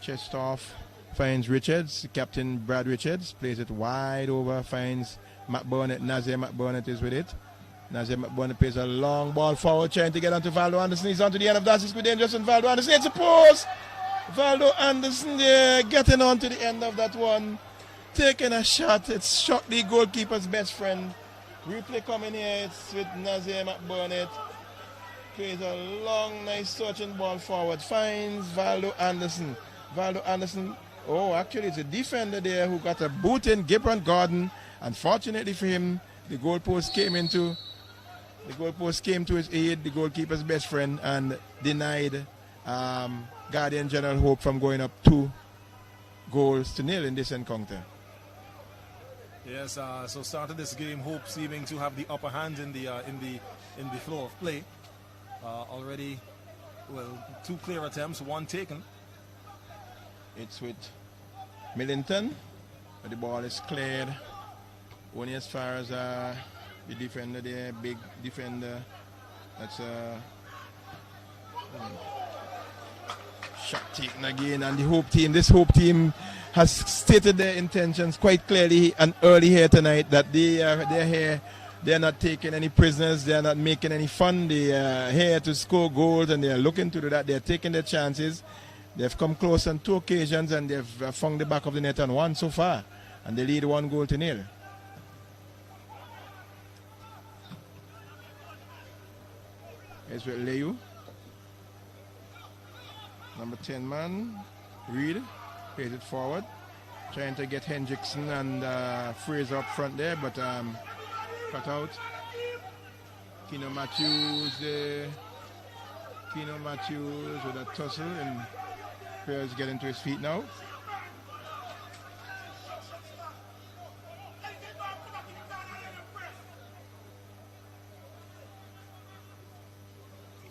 chest off, finds Richards. Captain Brad Richards plays it wide over, finds McBurnett. Nazir McBurnett is with it. Nazir McBurnett plays a long ball forward, trying to get onto Valdo Anderson. He's onto the end of that. It's good dangerous on Valdo Anderson. It's a post. Valdo Anderson there, getting on to the end of that one. Taking a shot. It's shot the goalkeeper's best friend. Replay coming here. It's with Nazir McBurnett. Plays a long, nice searching ball forward. Finds Valdo Anderson. Valdo Anderson. Oh, actually, it's a defender there who got a boot in. Gibran Gordon. Unfortunately for him, the goalpost came to his aid, the goalkeeper's best friend, and denied Guardian General Hope from going up 2-0 in this encounter. Yes, so started this game, Hope seeming to have the upper hand in the flow of play. Already, well, 2 clear attempts, 1 taken. It's with Millington, but the ball is cleared. Only as far as the defender there, big defender. That's shot taken again, and the Hope team. This Hope team has stated their intentions quite clearly and early here tonight that they're here. They're not taking any prisoners. They're not making any fun. They're here to score goals, and they're looking to do that. They're taking their chances. They've come close on 2 occasions, and they've found the back of the net on 1 so far, and they lead 1-0. It's with LAYOU. Number 10 man, Reed, plays it forward. Trying to get Hendrickson and Fraser up front there, but cut out. Keno Matthews with a tussle, and players getting to his feet now.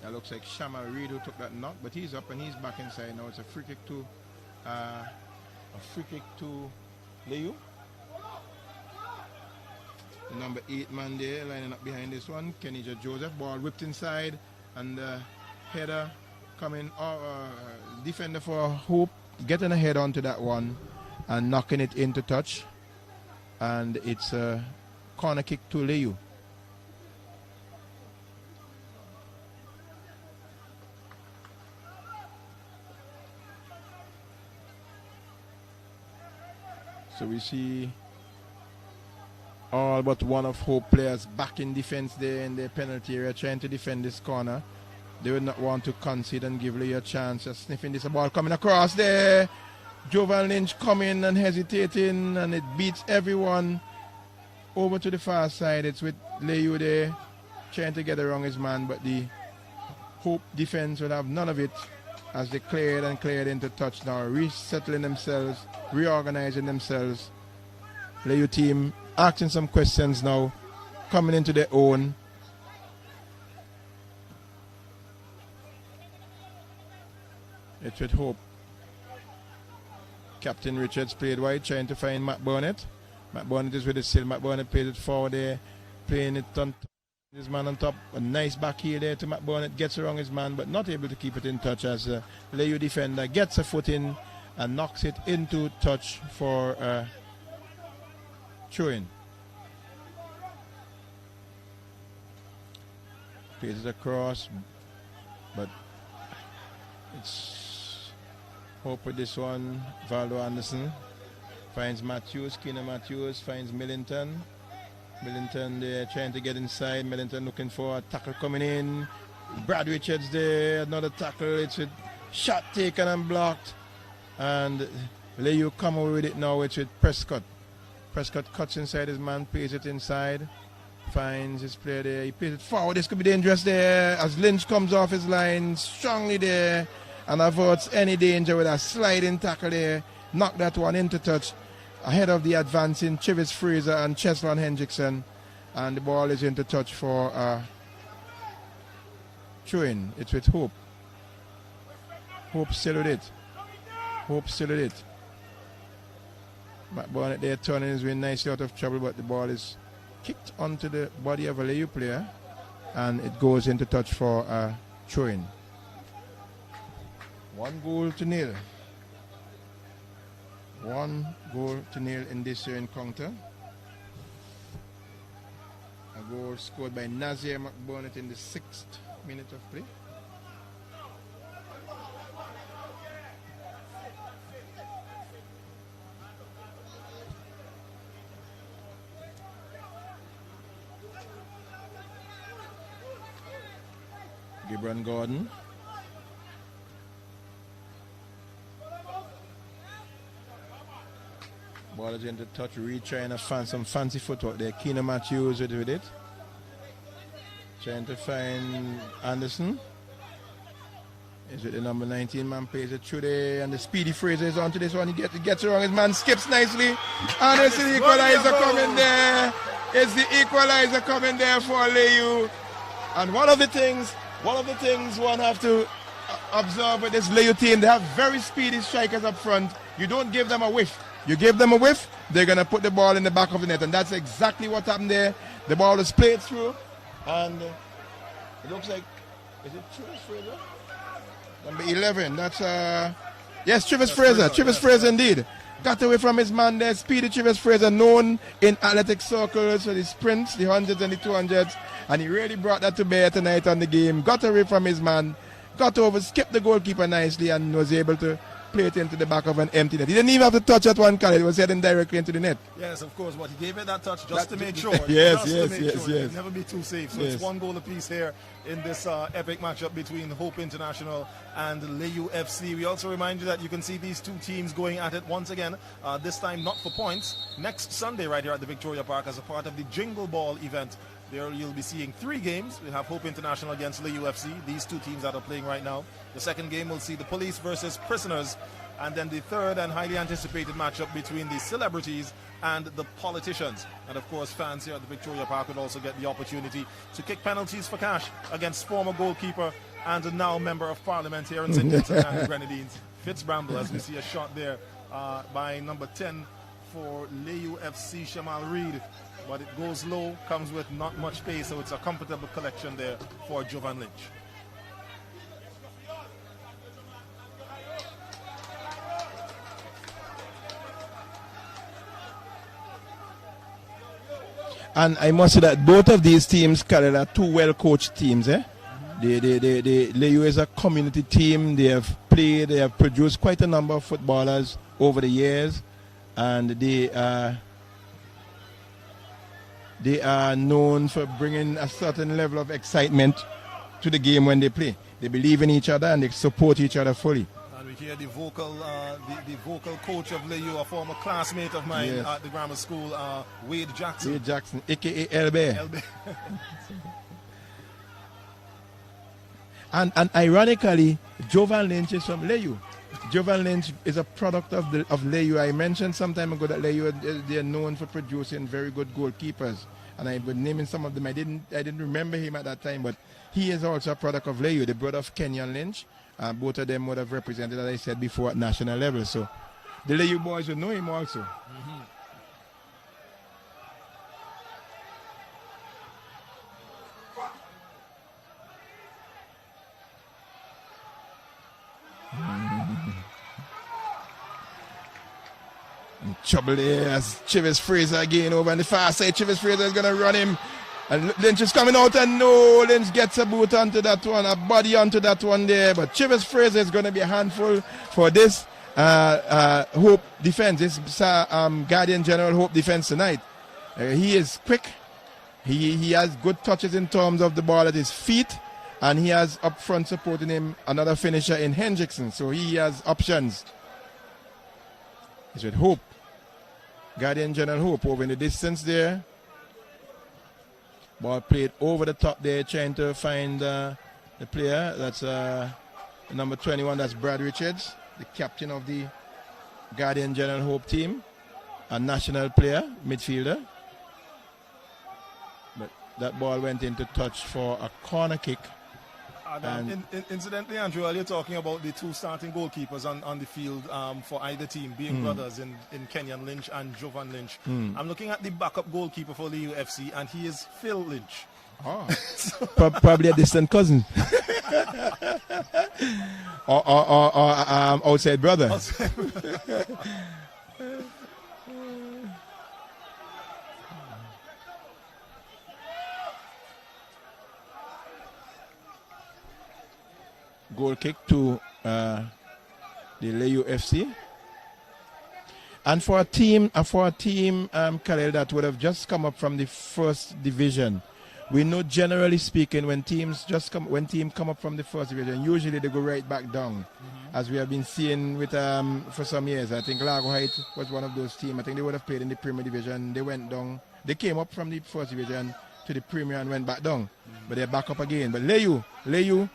That looks like Shama Reed who took that knock, but he's up and he's back inside now. It's a free kick to LAYOU. The number 8 man there lining up behind this one, Kenija Joseph. Ball whipped inside, and header coming. Defender for Hope getting a head onto that one and knocking it into touch, and it's a corner kick to LAYOU. So we see all but one of Hope players back in defense there in the penalty area trying to defend this corner. They would not want to concede and give LAYOU a chance of sniffing this ball coming across there. Jovan Lynch coming and hesitating, and it beats everyone over to the far side. It's with LAYOU there trying to get around his man, but the Hope defense will have none of it as they cleared into touch now, resettling themselves, reorganizing themselves. LAYOU team asking some questions now, coming into their own. It's with Hope. Captain Richards played wide, trying to find Matt Burnett. Matt Burnett is with it still. Matt Burnett plays it forward there, playing it on his man on top. A nice back heel there to Matt Burnett. Gets around his man, but not able to keep it in touch as LAYOU defender gets a foot in and knocks it into touch for throw-in. Plays it across, but it's Hope with this one. Valdo Anderson finds Matthews, Keno Matthews finds Millington. Millington there trying to get inside. Millington looking for a tackle coming in. Brad Richards there, another tackle. It's a shot taken and blocked. And LAYOU come over with it now. It's with Prescott. Prescott cuts inside his man, plays it inside. Finds his player there. He plays it forward. This could be dangerous there as Lynch comes off his line strongly there and averts any danger with a sliding tackle there. Knock that one into touch ahead of the advancing Chivis Fraser and Cheslon Hendrickson, and the ball is into touch for throw-in. It's with Hope. Hope still with it. Hope still with it. Matt Burnett there turning his way nicely out of trouble, but the ball is kicked onto the body of a LAYOU player, and it goes into touch for a throw-in. 1-0. 1-0 in this encounter. A goal scored by Nazir McBurnett in the 6th minute of play. Gibran Gordon. Ball is into touch, trying to find some fancy footwork there. Keenan Matthews with it. Trying to find Anderson. Is it the number 19 man plays it through there, and the speedy Fraser is onto this one. He gets it wrong. His man skips nicely. And it's the equalizer coming there. It's the equalizer coming there for LAYOU. And one of the things one have to observe with this LAYOU team, they have very speedy strikers up front. You don't give them a whiff. You give them a whiff, they're going to put the ball in the back of the net. And that's exactly what happened there. The ball is played through. And it looks like, is it Travis Fraser? Number 11. That's, yes, Travis Fraser. Travis Fraser indeed. Got away from his man there. Speedy Travis Fraser, known in athletic circles for the sprints, the 100s and the 200s. And he really brought that to bear tonight on the game. Got away from his man. Got over, skipped the goalkeeper nicely, and was able to play it into the back of an empty net. He didn't even have to touch that one, Khaled. It was heading directly into the net. Yes, of course. But he gave it that touch just to make sure. Yes. Never be too safe. So it's 1 goal apiece here in this epic matchup between Hope International and LAYOU FC. We also remind you that you can see these two teams going at it once again, this time not for points, next Sunday right here at the Victoria Park as a part of the Jingle Ball event. There you'll be seeing 3 games. We have Hope International against LAYOU FC, these two teams that are playing right now. The second game will see the Police versus Prisoners. And then the third and highly anticipated matchup between the Celebrities and the Politicians. And of course, fans here at the Victoria Park would also get the opportunity to kick penalties for cash against former goalkeeper and now member of parliament here in St. Vincent and the Grenadines, Fitz Bramble, as we see a shot there by number 10 for LAYOU FC, Shamal Reed. But it goes low, comes with not much pace, so it's a comfortable collection there for Jovan Lynch. And I must say that both of these teams, Khaled, are two well-coached teams. The LAYOU is a community team. They have produced quite a number of footballers over the years, and they are known for bringing a certain level of excitement to the game when they play. They believe in each other and they support each other fully. And we hear the vocal coach of LAYOU, a former classmate of mine at the grammar school, Wade Jackson. Wade Jackson, a.k.a. Elbe. And ironically, Jovan Lynch is from LAYOU. Jovan Lynch is a product of LAYOU. I mentioned some time ago that LAYOU, they are known for producing very good goalkeepers. And I was naming some of them. I didn't remember him at that time, but he is also a product of LAYOU, the brother of Kenyon Lynch. Both of them would have represented, as I said before, at national level. So the LAYOU boys would know him also. Trouble there as Travis Fraser again over on the far side. Travis Fraser is going to run him. And Lynch is coming out, and no, Lynch gets a boot onto that one, a body onto that one there. But Travis Fraser is going to be a handful for this Hope defense, this Guardian General Hope defense tonight. He is quick. He has good touches in terms of the ball at his feet. And he has up front supporting him another finisher in Hendrickson. So he has options. It's with Hope. Guardian General Hope over in the distance there. Ball played over the top there, trying to find the player. That's number 21, that's Brad Richards, the captain of the Guardian General Hope team. A national player, midfielder. But that ball went into touch for a corner kick. And, incidentally, Andrew, while you're talking about the two starting goalkeepers on the field for either team, being brothers in Kenyon Lynch and Jovan Lynch, I'm looking at the backup goalkeeper for LAYOU FC, and he is Phil Lynch. Oh. Probably a distant cousin. or outside brother. Goal kick to the LAYOU FC. And for a team, Khalil, that would have just come up from the first division, we know generally speaking when teams come up from the first division, usually they go right back down, as we have been seeing with for some years. I think Largo Height was one of those teams. I think they would have played in the Premier Division. They went down. They came up from the first division to the Premier and went back down, but they're back up again. But LAYOU,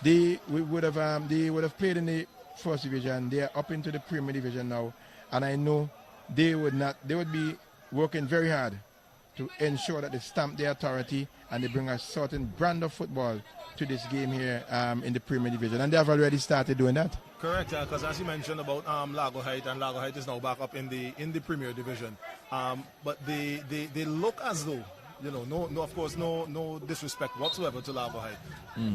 they would have played in the first division. They are up into the Premier Division now, and I know they would be working very hard to ensure that they stamp their authority and they bring a certain brand of football to this game here in the Premier Division, and they have already started doing that. Correct, because as you mentioned about Largo Height, and Largo Height is now back up in the Premier Division, but they look as though, you know, of course, no disrespect whatsoever to Largo Height,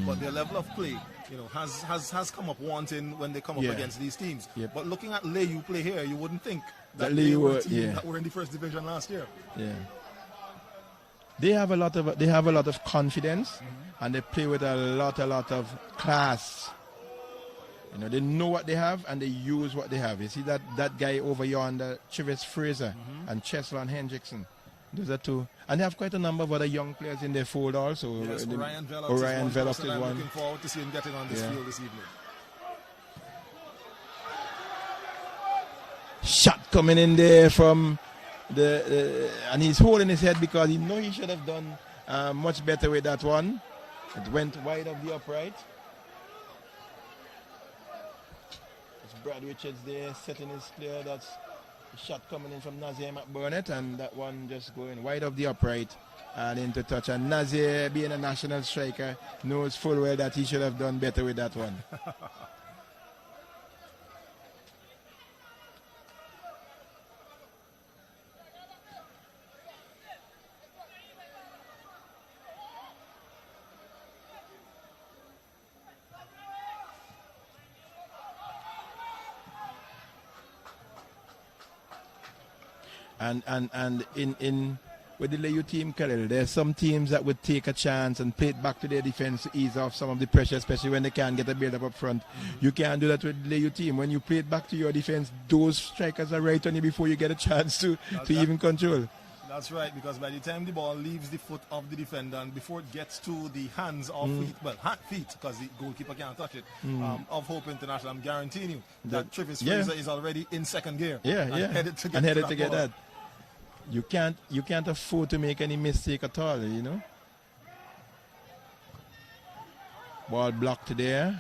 but their level of play, you know, has come up wanting when they come up against these teams. Yep. But looking at LAYOU play here, you wouldn't think that LAYOU they were a team that were in the first division last year. Yeah. They have a lot of confidence, and they play with a lot of class. You know, they know what they have and they use what they have. You see that guy over yonder, Chivas Fraser and Cheslon Hendrickson. Those are two. And they have quite a number of other young players in their fold also. Yes, Orion Velox is I'm one. looking forward to see him getting on this field this evening. Shot coming in there from and he's holding his head because he knows he should have done much better with that one. It went wide of the upright. It's Brad Richards there setting his clear. That's a shot coming in from Nazir McBurnett, and that one just going wide of the upright and into touch. And Nazir, being a national striker, knows full well that he should have done better with that one. And in with the LAYOU team, Khalil, there's some teams that would take a chance and play it back to their defense to ease off some of the pressure, especially when they can't get a build up front. You can't do that with the LAYOU team. When you play it back to your defense, those strikers are right on you before you get a chance to even control. That's right, because by the time the ball leaves the foot of the defender and before it gets to the hands of feet, because the goalkeeper can't touch it, of Hope International, I'm guaranteeing you that Travis Fraser is already in second gear. Headed to get that. You can't afford to make any mistake at all, you know. Ball blocked there.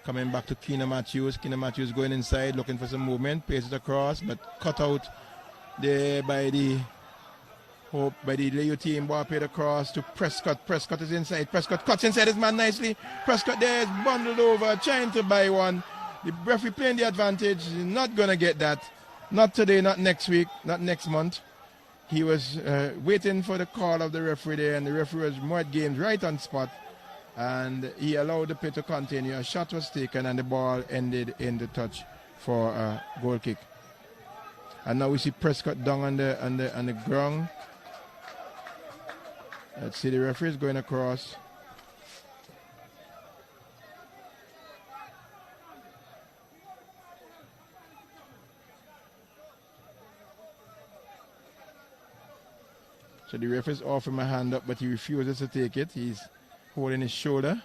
Coming back to Keena Matthews. Keena Matthews going inside, looking for some movement. Plays it across, but cut out there by the LAYOU team. Ball played across to Prescott. Prescott is inside. Prescott cuts inside his man nicely. Prescott there is bundled over, trying to buy one. The referee playing the advantage. He's not going to get that. Not today, not next week, not next month. He was waiting for the call of the referee there, and the referee was marked games right on spot, and he allowed the play to continue. A shot was taken, and the ball ended in the touch for a goal kick. And now we see Prescott down on the ground. Let's see, the referee is going across. So the referee is offering my hand up, but he refuses to take it. He's holding his shoulder.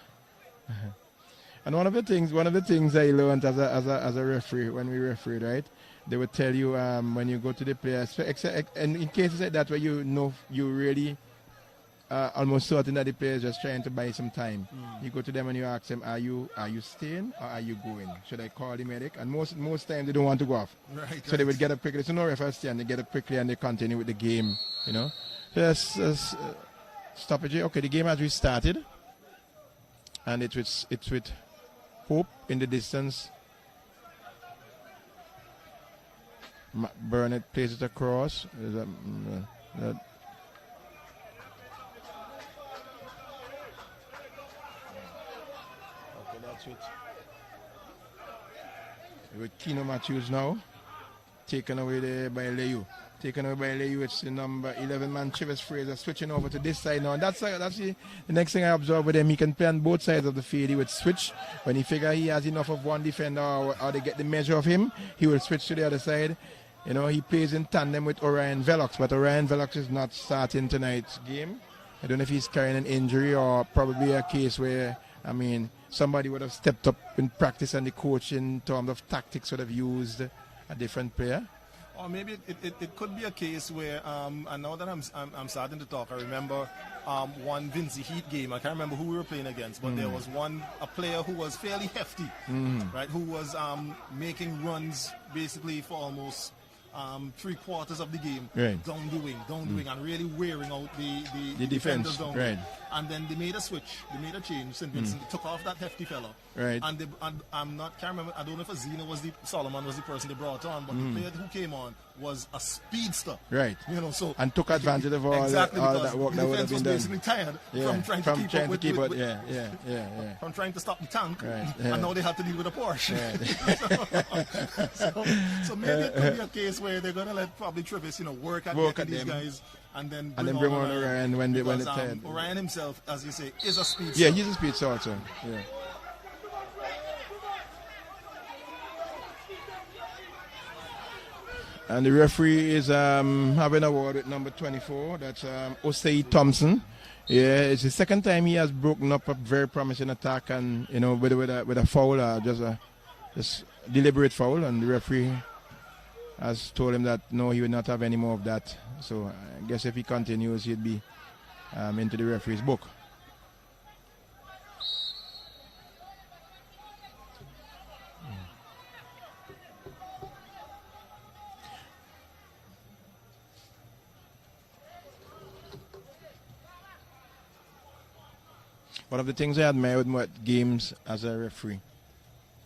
And one of the things I learned as a referee when we refereed, right? They would tell you when you go to the players, and in cases like that where you know you really almost certain that the player is just trying to buy some time. You go to them and you ask them, are you staying or are you going? Should I call the medic? And most times they don't want to go off. Right, so they would get up quickly. So no referee stand, they get up quickly and they continue with the game, you know. So that's stoppage. Okay, the game has restarted. And it's with Hope in the distance. Burnett plays it across. Okay, that's it. With Keno Matthews now. Taken away there by LAYOU. Taken away by LAYOU. It's the number 11 man, Chivas Fraser, switching over to this side now. And that's the next thing I observe with him. He can play on both sides of the field. He would switch when he figure he has enough of one defender or they get the measure of him. He will switch to the other side. You know, he plays in tandem with Orion Velox, but Orion Velox is not starting tonight's game. I don't know if he's carrying an injury or probably a case where, I mean, somebody would have stepped up in practice and the coach in terms of tactics would have used a different player. Or maybe it could be a case where, and now that I'm starting to talk, I remember one Vinci Heat game. I can't remember who we were playing against, but there was a player who was fairly hefty, right? Who was making runs basically for almost 3/4 of the game, right. down the wing, and really wearing out the defense, defenders down right. there. And then they made a switch, they made a change. St. Vincent took off that hefty fellow, right. And can't remember. I don't know if Azina was Solomon was the person they brought on, but the player who came on was a speedster, right? You know, so and took advantage of all that work that would have been done. Basically tired from trying to keep up. From trying to stop the tank, right. And now they had to deal with a Porsche. Right. so maybe it could be a case where they're gonna let probably Travis, work at these guys, and then bring on Orion when they're tired. Orion himself, as you say, is a speedster. Yeah, he's a speedster also. Yeah. And the referee is having a word with number 24. That's Osei Thompson. Yeah, it's the second time he has broken up a very promising attack, and with a foul, just deliberate foul, and the referee has told him that no, he will not have any more of that. So I guess if he continues, he'd be into the referee's book. One of the things I admire with games as a referee,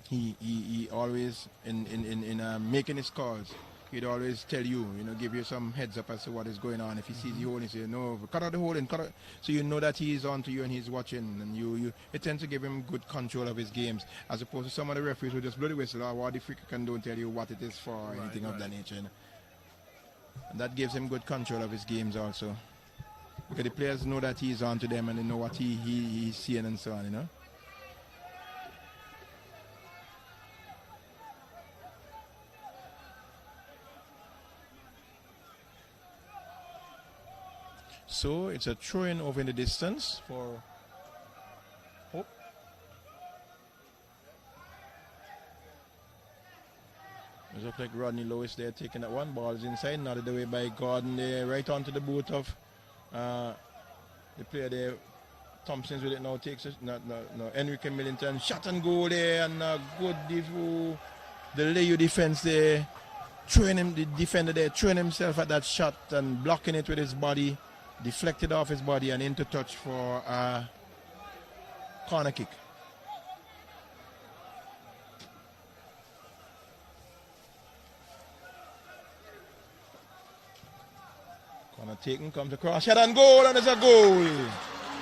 he always in making his calls, he'd always tell you, give you some heads up as to what is going on. If he sees the hole, he say, no, cut out the hole and cut out. So you know that he is on to you and he's watching, and it tends to give him good control of his games, as opposed to some of the referees who just blow the whistle or what the freak can don't tell you what it is for or anything of that nature. And that gives him good control of his games also. Because the players know that he's on to them and they know what he's seeing and so on, So it's a throw-in over in the distance for Hope. It looks like Rodney Lewis there taking that one. Ball is inside, nodded away by Gordon there, right onto the boot of the player there. Thompson's with it now, takes it. No. Enrique Millington, shot and goal there, and good the LAYOU defense there. The defender there, throwing himself at that shot and blocking it with his body. Deflected off his body and into touch for a corner kick. Corner taken, comes across, shot and goal, and it's a goal.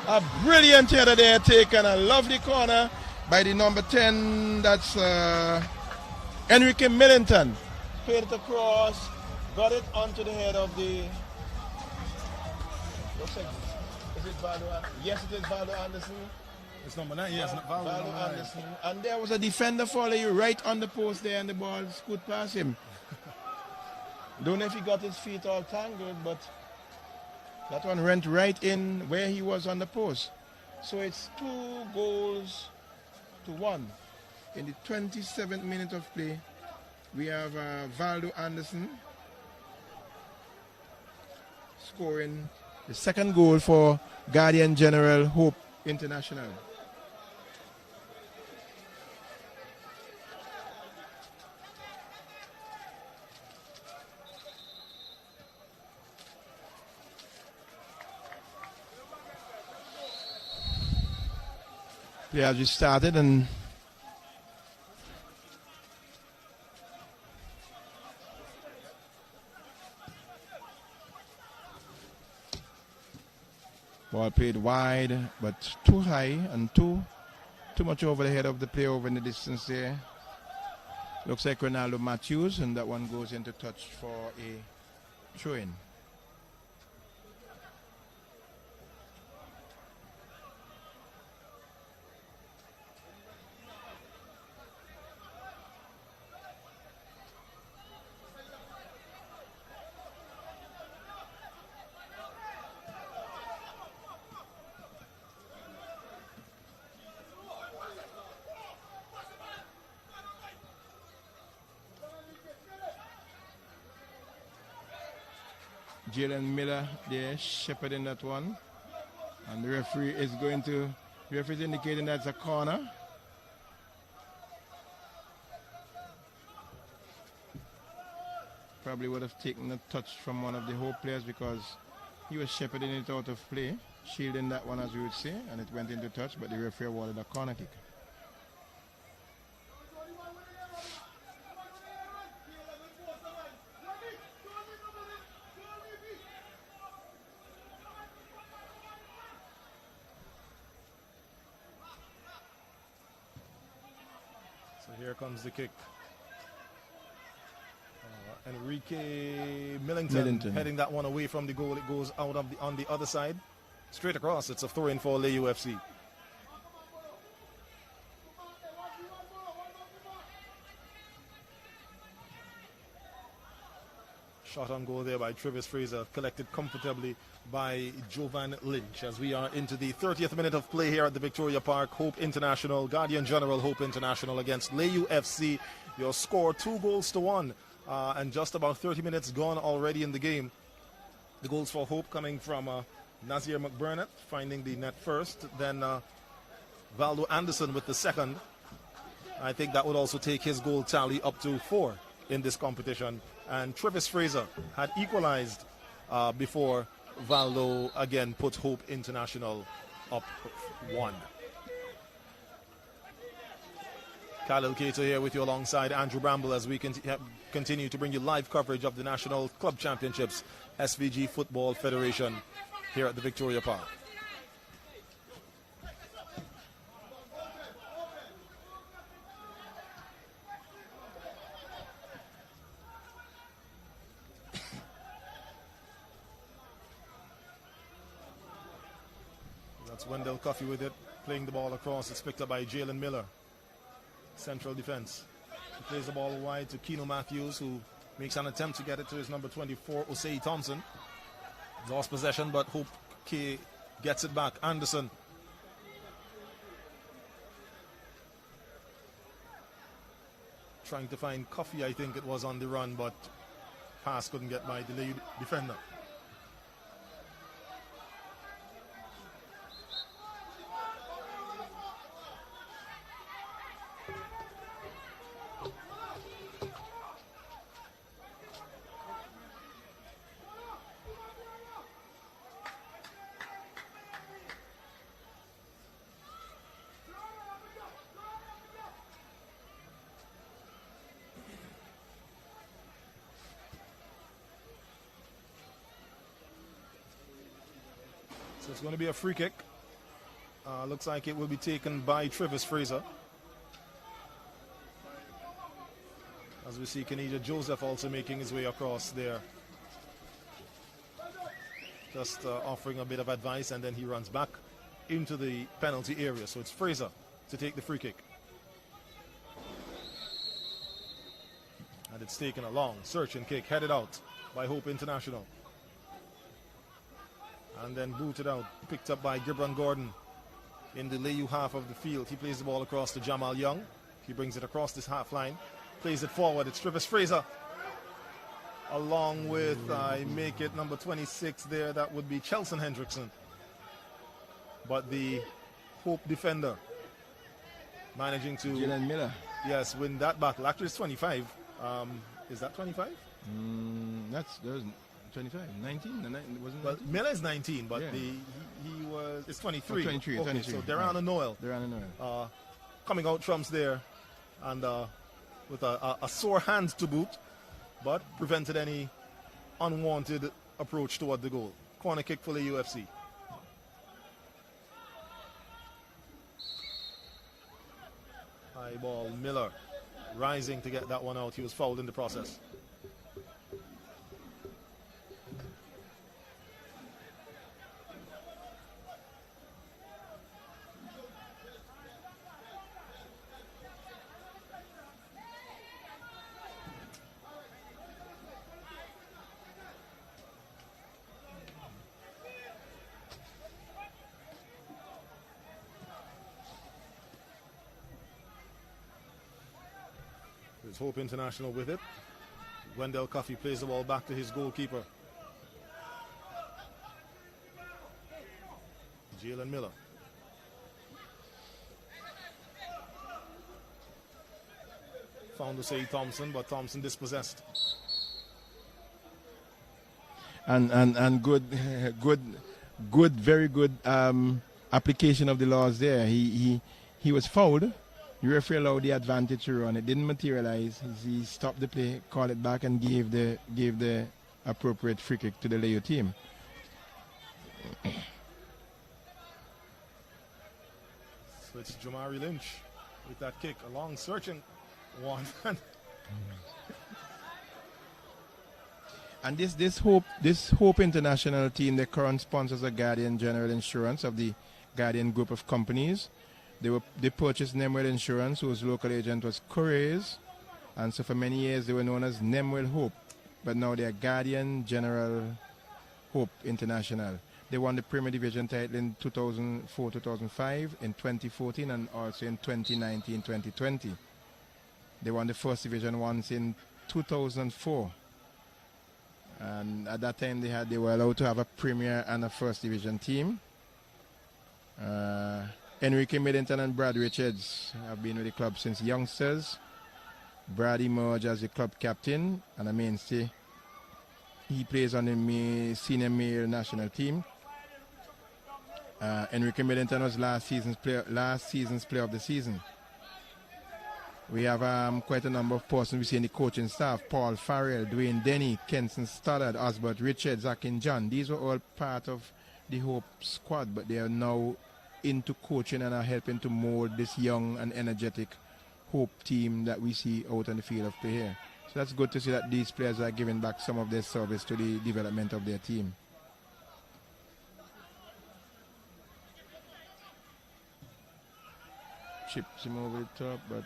A brilliant header there taken, a lovely corner by the number 10, that's Enrique Millington. Played it across, got it onto the head of the... Looks like, is it Valdo? Yes, it is Valdo Anderson. It's number 9, yes, Valdo Anderson. And there was a defender following you right on the post there, and the ball scoot past him. Don't know if he got his feet all tangled, but that one went right in where he was on the post. So it's 2-1. In the 27th minute of play, we have Valdo Anderson scoring the second goal for Guardian General Hope International. Players just started and ball played wide, but too high and too much over the head of the player over in the distance there. Looks like Ronaldo Matthews, and that one goes into touch for a throw-in. Jalen Miller there shepherding that one, and the referee is indicating that's a corner. Probably would have taken a touch from one of the Hope players because he was shepherding it out of play, shielding that one as we would say, and it went into touch, but the referee awarded a corner kick. Here comes the kick. Enrique Millington heading that one away from the goal. It goes out of on the other side, straight across. It's a throw-in for LAYOU FC. Shot on goal there by Travis Fraser, collected comfortably by Jovan Lynch as we are into the 30th minute of play here at the Victoria Park. Hope International, Guardian General Hope International against LAYOU FC. Your score 2-1, and just about 30 minutes gone already in the game. The goals for Hope coming from Nazir McBurnett finding the net first, then Valdo Anderson with the second. I think that would also take his goal tally up to 4 in this competition. And Travis Fraser had equalized before Valdo again put Hope International up 1. Khalil Cater here with you alongside Andrew Bramble as we continue to bring you live coverage of the National Club Championships SVG Football Federation here at the Victoria Park. That's Wendell Coffey with it, playing the ball across. It's picked up by Jalen Miller, central defense. He plays the ball wide to Keno Matthews, who makes an attempt to get it to his number 24, Osei Thompson. Lost possession, but Hope K gets it back. Anderson. Trying to find Coffey, I think it was on the run, but pass couldn't get by the lead defender. So it's going to be a free kick. Looks like it will be taken by Travis Fraser. As we see Kenija Joseph also making his way across there. Just offering a bit of advice, and then he runs back into the penalty area. So it's Fraser to take the free kick. And it's taken a long search and kick, headed out by Hope International. And then booted out, picked up by Gibran Gordon in the LAYOU half of the field. He plays the ball across to Jamal Young. He brings it across this half line, plays it forward. It's Travis Fraser along with, I make it number 26 there, that would be Chelson Hendrickson. But the Hope defender managing to, Jalen Miller. Yes, win that battle. Actually, it's 25. Is that 25? 25, 19, wasn't Well, 19? Miller is 19, but Yeah. he was, it's 23. 23, Okay, 23. so Derana Right. Noel They're on Noel. coming out trumps there, and with a sore hand to boot, but prevented any unwanted approach toward the goal. Corner kick for the UFC. High ball, Miller rising to get that one out. He was fouled in the process. There's Hope International with it. Wendell Coffey plays the ball back to his goalkeeper. Jalen Miller. Found to say Thompson, but Thompson dispossessed. And good, very good application of the laws there. He was fouled. The referee allowed the advantage to run. It didn't materialize. He stopped the play, called it back, and gave the appropriate free kick to the LAYOU team. So it's Jamari Lynch with that kick. A long searching one. And this Hope International team, the current sponsors are Guardian General Insurance of the Guardian Group of companies. They purchased Nemwell Insurance, whose local agent was Correas, and so for many years they were known as Nemwell Hope, but now they are Guardian General Hope International. They won the Premier Division title in 2004-2005, in 2014, and also in 2019-2020. They won the First Division once in 2004. And at that time they were allowed to have a Premier and a First Division team. Enrique Middleton and Brad Richards have been with the club since youngsters. Brad emerged as the club captain and a mainstay. He plays on the senior male national team. Enrique Middleton was last season's player of the season. We have quite a number of persons we see in the coaching staff. Paul Farrell, Dwayne Denny, Kenson Stoddard, Osbert Richards, Akin John. These were all part of the Hope squad, but they are now into coaching and are helping to mold this young and energetic Hope team that we see out on the field of play here. So that's good to see that these players are giving back some of their service to the development of their team. Chips him over the top, but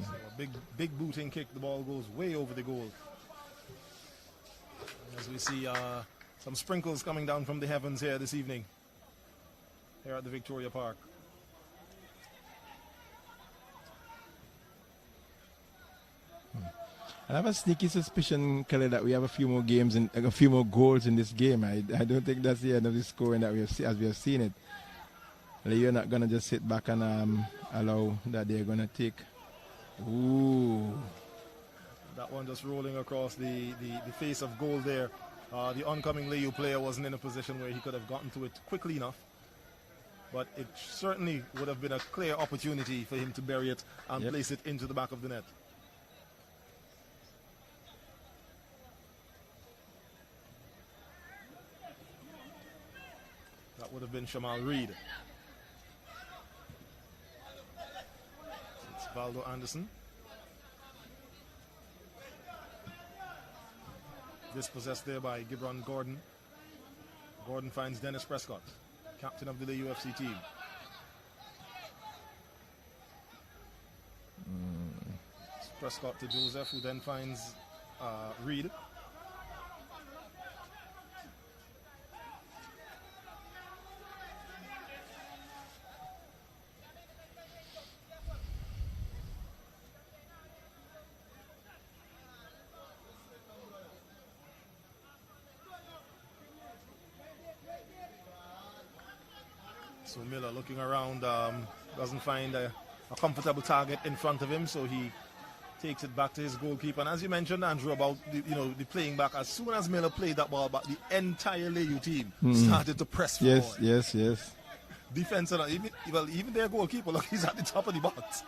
So a big booting kick. The ball goes way over the goal. As we see some sprinkles coming down from the heavens here this evening, here at the Victoria Park. I have a sneaky suspicion, Kelly, that we have a few more games and a few more goals in this game. I don't think that's the end of the scoring that as we have seen it. You're not going to just sit back and allow that they're going to take. Ooh. That one just rolling across the face of goal there. The oncoming LAYOU player wasn't in a position where he could have gotten to it quickly enough. But it certainly would have been a clear opportunity for him to bury it and place it into the back of the net. That would have been Shamal Reed. It's Valdo Anderson. Dispossessed there by Gibran Gordon. Gordon finds Dennis Prescott, captain of the UFC team. Prescott to Joseph, who then finds Reed. So Miller looking around, doesn't find a comfortable target in front of him, so he takes it back to his goalkeeper. And as you mentioned, Andrew, about the playing back, as soon as Miller played that ball back, the entire LAYOU team started to press forward. Yes. Defense, even their goalkeeper, look, he's at the top of the box.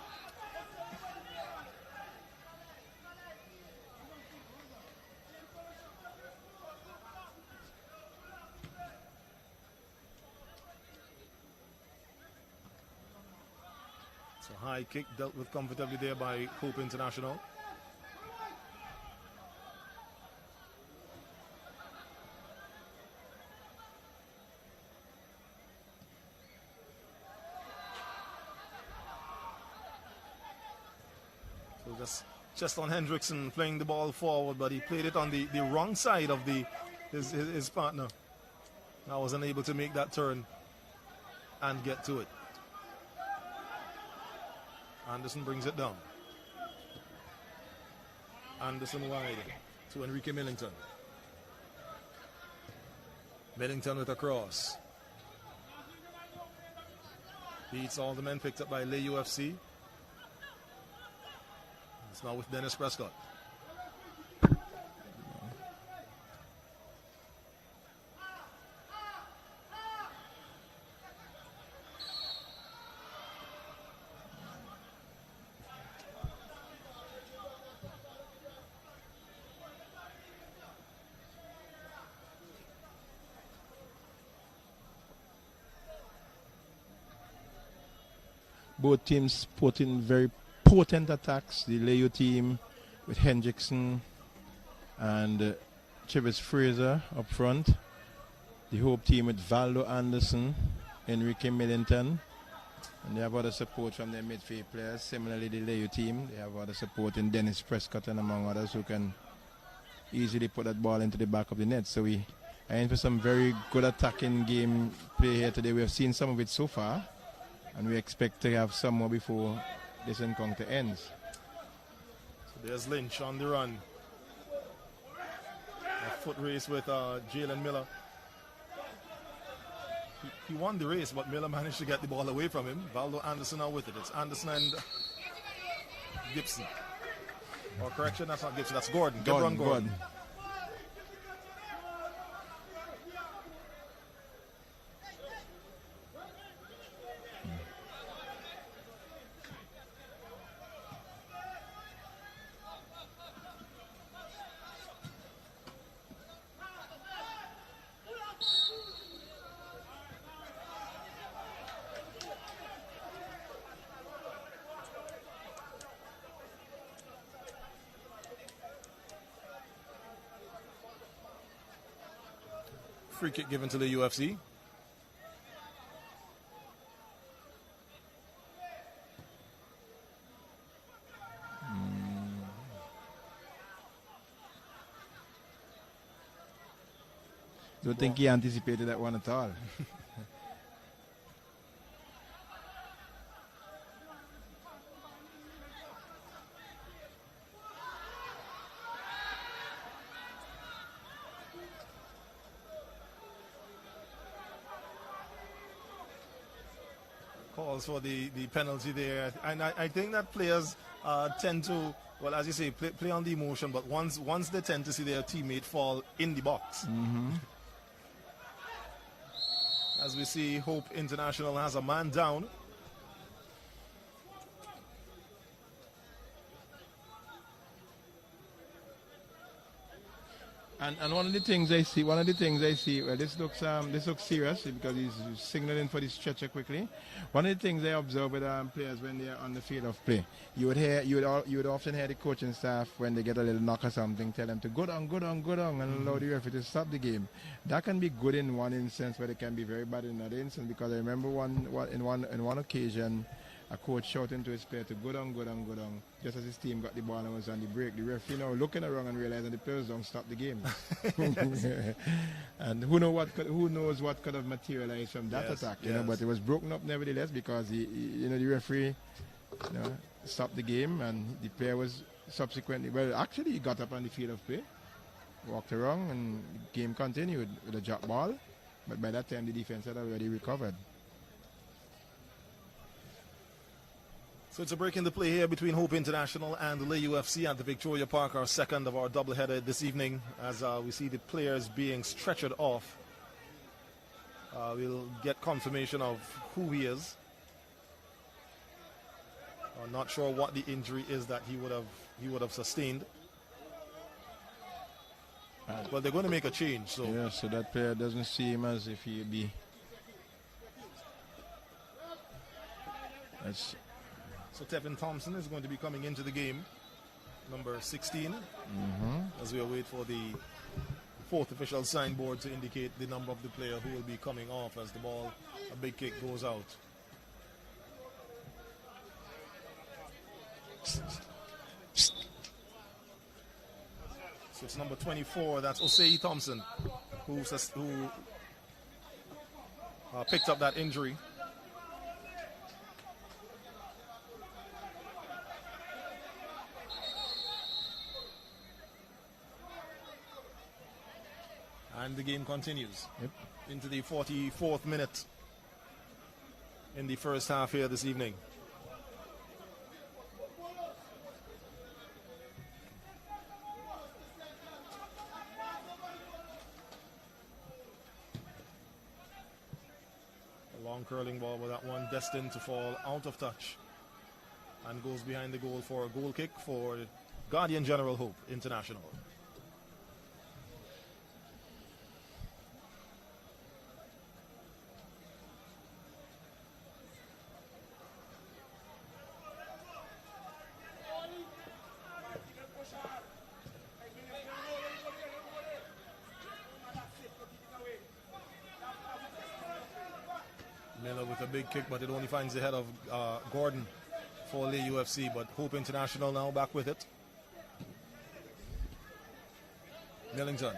So high kick dealt with comfortably there by Hope International. So just on Hendrickson playing the ball forward, but he played it on the wrong side of his partner. I was unable to make that turn and get to it. Anderson brings it down. Anderson wide to Enrique Millington. Millington with a cross. Beats all the men picked up by LAYOU FC. It's now with Dennis Prescott. Both teams put in very potent attacks. The LAYOU team with Hendrickson and Travis Fraser up front. The Hope team with Valdo Anderson, Enrique Millington. And they have other support from their midfield players. Similarly, the LAYOU team, they have other support in Dennis Prescott and among others who can easily put that ball into the back of the net. So we are in for some very good attacking game play here today. We have seen some of it so far, and we expect to have some more before this encounter ends. So there's Lynch on the run. A foot race with Jalen Miller. He won the race, but Miller managed to get the ball away from him. Valdo Anderson now with it. It's Anderson and Gibson. Or correction, that's not Gibson, that's Gordon. Gordon. Free kick given to the UFC. Don't think he anticipated that one at all. Calls for the penalty there, and I think that players tend to, well, as you say, play on the emotion, but once they tend to see their teammate fall in the box. As we see, Hope International has a man down. And one of the things I see, well, this looks serious because he's signaling for the stretcher quickly. One of the things I observe with players when they are on the field of play, you would often hear the coaching staff when they get a little knock or something, tell them to go down, and allow the referee to stop the game. That can be good in one instance, but it can be very bad in another instance, because I remember in one occasion, a coach shouting to his player to go down, just as his team got the ball and was on the break. The referee now looking around and realizing the players don't stop the game. And who knows what could have materialized from that attack, you know, but it was broken up nevertheless because the referee stopped the game, and the player was subsequently, actually he got up on the field of play, walked around, and the game continued with a drop ball, but by that time the defense had already recovered. So it's a break in the play here between Hope International and LAYOU FC at the Victoria Park, our second of our doubleheader this evening, as we see the players being stretchered off. We'll get confirmation of who he is. I'm not sure what the injury is that he would have sustained. But they're going to make a change. So yeah, so that player doesn't seem as if he'd be. So Tevin Thompson is going to be coming into the game, number 16, as we await for the fourth official signboard to indicate the number of the player who will be coming off as the ball, a big kick, goes out. So it's number 24, that's Osei Thompson, who picked up that injury. And the game continues into the 44th minute in the first half here this evening. A long curling ball with that one destined to fall out of touch and goes behind the goal for a goal kick for Guardian General Hope International. Miller with a big kick, but it only finds the head of Gordon for LAYOU FC, but Hope International now back with it. Millington.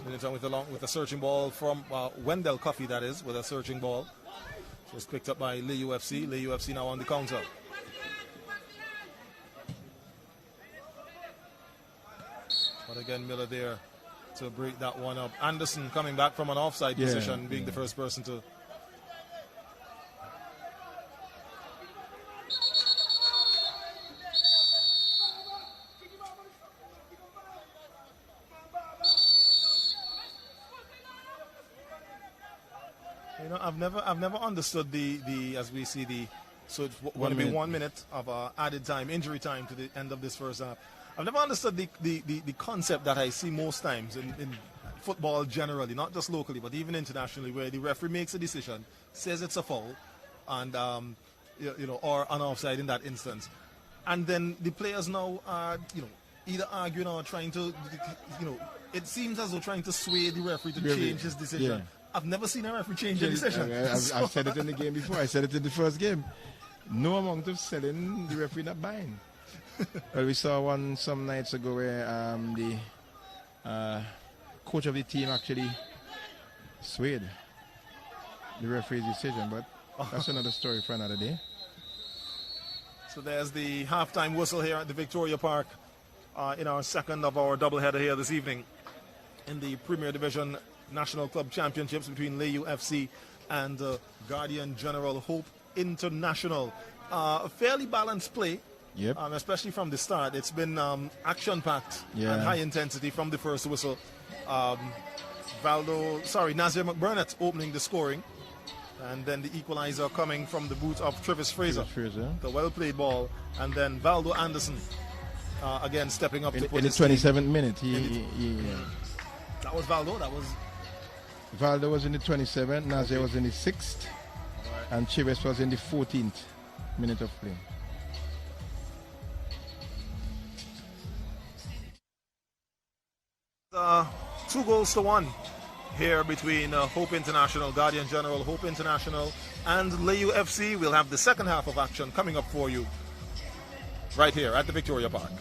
Millington with a searching ball from Wendell Coffey, that is, with a searching ball. So it's picked up by LAYOU FC. LAYOU FC now on the counter. But again, Miller there to break that one up. Anderson coming back from an offside position, being the first person to. You know, I've never understood the as we see the. So it's going to be 1 minute of added time, injury time to the end of this first half. I've never understood the concept that I see most times in football generally, not just locally, but even internationally, where the referee makes a decision, says it's a foul, and or an offside in that instance, and then the players now are either arguing or trying to it seems as though trying to sway the referee to change his decision. Yeah. I've never seen a referee change a decision. I've said it in the game before. I said it in the first game. No amount of selling, the referee not buying. Well, we saw one some nights ago where the coach of the team actually swayed the referee's decision, but that's another story for another day. So there's the halftime whistle here at the Victoria Park in our second of our doubleheader here this evening in the Premier Division National Club Championships between LAYOU FC and Guardian General Hope International. A fairly balanced play. Yep. Especially from the start. It's been action-packed and high intensity from the first whistle. Nazir McBurnett opening the scoring. And then the equalizer coming from the boot of Travis Fraser. The well-played ball. And then Valdo Anderson again stepping up to put in the 27th minute. That was Valdo. Valdo was in the 27th. Nazir was in the 6th. Right. And Chivas was in the 14th minute of play. Two goals to one here between Hope International, Guardian General Hope International, and LAYOU FC. We'll have the second half of action coming up for you right here at the Victoria Park.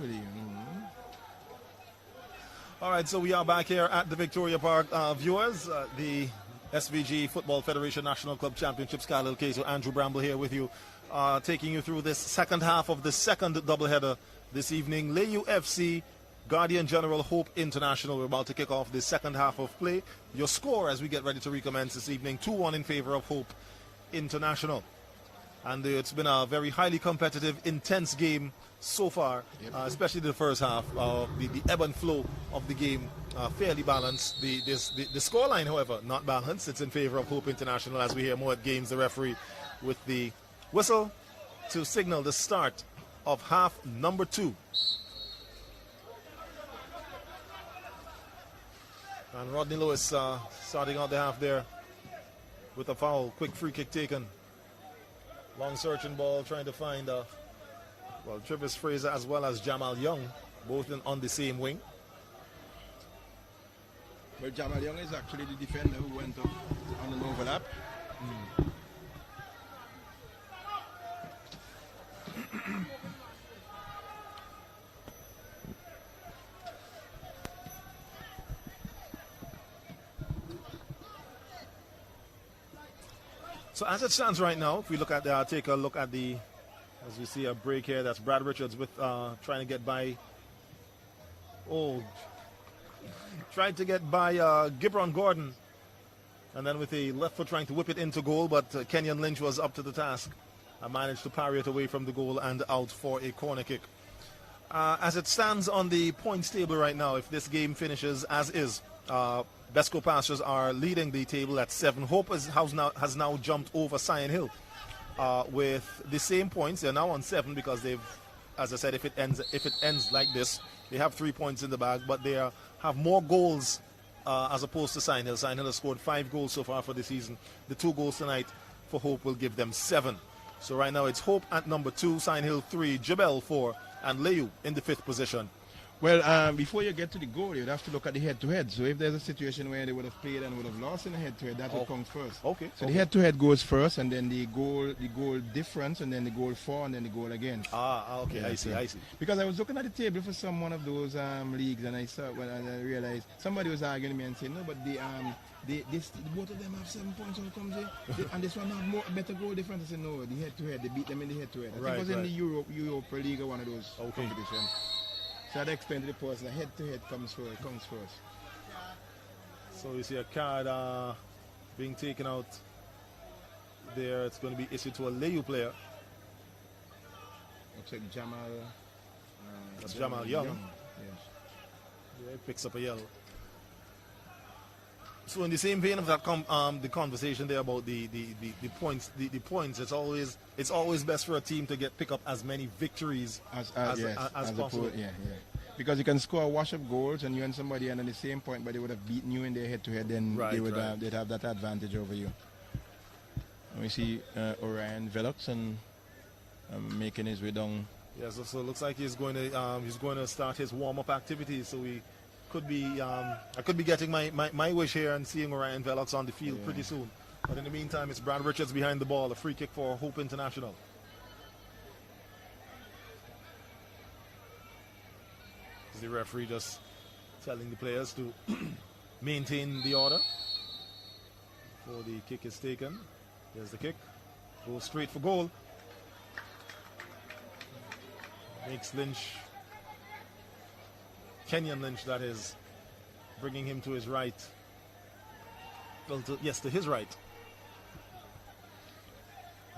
believe. Mm-hmm. All right, so we are back here at the Victoria Park. Viewers, the SVG Football Federation National Club Championships. Khalil Kato, Andrew Bramble here with you, taking you through this second half of the second doubleheader this evening. LAYOU FC, Guardian General Hope International. We're about to kick off the second half of play. Your score as we get ready to recommence this evening, 2-1 in favor of Hope International. And it's been a very highly competitive, intense game so far, especially the first half. The ebb and flow of the game fairly balanced. The scoreline, however, not balanced. It's in favor of Hope International as we hear more at games. The referee with the whistle to signal the start of half number 2. And Rodney Lewis starting out the half there with a foul. Quick free kick taken. Long searching ball trying to find, Travis Fraser as well as Jamal Young, both on the same wing. Well, Jamal Young is actually the defender who went up on an overlap. So as it stands right now, if we look at take a look at the, as we see a break here, that's Brad Richards with trying to get by. Tried to get by Gibron Gordon, and then with a left foot trying to whip it into goal, but Kenyon Lynch was up to the task and managed to parry it away from the goal and out for a corner kick. As it stands on the points table right now, if this game finishes as is, BESCO Pastures are leading the table at 7. Hope has now jumped over Cyan Hill with the same points. They're now on 7 because they've, as I said, if it ends like this, they have 3 points in the bag, but they have more goals as opposed to Cyan Hill. Cyan Hill has scored 5 goals so far for the season. The 2 goals tonight for Hope will give them 7. So right now it's Hope at number 2, Cyan Hill 3, Jebel 4, and LAYOU in the 5th position. Well, before you get to the goal, you'd have to look at the head-to-head. So if there's a situation where they would have played and would have lost in the head-to-head, that would come first. Okay. So the head-to-head goes first, and then the goal difference, and then the goal for, and then the goal again. Okay. Yeah, I see. Because I was looking at the table for one of those leagues, and I saw when I realized somebody was arguing with me and saying, no, but both of them have 7 points when it comes in, and this one have better goal difference. I said, no, the head-to-head, they beat them in the head-to-head. I think it was in the Europa League or one of those competitions. So I'd explain to the person that head-to-head comes first. So you see a card being taken out there. It's going to be issued to a LAYOU player. Looks like Jamal. That's Jamal Young. Yes. Yeah, he picks up a yellow. So in the same vein of that, the conversation there about the points, it's always best for a team to pick up as many victories as possible. Because you can score wash-up goals and you and somebody are on the same point, but they would have beaten you in their head-to-head, then they'd have that advantage over you. And we see Orion Velox and making his way down. Yeah, so it looks like he's going to start his warm-up activities. So we could be I could be getting my wish here and seeing Orion Velox on the field pretty soon. But in the meantime, it's Brad Richards behind the ball, a free kick for Hope International. The referee just telling the players to maintain the order before the kick is taken. There's the kick. Goes straight for goal. Makes Lynch, Kenyon Lynch that is, bringing him to his right. Well, to his right.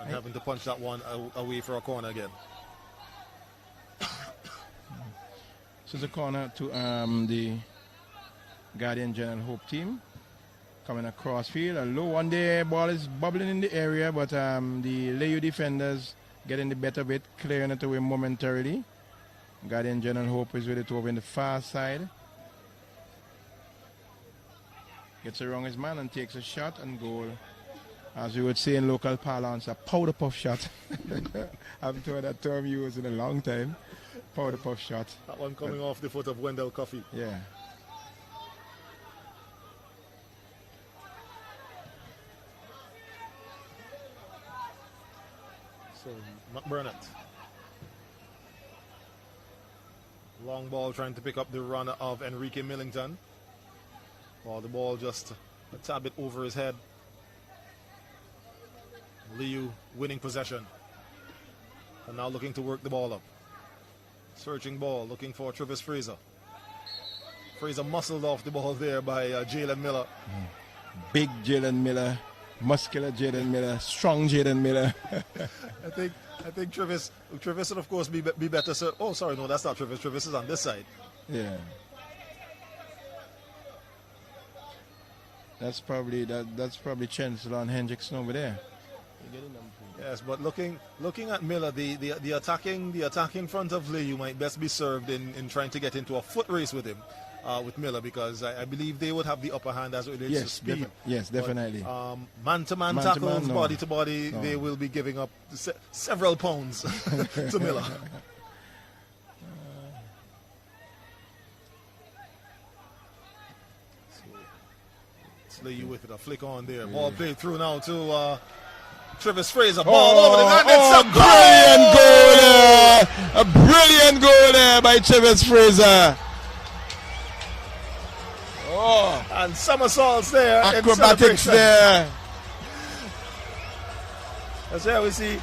And having to punch that one away for a corner again. So the corner to the Guardian General Hope team. Coming across field. A low one there. Ball is bubbling in the area, but the LAYOU defenders getting the better of it, clearing it away momentarily. Guardian General Hope is ready to over in the far side. Gets around his man and takes a shot and goal. As we would say in local parlance, a powder puff shot. I haven't heard that term used in a long time. Powder puff shot. That one coming off the foot of Wendell Coffey. Yeah. So McBurnett. Long ball trying to pick up the run of Enrique Millington. Well, the ball just a tad bit over his head. LEEWARD winning possession. And now looking to work the ball up. Searching ball, looking for Travis Fraser. Fraser muscled off the ball there by Jalen Miller. Big Jalen Miller, muscular Jalen Miller, strong Jalen Miller. I think Travis would of course be better. So, oh, sorry, no, that's not Travis. Travis is on this side. Yeah. That's probably Chancellor and Hendrickson over there. Yes, but looking at Miller, the attacking front of LEEWARD might best be served in trying to get into a foot race with him, with Miller, because I believe they would have the upper hand as it relates to speed. Yes, definitely. Man-to-man tackles, body-to-body, they will be giving up several pounds to Miller. It's LEEWARD with it, a flick on there. Ball played through now to Travis Fraser. Ball over the net. A brilliant goal there by Travis Fraser. Oh, and somersaults there. Acrobatics there. As here we see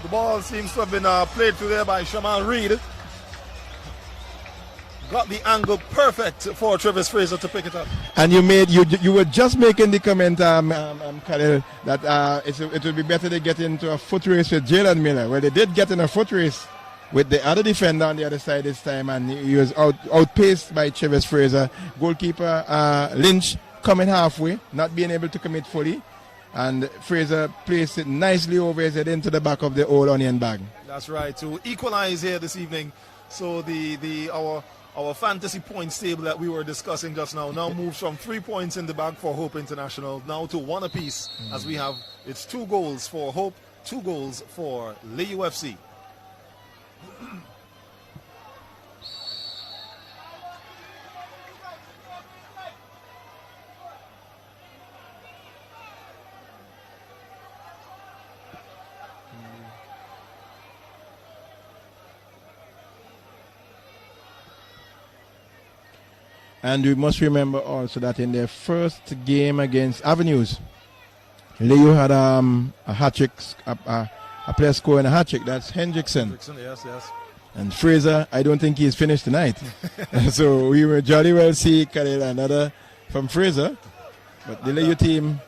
the ball seems to have been played through there by Shamal Reed. Got the angle perfect for Travis Fraser to pick it up. And you were just making the comment, Khalil, that it would be better to get into a foot race with Jalen Miller. Well, they did get in a foot race with the other defender on the other side this time, and he was outpaced by Travis Fraser. Goalkeeper Lynch coming halfway, not being able to commit fully, and Fraser placed it nicely over his head into the back of the old onion bag. That's right, to equalize here this evening. So our fantasy points table that we were discussing just now moves from 3 points in the bag for Hope International now to 1 apiece, as we have, it's 2 goals for Hope, 2 goals for LAYOU FC. And we must remember also that in their first game against Avenues, LEEWARD had a hat-trick, a player scoring a hat-trick. That's Hendrickson. Yes. And Fraser, I don't think he's finished tonight. So we will jolly well see Khalil another from Fraser. But the LEEWARD team,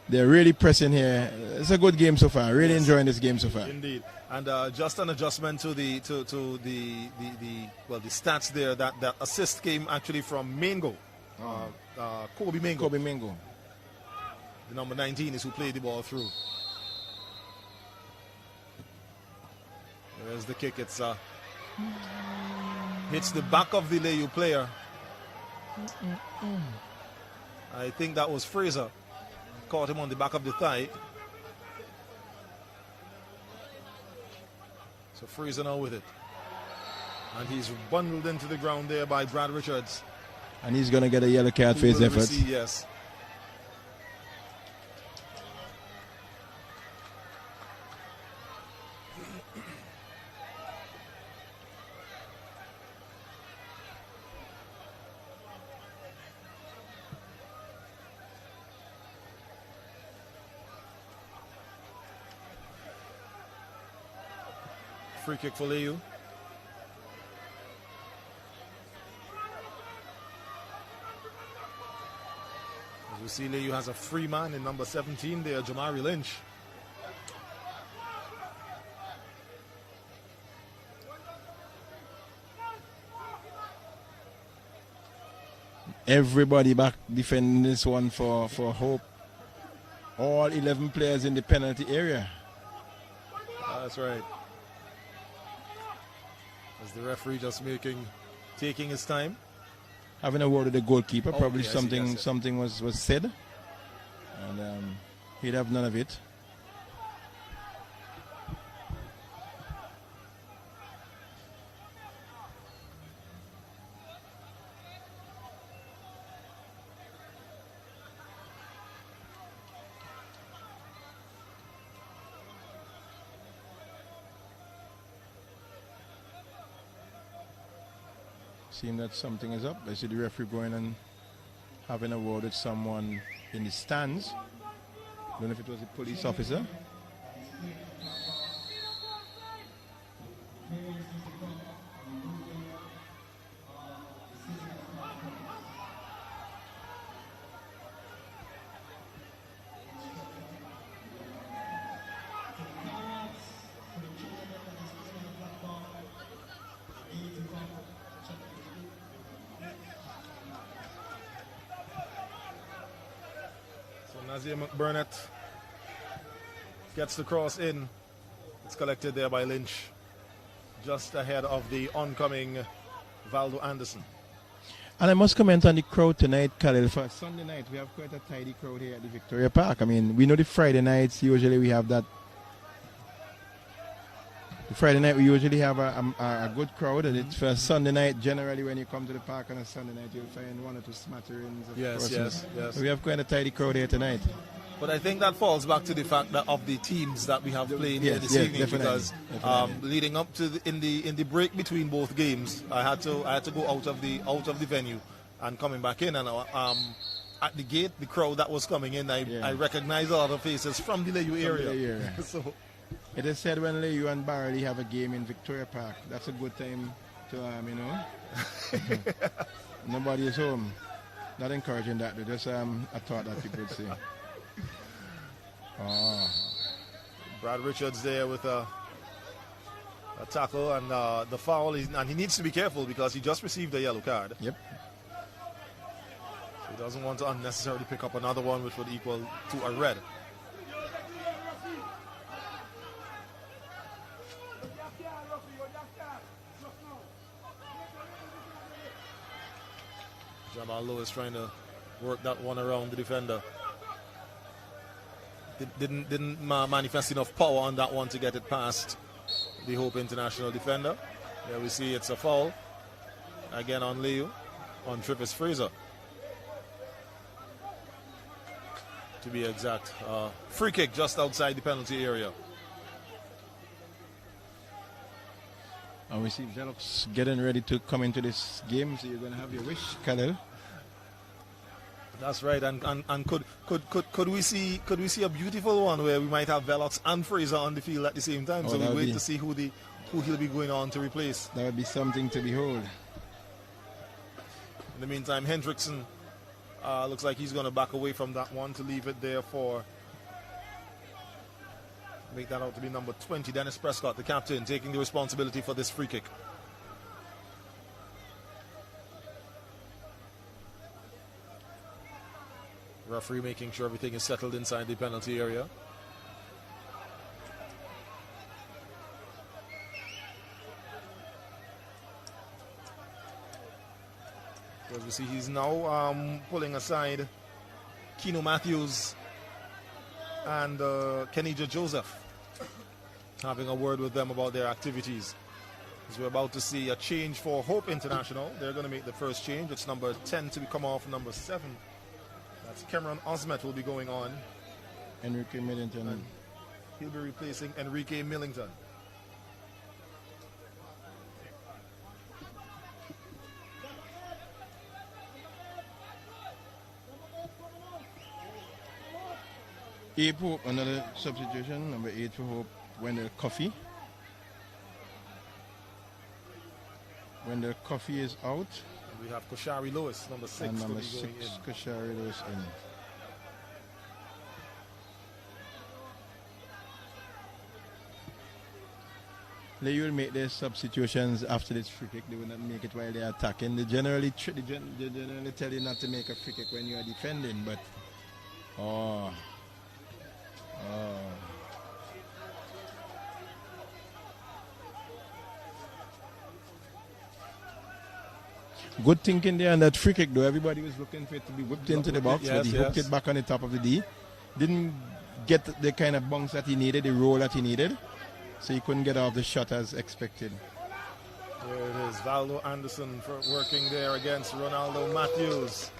they're really pressing here. It's a good game so far. Really enjoying this game so far. Indeed. And just an adjustment to the stats there. That assist came actually from Mingo, Kobe Mingo. The number 19 is who played the ball through. There's the kick. It's hits the back of the LAYOU player. I think that was Fraser. Caught him on the back of the thigh. So Fraser now with it. And he's bundled into the ground there by Brad Richards. And he's going to get a yellow card for his efforts. Yes. Free kick for LAYOU. As we see, LAYOU has a free man in number 17 there, Jamari Lynch. Everybody back defending this one for Hope. All 11 players in the penalty area. That's right. As the referee just taking his time. Having a word with the goalkeeper, probably okay, something was said. And he'd have none of it. Seeing that something is up. I see the referee going and having a word with someone in the stands. Don't know if it was a police officer. Nazir McBurnett gets the cross in. It's collected there by Lynch, just ahead of the oncoming Valdo Anderson. And I must comment on the crowd tonight, Khalil. For Sunday night, we have quite a tidy crowd here at the Victoria Park. I mean, we know the Friday nights, usually we have that. The Friday night, we usually have a good crowd. And it's for Sunday night, generally when you come to the park on a Sunday night, you'll find one or two smatterings of persons. Yes. We have quite a tidy crowd here tonight. But I think that falls back to the fact that of the teams that we have playing here this evening, definitely, because leading up to in the break between both games, I had to go out of the venue and coming back in, and at the gate, the crowd that was coming in, I recognized a lot of faces from the LAYOU area. So it is said when LAYOU and Barley have a game in Victoria Park, that's a good time to nobody is home. Not encouraging that, but just a thought that people would say. Brad Richards there with a tackle and the foul, and he needs to be careful because he just received a yellow card. Yep. So he doesn't want to unnecessarily pick up another one which would equal to a red. Jamal Lewis trying to work that one around the defender. Didn't manifest enough power on that one to get it past the Hope International defender. There we see it's a foul. Again on LAYOU, on Travis Fraser. To be exact. Free kick just outside the penalty area. And we see Velox getting ready to come into this game, so you're going to have your wish, Khalil. That's right, and could we see a beautiful one where we might have Velox and Fraser on the field at the same time? So we wait to see who he'll be going on to replace. That would be something to behold. In the meantime, Hendrickson looks like he's going to back away from that one to leave it there for, make that out to be number 20, Dennis Prescott, the captain, taking the responsibility for this free kick. Referee making sure everything is settled inside the penalty area. As we see, he's now pulling aside Keno Matthews and Kenija Joseph, having a word with them about their activities. As we're about to see a change for Hope International. They're going to make the first change. It's number 10 to come off number 7. That's Cameron Osmet will be going on. Enrique Millington. And he'll be replacing Enrique Millington. Abe Hope, another substitution. Number 8 for Hope, Wendell Coffey. Wendell Coffey is out. We have Koshari Lewis, number 6. And number will be 6, going in. Koshari Lewis in. They will make their substitutions after this free kick. They will not make it while they are attacking. They generally tell you not to make a free kick when you are defending, but good thinking there on that free kick, though. Everybody was looking for it to be whipped into the box, but he hooked it back on the top of the D. Didn't get the kind of bounce that he needed, the roll that he needed, so he couldn't get off the shot as expected. There it is, Valdo Anderson working there against Ronaldo Matthews.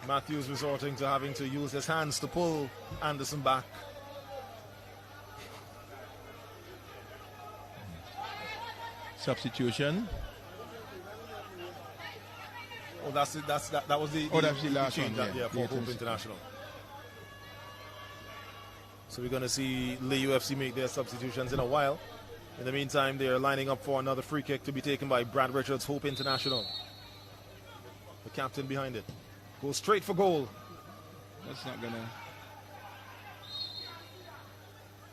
Matthews resorting to having to use his hands to pull Anderson back. Substitution. Oh, that was the that's the last change one, that, yeah. for Yeah, Hope International. So we're going to see LAYOU FC make their substitutions in a while. In the meantime, they are lining up for another free kick to be taken by Brad Richards, Hope International. The captain behind it. Goes straight for goal. That's not gonna.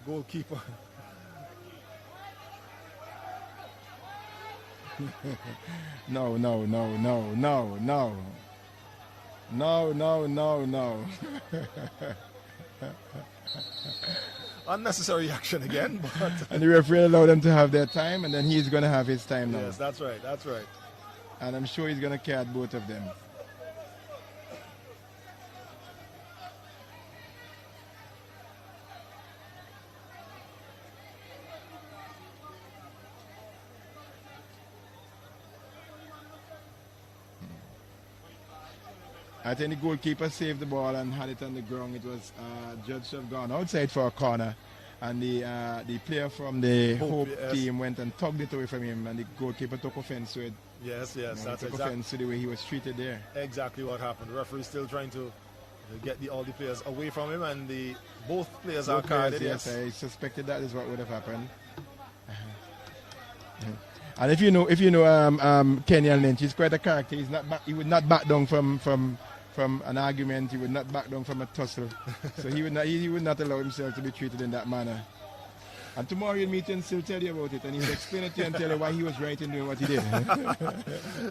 Goalkeeper. No. Unnecessary action again, but And the referee allowed them to have their time, and then he's going to have his time now. yes, that's right. That's right. And I'm sure he's going to catch both of them. I think the goalkeeper saved the ball and had it on the ground. It was judged to have gone outside for a corner. And the player from the Hope yes. team went and tugged it away from him, and the goalkeeper took offense to it. Yes, That's that's took offense to the way he was treated there. exactly what happened. The referee still trying to get all the players away from him, and both players are Both players, carded. yes, I suspected that is what would have happened. And if you know Kenyan Lynch, he's quite a character. He would not back down from an argument. He would not back down from a tussle. So he would not allow himself to be treated in that manner. And tomorrow you'll meet him and still tell you about it, and he'll explain it to you and tell you why he was right in doing what he did.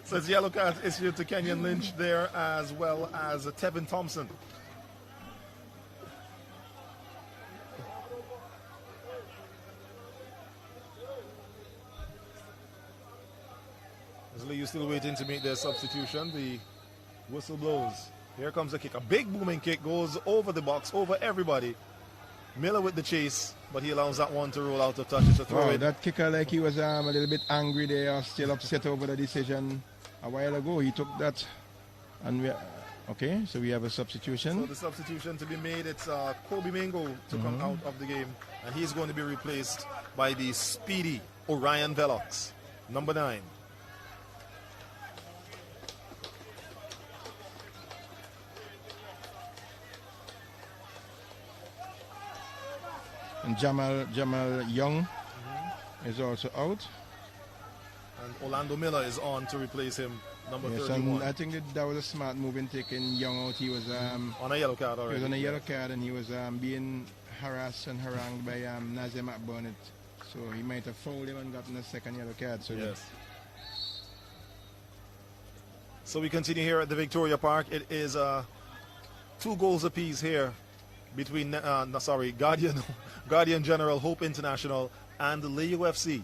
So it's yellow card issued to Kenyan Lynch there, as well as Tevin Thompson. As LAYOU still waiting to make their substitution, the whistle blows. Here comes the kick. A big booming kick goes over the box, over everybody. Miller with the chase, but he allows that one to roll out of touch. It's a throw Wow, in. that kicker, like he was a little bit angry there, still upset over the decision a while ago. He took that, and okay, so we have a substitution. So the substitution to be made, it's Kobe Mingo to come out of the game, and he's going to be replaced by the speedy Orion Velox, number 9. And Jamal Young is also out. And Orlando Miller is on to replace him, number Yes, 31. and I think that was a smart move in taking Young out. He was On a yellow card he already. was on a yellow card, and he was being harassed and harangued by Nazir McBurnett. So he might have fouled him and gotten a second yellow card. So Yes. So we continue here at the Victoria Park. It is 2 goals apiece here between Guardian General, Hope International, and LAYOU FC.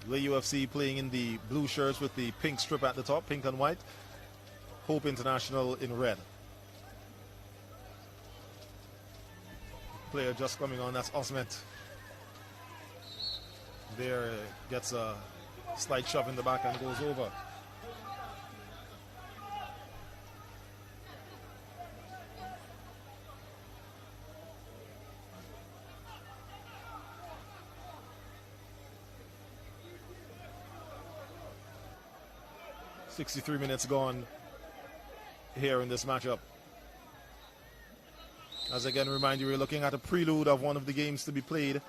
LAYOU FC playing in the blue shirts with the pink strip at the top, pink and white. Hope International in red. Player just coming on, that's Osment. There gets a slight shove in the back and goes over. .63 minutes gone here in this matchup. As again, remind you, we're looking at a prelude of one of the games to be played.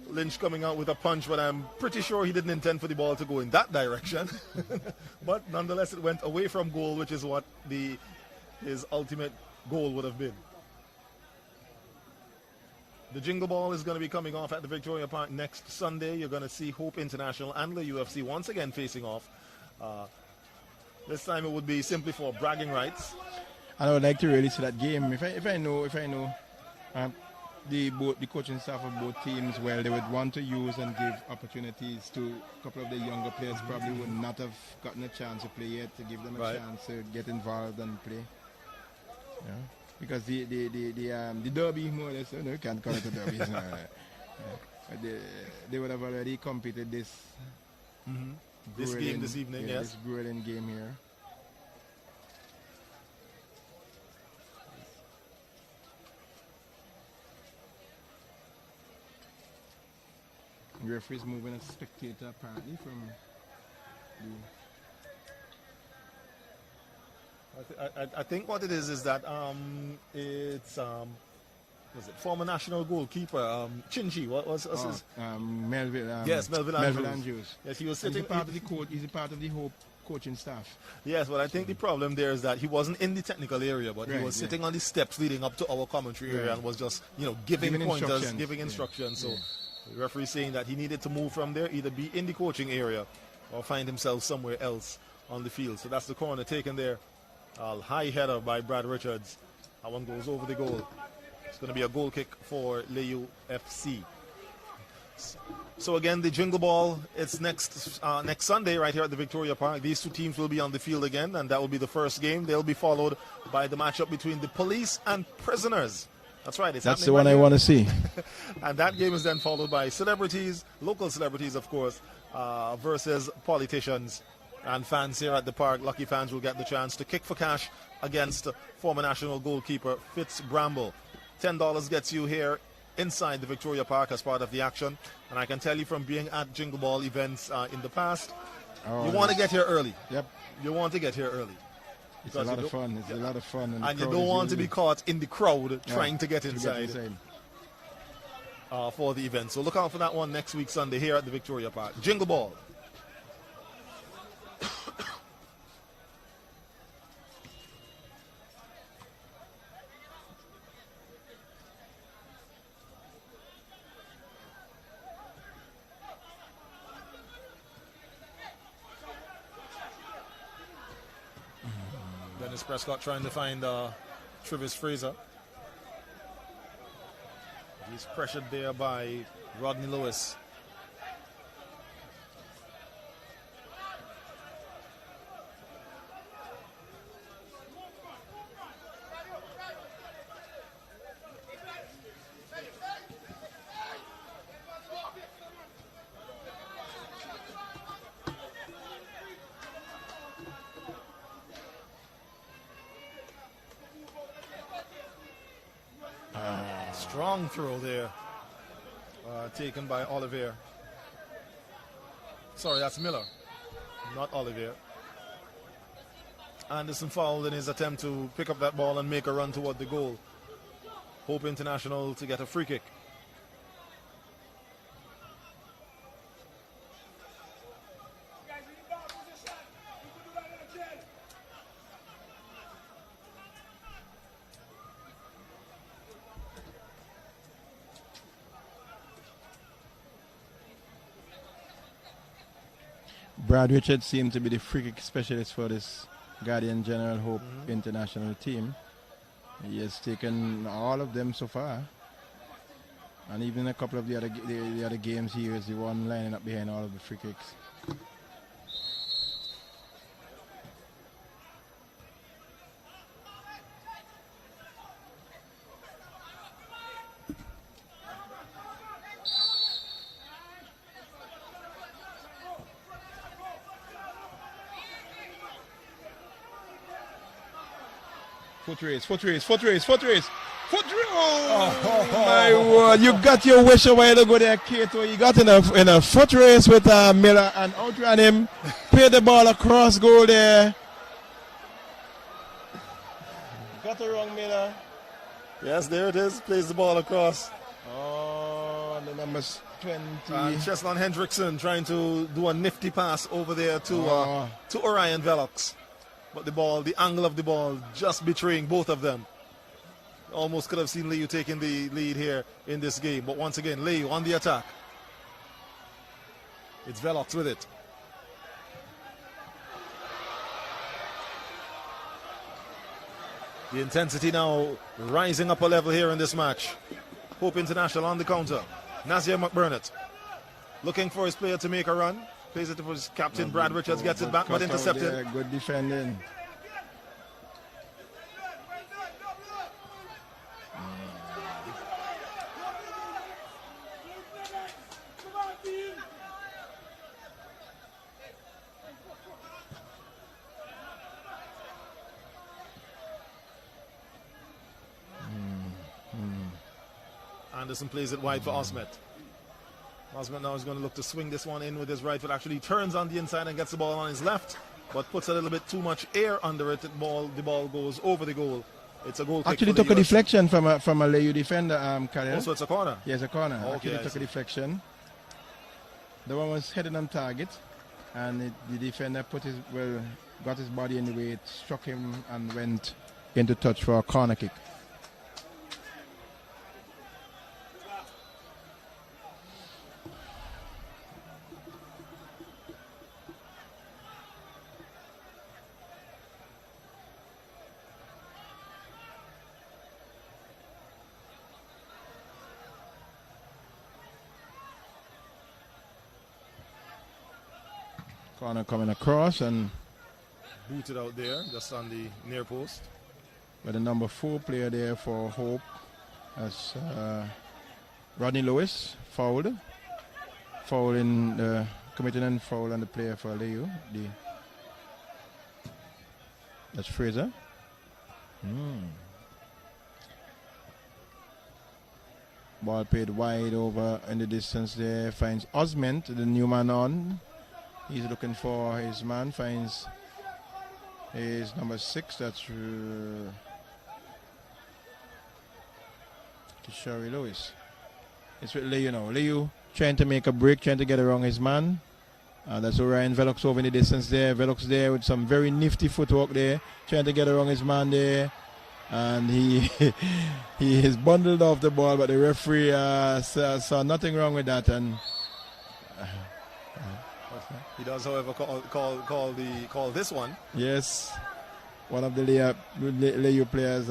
Lynch coming out with a punch, but I'm pretty sure he didn't intend for the ball to go in that direction. But nonetheless, it went away from goal, which is what his ultimate goal would have been. The jingle ball is going to be coming off at the Victoria Park next Sunday. You're going to see Hope International and LAYOU FC once again facing off. This time it would be simply for bragging rights. And I would like to really see that game. If I know the coaching staff of both teams, well, they would want to use and give opportunities to a couple of the younger players. Probably would not have gotten a chance to play yet, to give them a chance to get involved and play. Yeah. Because the derby, more or less, you can't call it a derby. They would have already competed this This game this evening, yes. This grueling game here. The referee is moving a spectator apparently from the I think what it is that it's was it former national goalkeeper Chinchi? What was his? Melville. Yes, Melville Andrews. Yes, he was He's sitting. a part of the coach. He's a part of the whole coaching staff. Yes, well, I think the problem there is that he wasn't in the technical area, but he was sitting on the steps leading up to our commentary area and was just, giving pointers, giving instructions. So the referee saying that he needed to move from there, either be in the coaching area or find himself somewhere else on the field. So that's the corner taken there. High header by Brad Richards. That one goes over the goal. It's going to be a goal kick for LAYOU FC. So again, the Jingle Ball, it's next Sunday right here at the Victoria Park. These two teams will be on the field again, and that will be the first game. They'll be followed by the matchup between the Police and Prisoners. That's right. That's the one I want to see. And that game is then followed by celebrities, local celebrities, of course, versus politicians and fans here at the park. Lucky fans will get the chance to kick for cash against former national goalkeeper Fitz Bramble. $10 gets you here inside the Victoria Park as part of the action. And I can tell you from being at Jingle Ball events in the past, you want to get here early. Yep. You want to get here early. It's a lot of fun. It's a lot of fun. And you don't want to be caught in the crowd trying to get inside for the event. So look out for that one next week Sunday here at the Victoria Park. Jingle Ball. Dennis Prescott trying to find Travis Fraser. He's pressured there by Rodney Lewis. Strong throw there, taken by Olivier. Sorry, that's Miller, not Olivier. Anderson fouled in his attempt to pick up that ball and make a run toward the goal. Hope International to get a free kick. Brad Richards seemed to be the free kick specialist for this Guardian General Hope international team. He has taken all of them so far. And even a couple of the other games he was the one lining up behind all of the free kicks. Foot race. Oh, my word. You got your wish a while ago there, Kato. You got in a foot race with Miller and outran him. Played the ball across goal there. Got it wrong, Miller. Yes, there it is. Plays the ball across. Oh, the number's 20. Cheslon Hendrickson trying to do a nifty pass over there to Orion Velox. But the angle of the ball just betraying both of them. Almost could have seen LAYOU taking the lead here in this game. But once again, LAYOU on the attack. It's Velox with it. The intensity now rising up a level here in this match. Hope International on the counter. Nazir McBurnett looking for his player to make a run. Plays it for his captain, Brad Richards, gets it back, but intercepted. Good defending. Anderson plays it wide for Osmet. Osmet now is going to look to swing this one in with his right foot. Actually turns on the inside and gets the ball on his left. but puts a little bit too much air under it. The ball goes over the goal. It's a goal kick. Actually for the took a US. deflection from a LAYU defender, Khalil. Also, it's a corner. Yes, a corner. Okay, Actually I took see. a deflection. The one was headed on target, and the defender got his body in the way. It struck him and went into touch for a corner kick. Corner coming across and Booted out there, just on the near post. with the number 4 player there for Hope as Rodney Lewis fouled. Committing a foul on the player for LAYU. That's Fraser. Ball played wide over in the distance there. Finds Osment, the new man on. He's looking for his man. Finds his number 6. That's Kishori Lewis. It's with LAYU now. LAYU trying to make a break, trying to get around his man. That's Orion Velox over in the distance there. Velox there with some very nifty footwork there, trying to get around his man there. And he is bundled off the ball, but the referee saw nothing wrong with that. And He does, however, call this one. yes, one of the LAYU players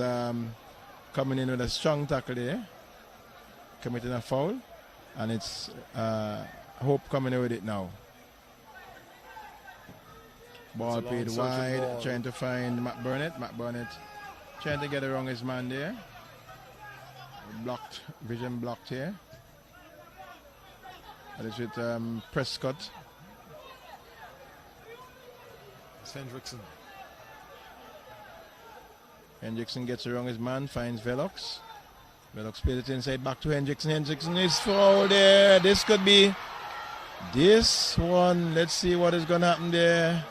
coming in with a strong tackle there, committing a foul, and it's Hope coming in with it now. Ball played wide, ball. trying to find Matt Burnett. Matt Burnett trying to get around his man there. Blocked, vision blocked here. That is with Prescott. It's Hendrickson. Hendrickson gets around his man, finds Velox. Velox plays it inside, back to Hendrickson. Hendrickson is fouled there. This could be this one. Let's see what is going to happen there.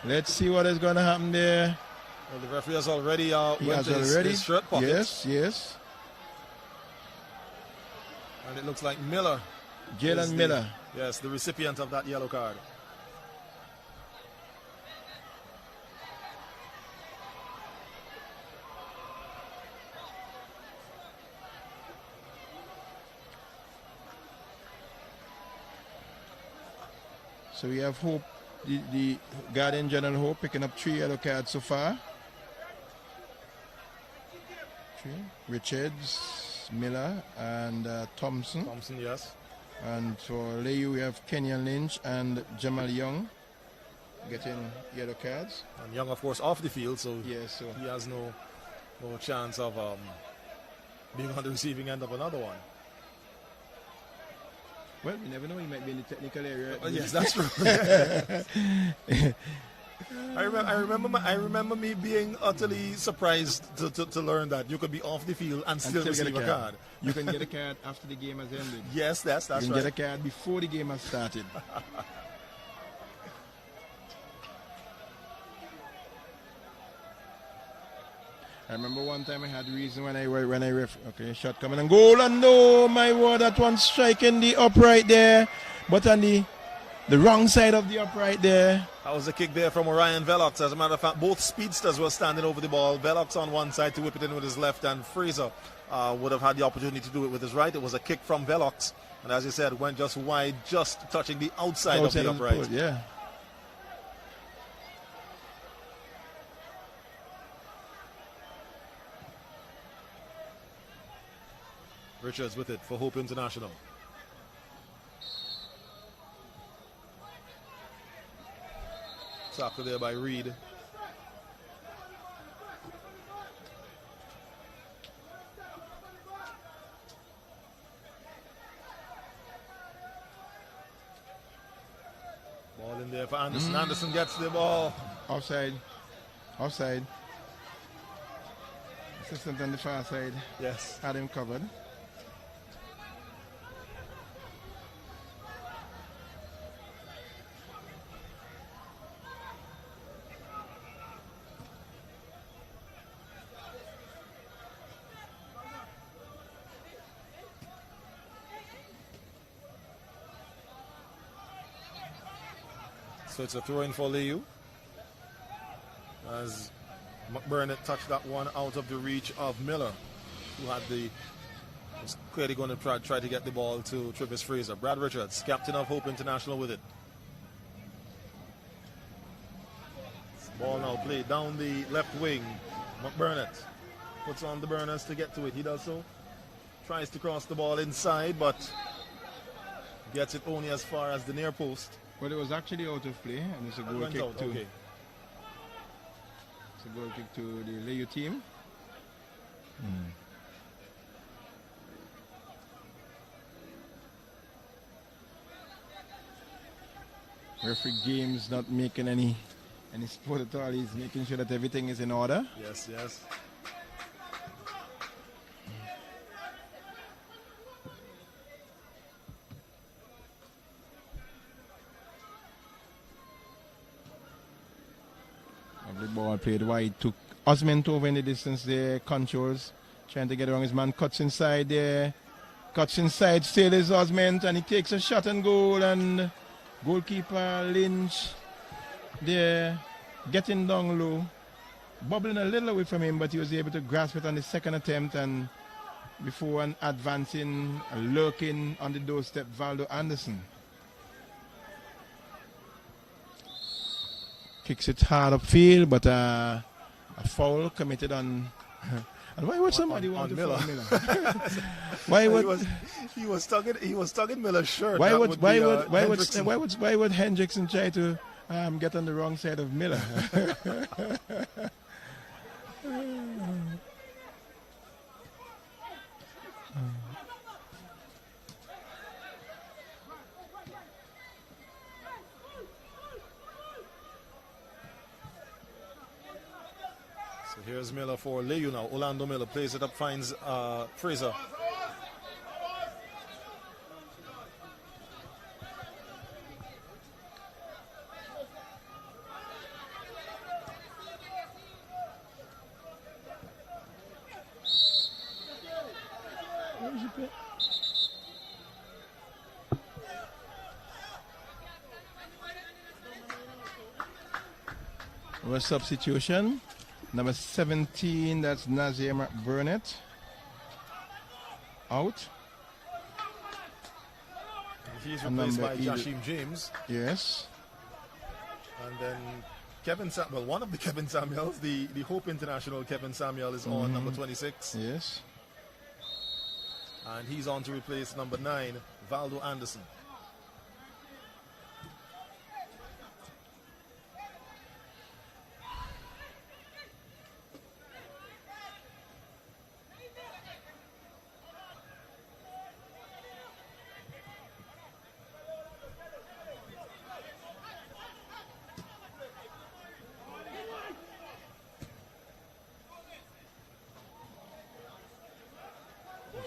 Let's see what is going to happen there. Well, the referee has already He went has to already. his shirt pocket. Yes. And it looks like Miller. Jalen is Miller. Yes, the recipient of that yellow card. So we have Hope, the Guardian General Hope, picking up 3 yellow cards so far. 3. Richards, Miller, and Thompson. Thompson, yes. And for LAYU, we have Kenyon Lynch and Jamal Young getting yellow cards. And Young, of course, off the field, so Yes, so he has no chance of being on the receiving end of another one. well, you never know. He might be in the technical area. Yes, that's true. I remember me being utterly surprised to learn that you could be off the field and still still get receive a card. You can get a card after the game has ended. Yes, that's You can right. get a card before the game has started. I remember one time I had reason when I okay, shot coming and goal, and no, my word, that one striking the upright there, but on the wrong side of the upright there. That was a kick there from Orion Velox. As a matter of fact, both speedsters were standing over the ball. Velox on one side to whip it in with his left, and Fraser would have had the opportunity to do it with his right. It was a kick from Velox, and as you said, went just wide, just touching the outside of the upright. post, yeah. Richards with it for Hope International. Tackled there by Reed. Ball in there for Anderson. Anderson gets the ball. Offside. Assistant on the far side Yes. had him covered. So it's a throw in for LAYOU. As McBurnett touched that one out of the reach of Miller, who had was clearly going to try to get the ball to Travis Fraser. Brad Richards, captain of Hope International, with it. Ball now played down the left wing. McBurnett puts on the burners to get to it. He does so. Tries to cross the ball inside, but gets it only as far as the near post. But it was actually out of play, and it's a goal kick Out, to okay. it's a goal kick to the LAYOU team. Referee Games not making any sport at all. He's making sure that everything is in order. Yes, yes. Lovely ball played wide. Took Osment over in the distance there. Controls. Trying to get around his man. Cuts inside there. Cuts inside. Still is Osment. And he takes a shot and goal. And goalkeeper Lynch there. Getting down low. Bubbling a little away from him. But he was able to grasp it on the second attempt. And before advancing, lurking on the doorstep, Valdo Anderson. Kicks it hard upfield, but a foul committed on. And why would somebody want to Miller? foul Miller? Why would he was tugging Miller's shirt? why That would Hendrickson. why would Hendrickson try to get on the wrong side of Miller? So here's Miller for LAYOU now. Orlando Miller plays it up, finds Fraser. A substitution. Number 17, that's Nazir McBurnett. Out. He's And replaced number by Jashim James. Yes. And then one of the Kevin Samuels, the Hope International Kevin Samuel is on number 26. Yes. And he's on to replace number 9, Valdo Anderson.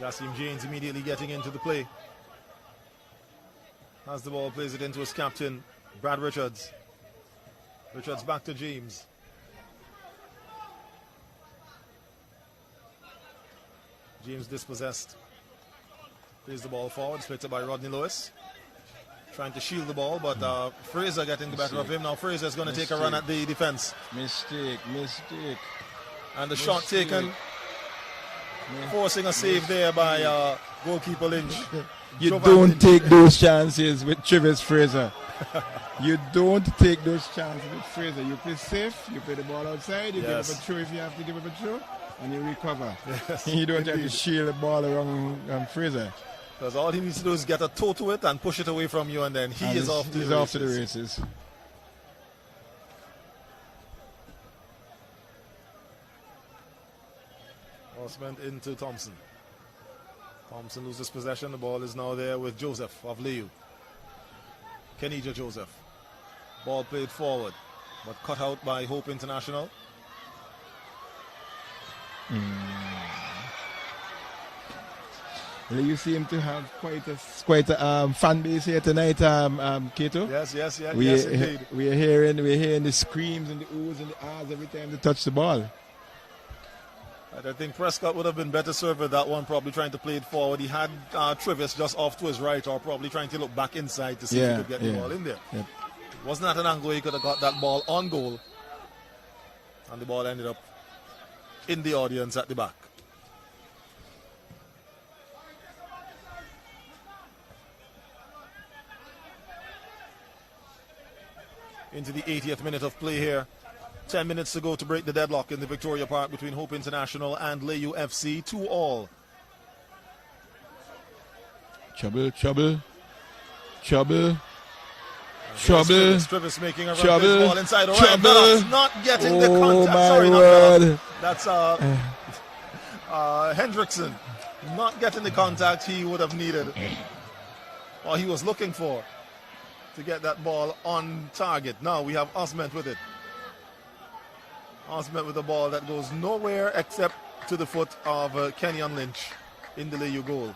Jashim James immediately getting into the play. As the ball, plays it into his captain, Brad Richards. Richards back to James. James dispossessed. Plays the ball forward, splits it by Rodney Lewis. Trying to shield the ball, but Fraser getting the better of him. Now Fraser is going to take a run at the defense. Mistake. And the shot taken, forcing a save there by goalkeeper Lynch. You Jovan don't Lynch. take those chances with Travis Fraser. You don't take those chances with Fraser. You play safe, you play the ball outside, you give up a throw if you have to give up a throw, and you recover. Yes, You don't have to indeed. shield the ball around Fraser. Because all he needs to do is get a toe to it and push it away from you, and then And is off to he's the off to the races. races. Osment into Thompson. Thompson loses possession. The ball is now there with Joseph of LAYOU. Kenija Joseph. Ball played forward, but cut out by Hope International. You seem to have quite a fan base here tonight, Kato. Yes, We indeed. are hearing the screams and the oohs and the ahs every time they touch the ball. And I think Prescott would have been better served with that one, probably trying to play it forward. He had Travis just off to his right, or probably trying to look back inside to see if he could get the ball in there. Yep. Wasn't that an angle he could have got that ball on goal? And the ball ended up in the audience at the back. Into the 80th minute of play here. 10 minutes to go to break the deadlock in the Victoria Park between Hope International and LAYOU FC. 2-2. Trouble, trouble, trouble. Trouble. Strivis making a run. This ball inside. Orion Velox not getting the contact. Sorry, not Velox. That's Hendrickson not getting the contact he would have needed, or he was looking for, to get that ball on target. Now we have Osment with it. Osment with the ball that goes nowhere except to the foot of Kenyon Lynch in the LAYOU goal.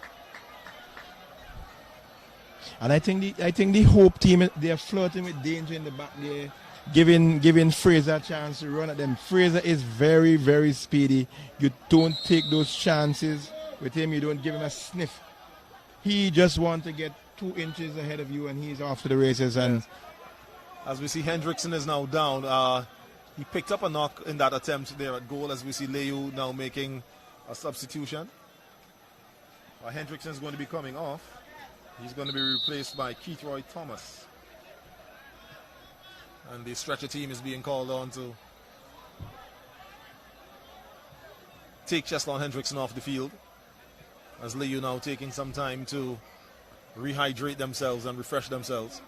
And I think the Hope team, they are flirting with danger in the back there, giving Fraser a chance to run at them. Fraser is very, very speedy. You don't take those chances with him. You don't give him a sniff. He just wants to get 2 inches ahead of you, and he's off to the races. And as we see, Hendrickson is now down. He picked up a knock in that attempt there at goal, as we see LAYOU now making a substitution. Hendrickson is going to be coming off. He's going to be replaced by Keith Roy Thomas. And the stretcher team is being called on to take Cheslon Hendrickson off the field, as LAYOU now taking some time to rehydrate themselves and refresh themselves.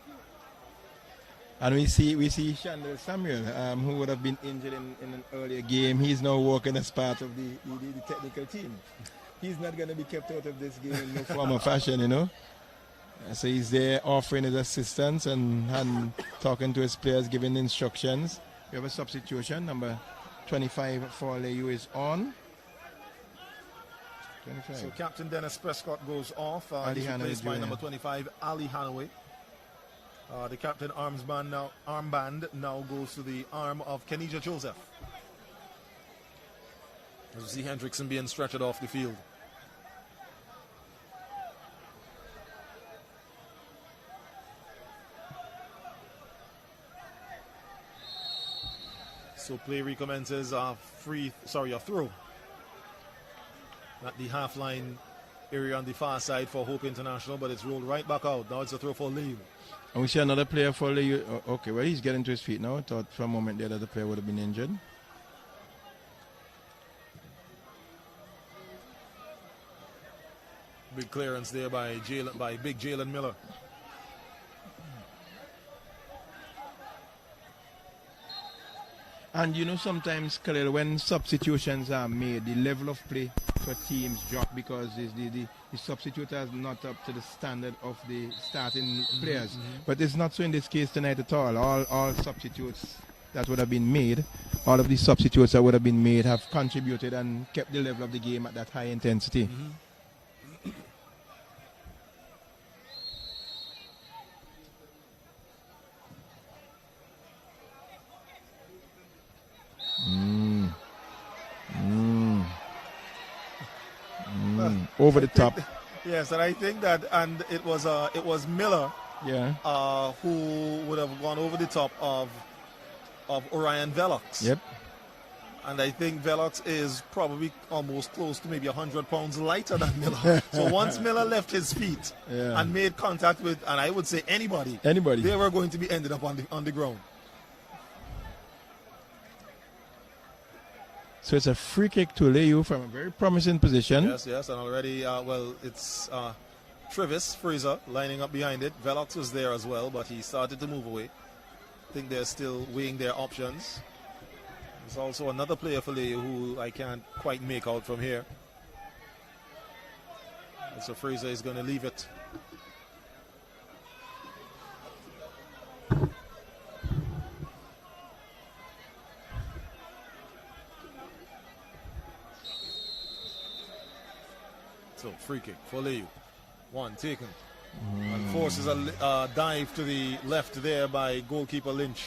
And we see Shandel Samuel, who would have been injured in an earlier game. He's now working as part of the technical team. He's not going to be kept out of this game in no form or fashion, you know. So he's there offering his assistance and talking to his players, giving instructions. We have a substitution. Number 25 for LAYOU is on. 25. So Captain Dennis Prescott goes off. He's replaced by number 25, Ali Hanaway. The captain armband now goes to the arm of Kenija Joseph. As we see Hendrickson being stretchered off the field. So play recommences a throw at the half line area on the far side for Hope International, but it's rolled right back out. Now it's a throw for LAYOU. And we see another player for LAYOU. Okay, well, he's getting to his feet now. I thought for a moment there that the player would have been injured. Big clearance there by big Jalen Miller. And you know, sometimes, Khalil, when substitutions are made, the level of play for teams drop because the substitute is not up to the standard of the starting players. But it's not so in this case tonight at all. All substitutes that would have been made, all of the substitutes that would have been made have contributed and kept the level of the game at that high intensity. Over the top. Yes, and I think that, and it was Miller, who would have gone over the top of Orion Velox. Yep. And I think Velox is probably almost close to maybe 100 pounds lighter than Miller. So once Miller left his feet and made contact with, and I would say anybody, they were going to be ended up on the ground. So it's a free kick to LAYOU from a very promising position. Yes, and already, it's Travis Fraser lining up behind it. Velox was there as well, but he started to move away. I think they're still weighing their options. There's also another player for LAYOU who I can't quite make out from here. And so Fraser is going to leave it. So free kick for LAYOU. One taken. And forces a dive to the left there by goalkeeper Lynch.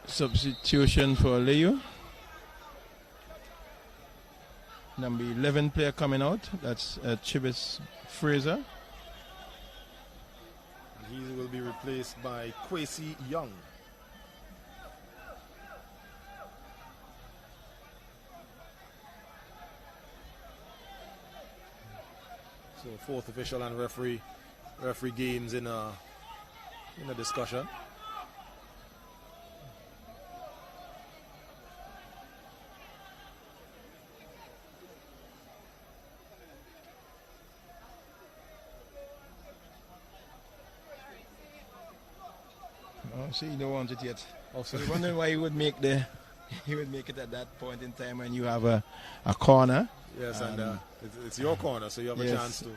Substitution for LAYOU. Number 11 player coming out. That's Chibis Fraser. He will be replaced by Kwesi Young. So fourth official and referee games in a discussion. Oh, see, you don't want it yet. Also, You wonder why he would make it at that point in time when you have a corner. yes, and it's your corner, so you have a Yes. chance to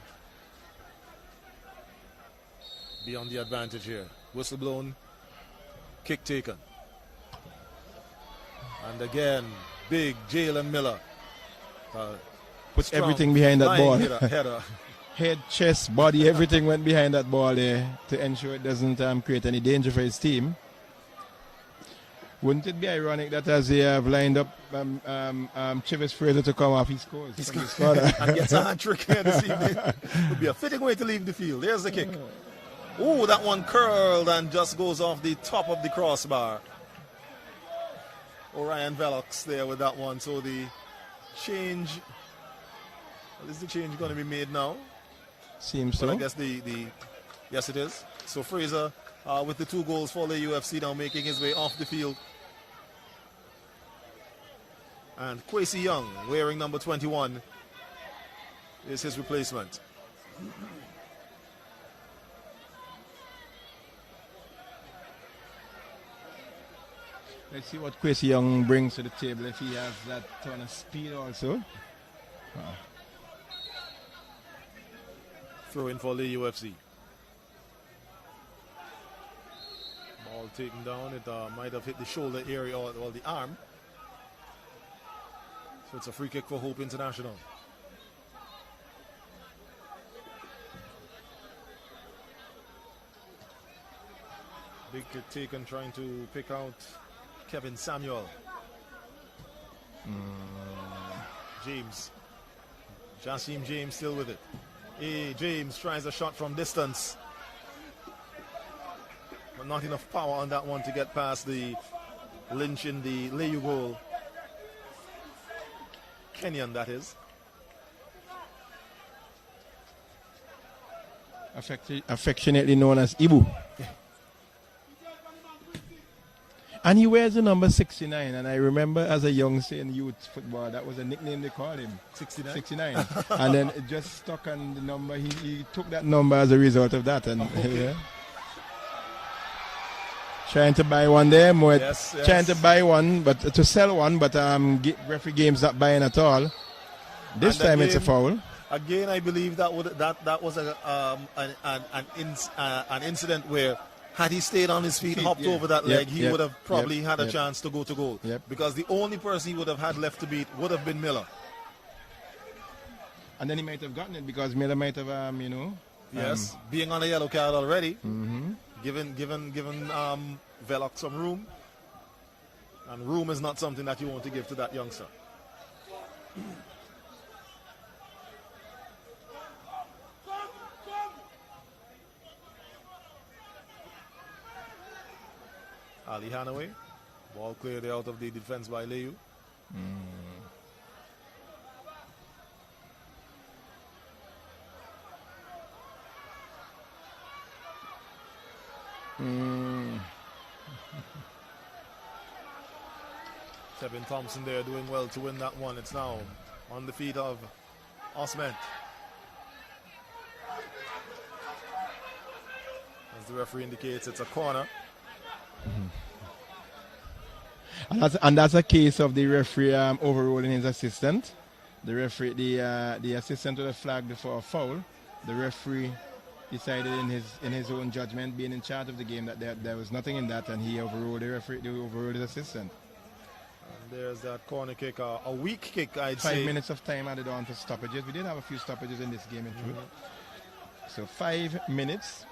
be on the advantage here. Whistle blown, kick taken. And again, big Jalen Miller. Puts Strong everything behind that ball. flying header. Head, chest, body, everything went behind that ball there to ensure it doesn't create any danger for his team. Wouldn't it be ironic that as they have lined up Chivas Fraser to come off, he scores? From his corner. And gets a hat trick here this evening. Would be a fitting way to leave the field. There's the kick. Oh, that one curled and just goes off the top of the crossbar. Orion Velox there with that one. So the change, is the change going to be made now? Seems But I so. guess yes it is. So Fraser with the 2 goals for the UFC now making his way off the field. And Kwesi Young, wearing number 21, is his replacement. Let's see what Kwesi Young brings to the table if he has that ton of speed also. Throw in for the UFC. Ball taken down. It might have hit the shoulder area or the arm. So it's a free kick for Hope International. Big kick taken, trying to pick out Kevin Samuel. James. Jassim James still with it. James tries a shot from distance. But not enough power on that one to get past the Lynch in the LAYOU goal. Kenyan, that is. Affectionately known as Ibu. And he wears the number 69, and I remember as a youngster in youth football, that was a nickname they called him. 69? 69. And then it just stuck on the number. He took that number as a result of that. And yeah. Trying to buy one there, more Yes, yes. trying to buy one, but to sell one, but referee game's not buying at all. This And time it's a again- foul. Again, I believe that was an incident where had he stayed on his feet, hopped yeah. over that Yep, leg, he yep, would have probably yep, had a yep. chance to go to goal. Yep. Because the only person he would have had left to beat would have been Miller. And then he might have gotten it because Miller might have, Yes, being on a yellow card already, given Velox some room, and room is not something that you want to give to that youngster. Ali Hanaway, ball cleared out of the defense by LAYOU. Tevin Thompson there doing well to win that one. It's now on the feet of Osment. As the referee indicates, it's a corner. And that's a case of the referee overruling his assistant. The referee, the assistant would have flagged for a foul. The referee decided in his own judgment, being in charge of the game, that there was nothing in that, and he overruled the referee. He overruled his assistant. And there's that corner kick, a weak kick, I'd 5 say. minutes of time added on for stoppages. We did have a few stoppages in this game, in truth. So 5 minutes.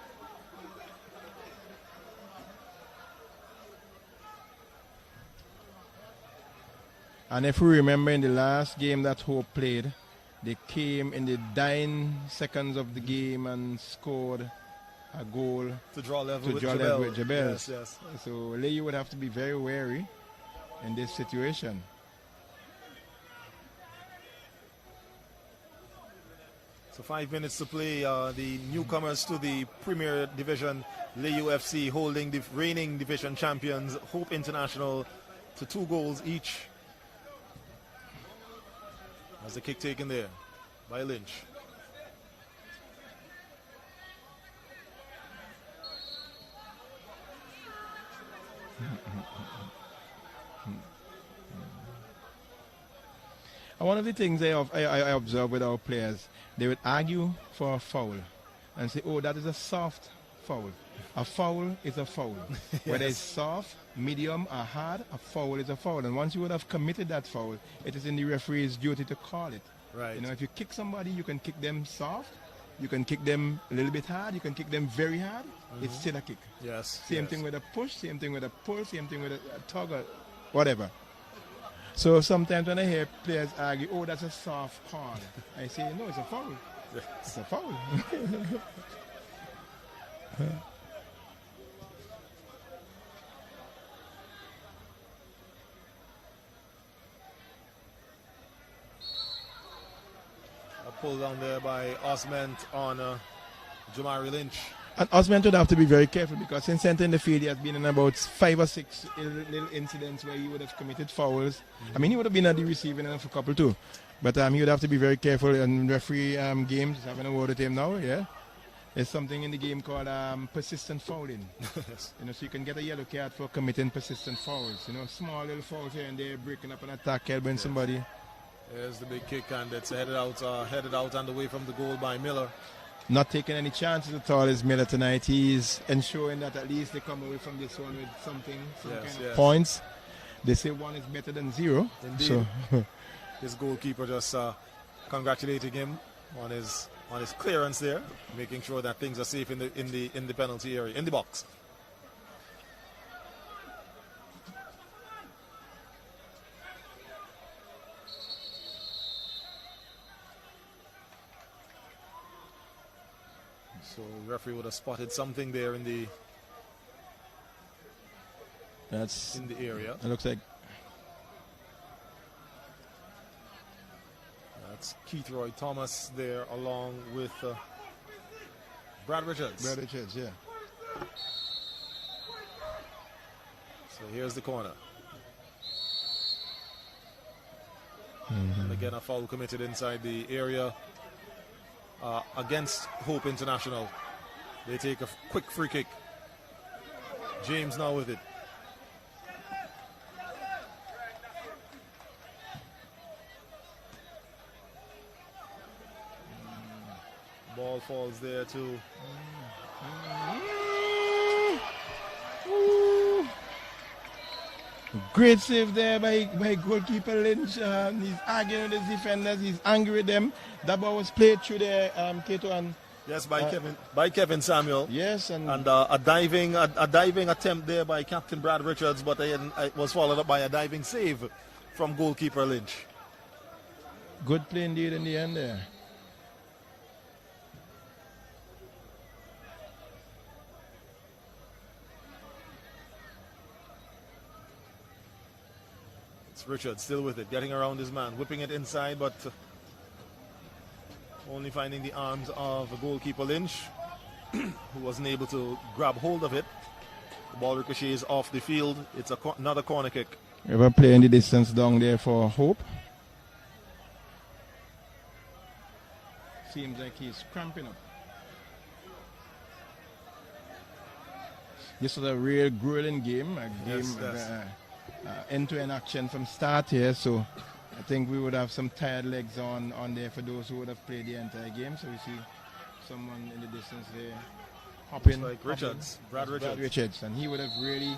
And if we remember in the last game that Hope played, they came in the dying seconds of the game and scored a goal To draw level to with draw Jabel. level with Jabel. Yes, yes. So LAYOU would have to be very wary in this situation. So 5 minutes to play. The newcomers to the Premier Division, LAYOU FC, holding the reigning division champions, Hope International, to 2 goals each. As the kick taken there by Lynch. And one of the things I observe with our players, they would argue for a foul and say, oh, that is a soft foul. A foul is a foul. Whether it's soft, medium, or hard, a foul is a foul. And once you would have committed that foul, it is in the referee's duty to call it. Right. You know, if you kick somebody, you can kick them soft, you can kick them a little bit hard, you can kick them very hard. It's still a kick. Yes. Same yes. thing with a push, same thing with a pull, same thing with a tug, or whatever. So sometimes when I hear players argue, oh, that's a soft call, I say, no, it's a foul. It's a foul. A pull down there by Osment on Jamari Lynch. And Osman would have to be very careful because since entering the field, he has been in about 5 or 6 little incidents where he would have committed fouls. I mean, he would have been at the receiving end of a couple too. But he would have to be very careful in referee games. Having a word with him now, yeah. There's something in the game called persistent fouling. Yes. You know, so you can get a yellow card for committing persistent fouls. You know, small little fouls here and there, breaking up an attack, elbowing somebody. There's the big kick, and it's headed out and away from the goal by Miller. Not taking any chances at all is Miller tonight. He's ensuring that at least they come away from this one with something, some Yes, kind yes. of points. They say 1 is better than 0. Indeed. So His goalkeeper just congratulating him on his clearance there, making sure that things are safe in the penalty area, in the box. So the referee would have spotted something there in the that's area. it looks like That's Keith Roy Thomas there, along with Brad Richards. Brad Richards, yeah. So here's the corner. And again, a foul committed inside the area against Hope International. They take a quick free kick. James now with it. Ball falls there too. Great save there by goalkeeper Lynch. He's arguing with his defenders. He's angry with them. That ball was played through there, Kato, and Yes, by Kevin Samuel. yes, and A diving attempt there by Captain Brad Richards, but it was followed up by a diving save from goalkeeper Lynch. good play indeed in the end there. It's Richards still with it, getting around his man, whipping it inside, but only finding the arms of goalkeeper Lynch, who wasn't able to grab hold of it. The ball ricochets off the field. It's another corner kick. Ever play in the distance down there for Hope? Seems like he's cramping up. This was a real grueling game, a game Yes, yes. end-to-end action from start here. So I think we would have some tired legs on there for those who would have played the entire game. So we see someone in the distance there hopping. Like Richards, Brad Brad Richards. Richards, and he would have really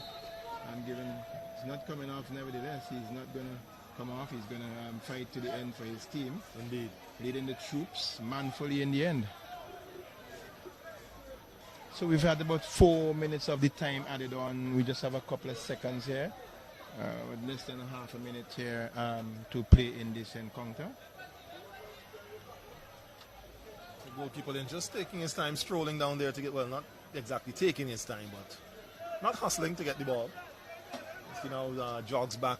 given. He's not coming off. Nevertheless, he's not going to come off. He's going to fight to the end for his team, Indeed. leading the troops manfully in the end. So we've had about 4 minutes of the time added on. We just have a couple of seconds here. with less than a half a minute here to play in this encounter. The goalkeeper then just taking his time, strolling down there to get, well, not exactly taking his time, but not hustling to get the ball. He now jogs back.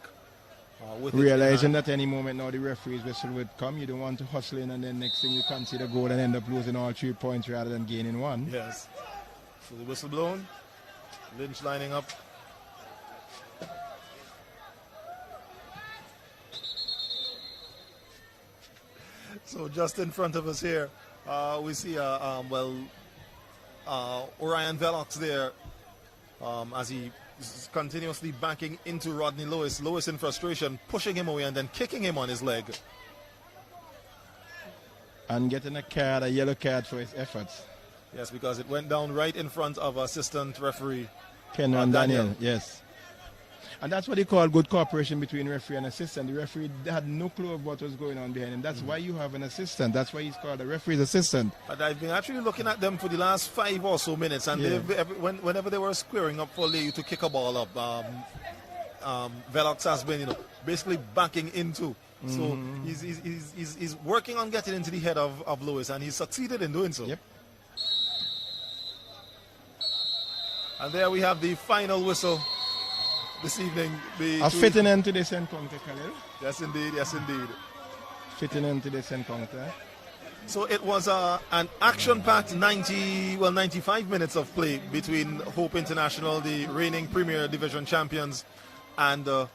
With Realizing that any moment now the referee's whistle would come, you don't want to hustle in and then next thing you concede a goal and end up losing all 3 points rather than gaining 1. Yes. So the whistle blown. Lynch lining up. So just in front of us here, we see Orion Velox there as he is continuously backing into Rodney Lewis. Lewis in frustration, pushing him away and then kicking him on his leg. And getting a yellow card for his efforts. Yes, because it went down right in front of assistant referee Kenron Daniel, yes. And that's what they call good cooperation between referee and assistant. The referee had no clue of what was going on behind him. That's why you have an assistant. That's why he's called a referee's assistant. But I've been actually looking at them for the last 5 or so minutes, and whenever they were squaring up for LAYOU to kick a ball up, Velox has been, basically backing into. So he's working on getting into the head of Lewis, and he's succeeded in doing so. Yep. And there we have the final whistle this evening. A fitting end to this encounter, Khalil. Yes, indeed. Yes, indeed. Fitting end to this encounter. So it was an action-packed 95 minutes of play between Hope International, the reigning Premier Division champions, and the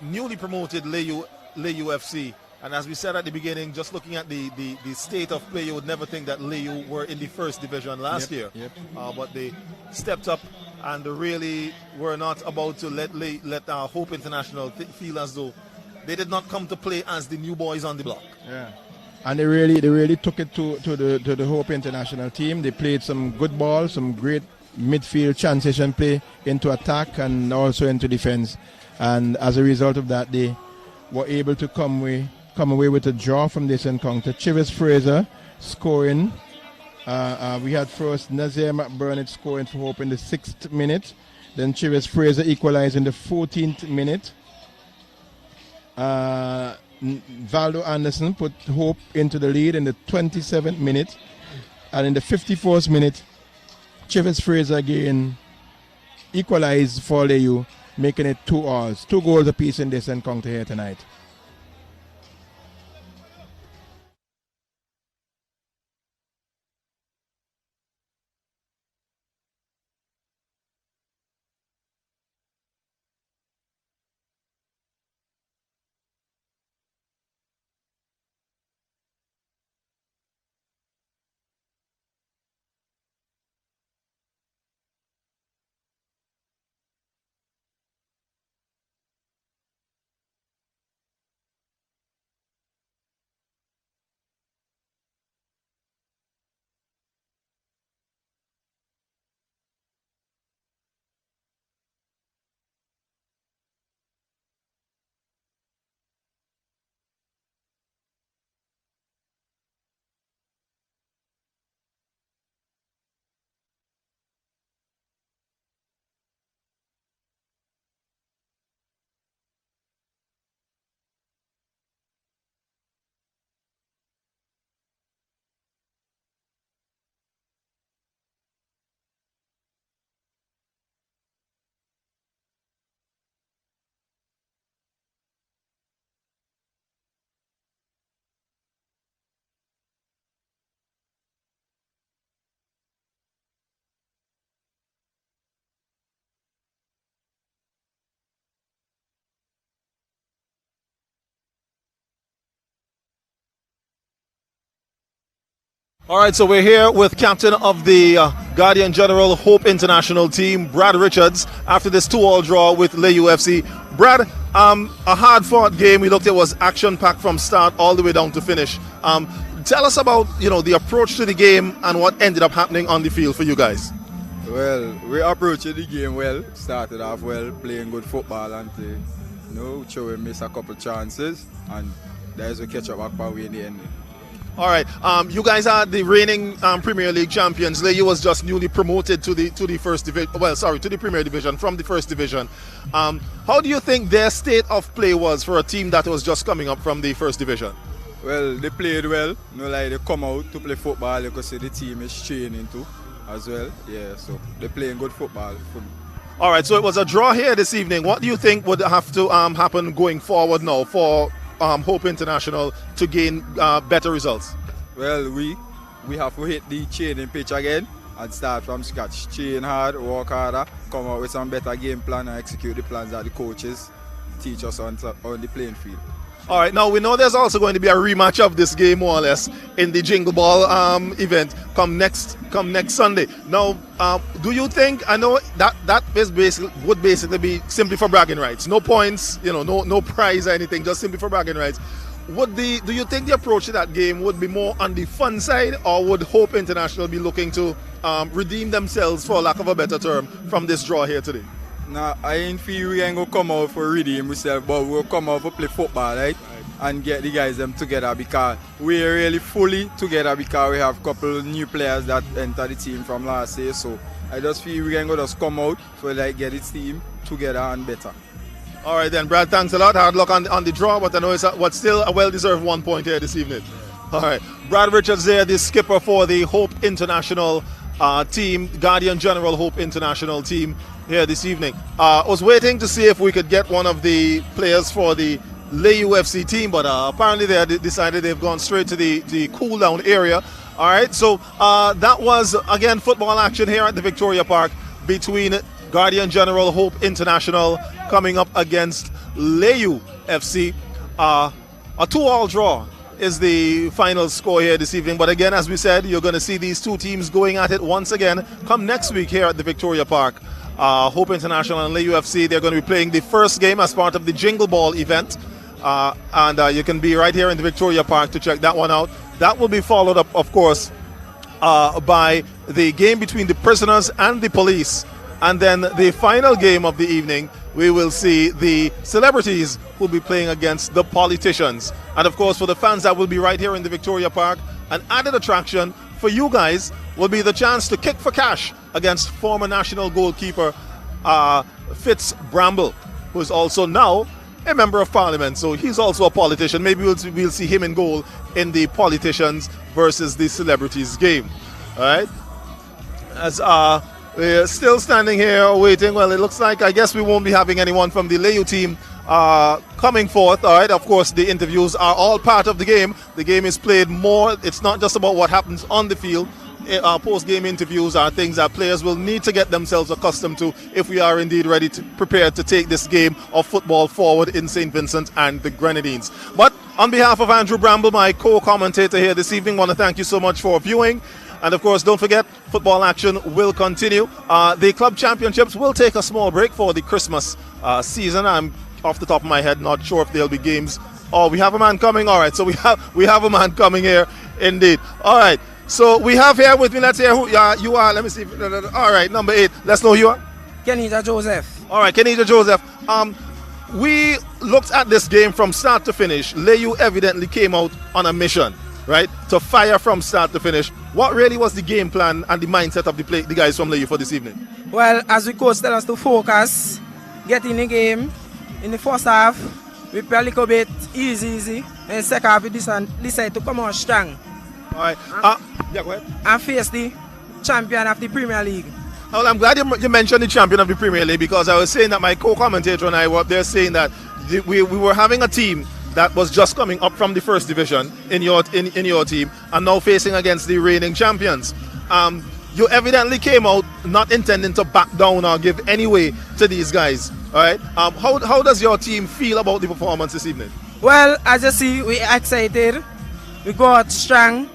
newly promoted LAYOU FC. And as we said at the beginning, just looking at the state of play, you would never think that LAYOU were in the first division last year. Yep. But they stepped up and really were not about to let Hope International feel as though they did not come to play as the new boys on the block. Yeah. And they really took it to the Hope International team. They played some good ball, some great midfield transition play into attack and also into defense. And as a result of that, they were able to come away with a draw from this encounter. Chivis Fraser scoring. We had first Nazir McBurnett scoring for Hope in the 6th minute. Then Chivis Fraser equalized in the 14th minute. Valdo Anderson put Hope into the lead in the 27th minute. And in the 54th minute, Chivis Fraser again equalized for LAYOU, making it 2-2. 2 goals apiece in this encounter here tonight. All right, so we're here with captain of the Guardian General Hope International team, Brad Richards, after this 2-2 draw with LAYOU FC. Brad, a hard-fought game. We looked at was action-packed from start all the way down to finish. Tell us about the approach to the game and what ended up happening on the field for you guys. Well, we approached the game well. Started off well, playing good football, and we miss a couple chances, and there's a catch up back by way in the end. All right. You guys are the reigning Premier League champions. LAYOU was just newly promoted to the first division. Well, sorry, to the Premier Division from the first division. How do you think their state of play was for a team that was just coming up from the first division? Well, they played well. No, like they come out to play football. You can see the team is training too, as well. Yeah, so they're playing good football. All right. So it was a draw here this evening. What do you think would have to happen going forward now for Hope International to gain better results? Well, we have to hit the training pitch again and start from scratch. Train hard, work harder, come up with some better game plan and execute the plans that the coaches teach us on the playing field. All right, now we know there's also going to be a rematch of this game, more or less, in the Jingle Ball event come next Sunday. Now, do you think? I know that is would basically be simply for bragging rights, no points, no prize or anything, just simply for bragging rights. Do you think the approach to that game would be more on the fun side, or would Hope International be looking to redeem themselves, for lack of a better term, from this draw here today? Nah, I ain't feel we ain't gonna come out for redeem ourselves, but we'll come out for play football, right? And get the guys them together, because we're really fully together, because we have a couple new players that entered the team from last year. So I just feel we ain't gonna just come out for get its team together and better. All right then, Brad, thanks a lot. Hard luck on the draw, but I know it's what's still a well-deserved 1 point here this evening. All right, Brad Richards there, the skipper for the Hope International team, Guardian General Hope International team here this evening. I was waiting to see if we could get one of the players for the LAYOU FC team, but apparently they decided they've gone straight to the cool down area. All right, so that was again football action here at the Victoria Park between Guardian General Hope International coming up against LAYOU FC. A 2-2 draw is the final score here this evening, but again, as we said, you're going to see these two teams going at it once again come next week here at the Victoria Park. Hope International and LAYOU FC, they're going to be playing the first game as part of the Jingle Ball event, and you can be right here in the Victoria Park to check that one out. That will be followed up, of course, by the game between the prisoners and the police, and then the final game of the evening, we will see the celebrities who will be playing against the politicians. And of course, for the fans that will be right here in the Victoria Park, an added attraction for you guys will be the chance to kick for cash against former national goalkeeper Fitz Bramble, who is also now a member of parliament, so he's also a politician. Maybe we'll see him in goal in the politicians versus the celebrities game. All right, as we're still standing here waiting. Well, it looks like I guess we won't be having anyone from the LAYOU team coming forth. All right, of course the interviews are all part of the game. The game is played more. It's not just about what happens on the field. Post-game interviews are things that players will need to get themselves accustomed to if we are indeed ready to prepare to take this game of football forward in St. Vincent and the Grenadines. But on behalf of Andrew Bramble, my co-commentator here this evening, want to thank you so much for viewing. And of course, don't forget, football action will continue. The club championships will take a small break for the Christmas season. I'm off the top of my head not sure if there'll be games. Oh, we have a man coming. All right, so we have a man coming here indeed. All right. So we have here with me, let's hear who you are. Let me see. All right, number 8. Let's know who you are. Kenita Joseph. All right, Kenita Joseph. We looked at this game from start to finish. LAYOU evidently came out on a mission, right, to fire from start to finish. What really was the game plan and the mindset of the guys from LAYOU for this evening? Well, as the coach tell us to focus, get in the game. In the first half, we play a little bit easy. And the second half, we decide to come out strong. All right. Yeah, go ahead. And face the champion of the Premier League. Well, I'm glad you mentioned the champion of the Premier League, because I was saying that my co-commentator and I were up there saying that we were having a team that was just coming up from the first division in your team and now facing against the reigning champions. You evidently came out not intending to back down or give any way to these guys. All right. How does your team feel about the performance this evening? Well, as you see, we excited. We go out strong,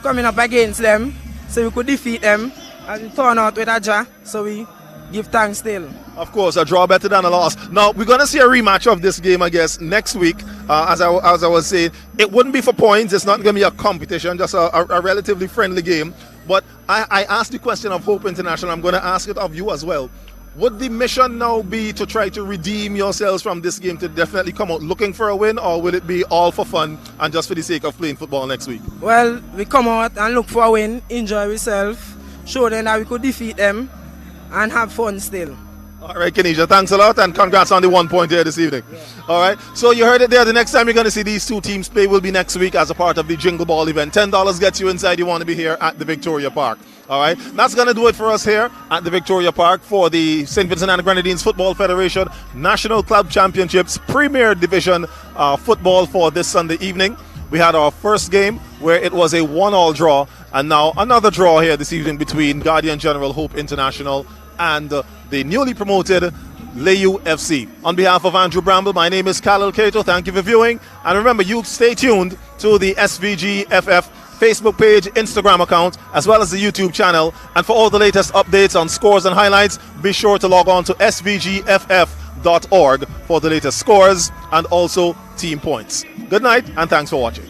coming up against them, so we could defeat them. And we turn out with a draw, so we give thanks still. Of course, a draw better than a loss. Now, we're going to see a rematch of this game, I guess, next week. As I was saying, it wouldn't be for points. It's not going to be a competition, just a relatively friendly game. But I asked the question of Hope International. I'm going to ask it of you as well. Would the mission now be to try to redeem yourselves from this game to definitely come out looking for a win, or will it be all for fun and just for the sake of playing football next week? Well, we come out and look for a win, enjoy ourselves, show them that we could defeat them and have fun still. All right, Kenisha, thanks a lot and congrats on the 1 point here this evening. Yeah. All right, so you heard it there. The next time you're going to see these two teams play will be next week as a part of the Jingle Ball event. $10 gets you inside. You want to be here at the Victoria Park. All right, that's going to do it for us here at the Victoria Park for the St. Vincent and the Grenadines Football Federation National Club Championships Premier Division football for this Sunday evening. We had our first game where it was a 1-1 draw, and now another draw here this evening between Guardian General Hope International and the newly promoted LAYOU FC. On behalf of Andrew Bramble, my name is Khalil Kato. Thank you for viewing, and remember, you stay tuned to the SVG FF Facebook page, Instagram account, as well as the YouTube channel. And for all the latest updates on scores and highlights, be sure to log on to svgff.org for the latest scores and also team points. Good night, and thanks for watching.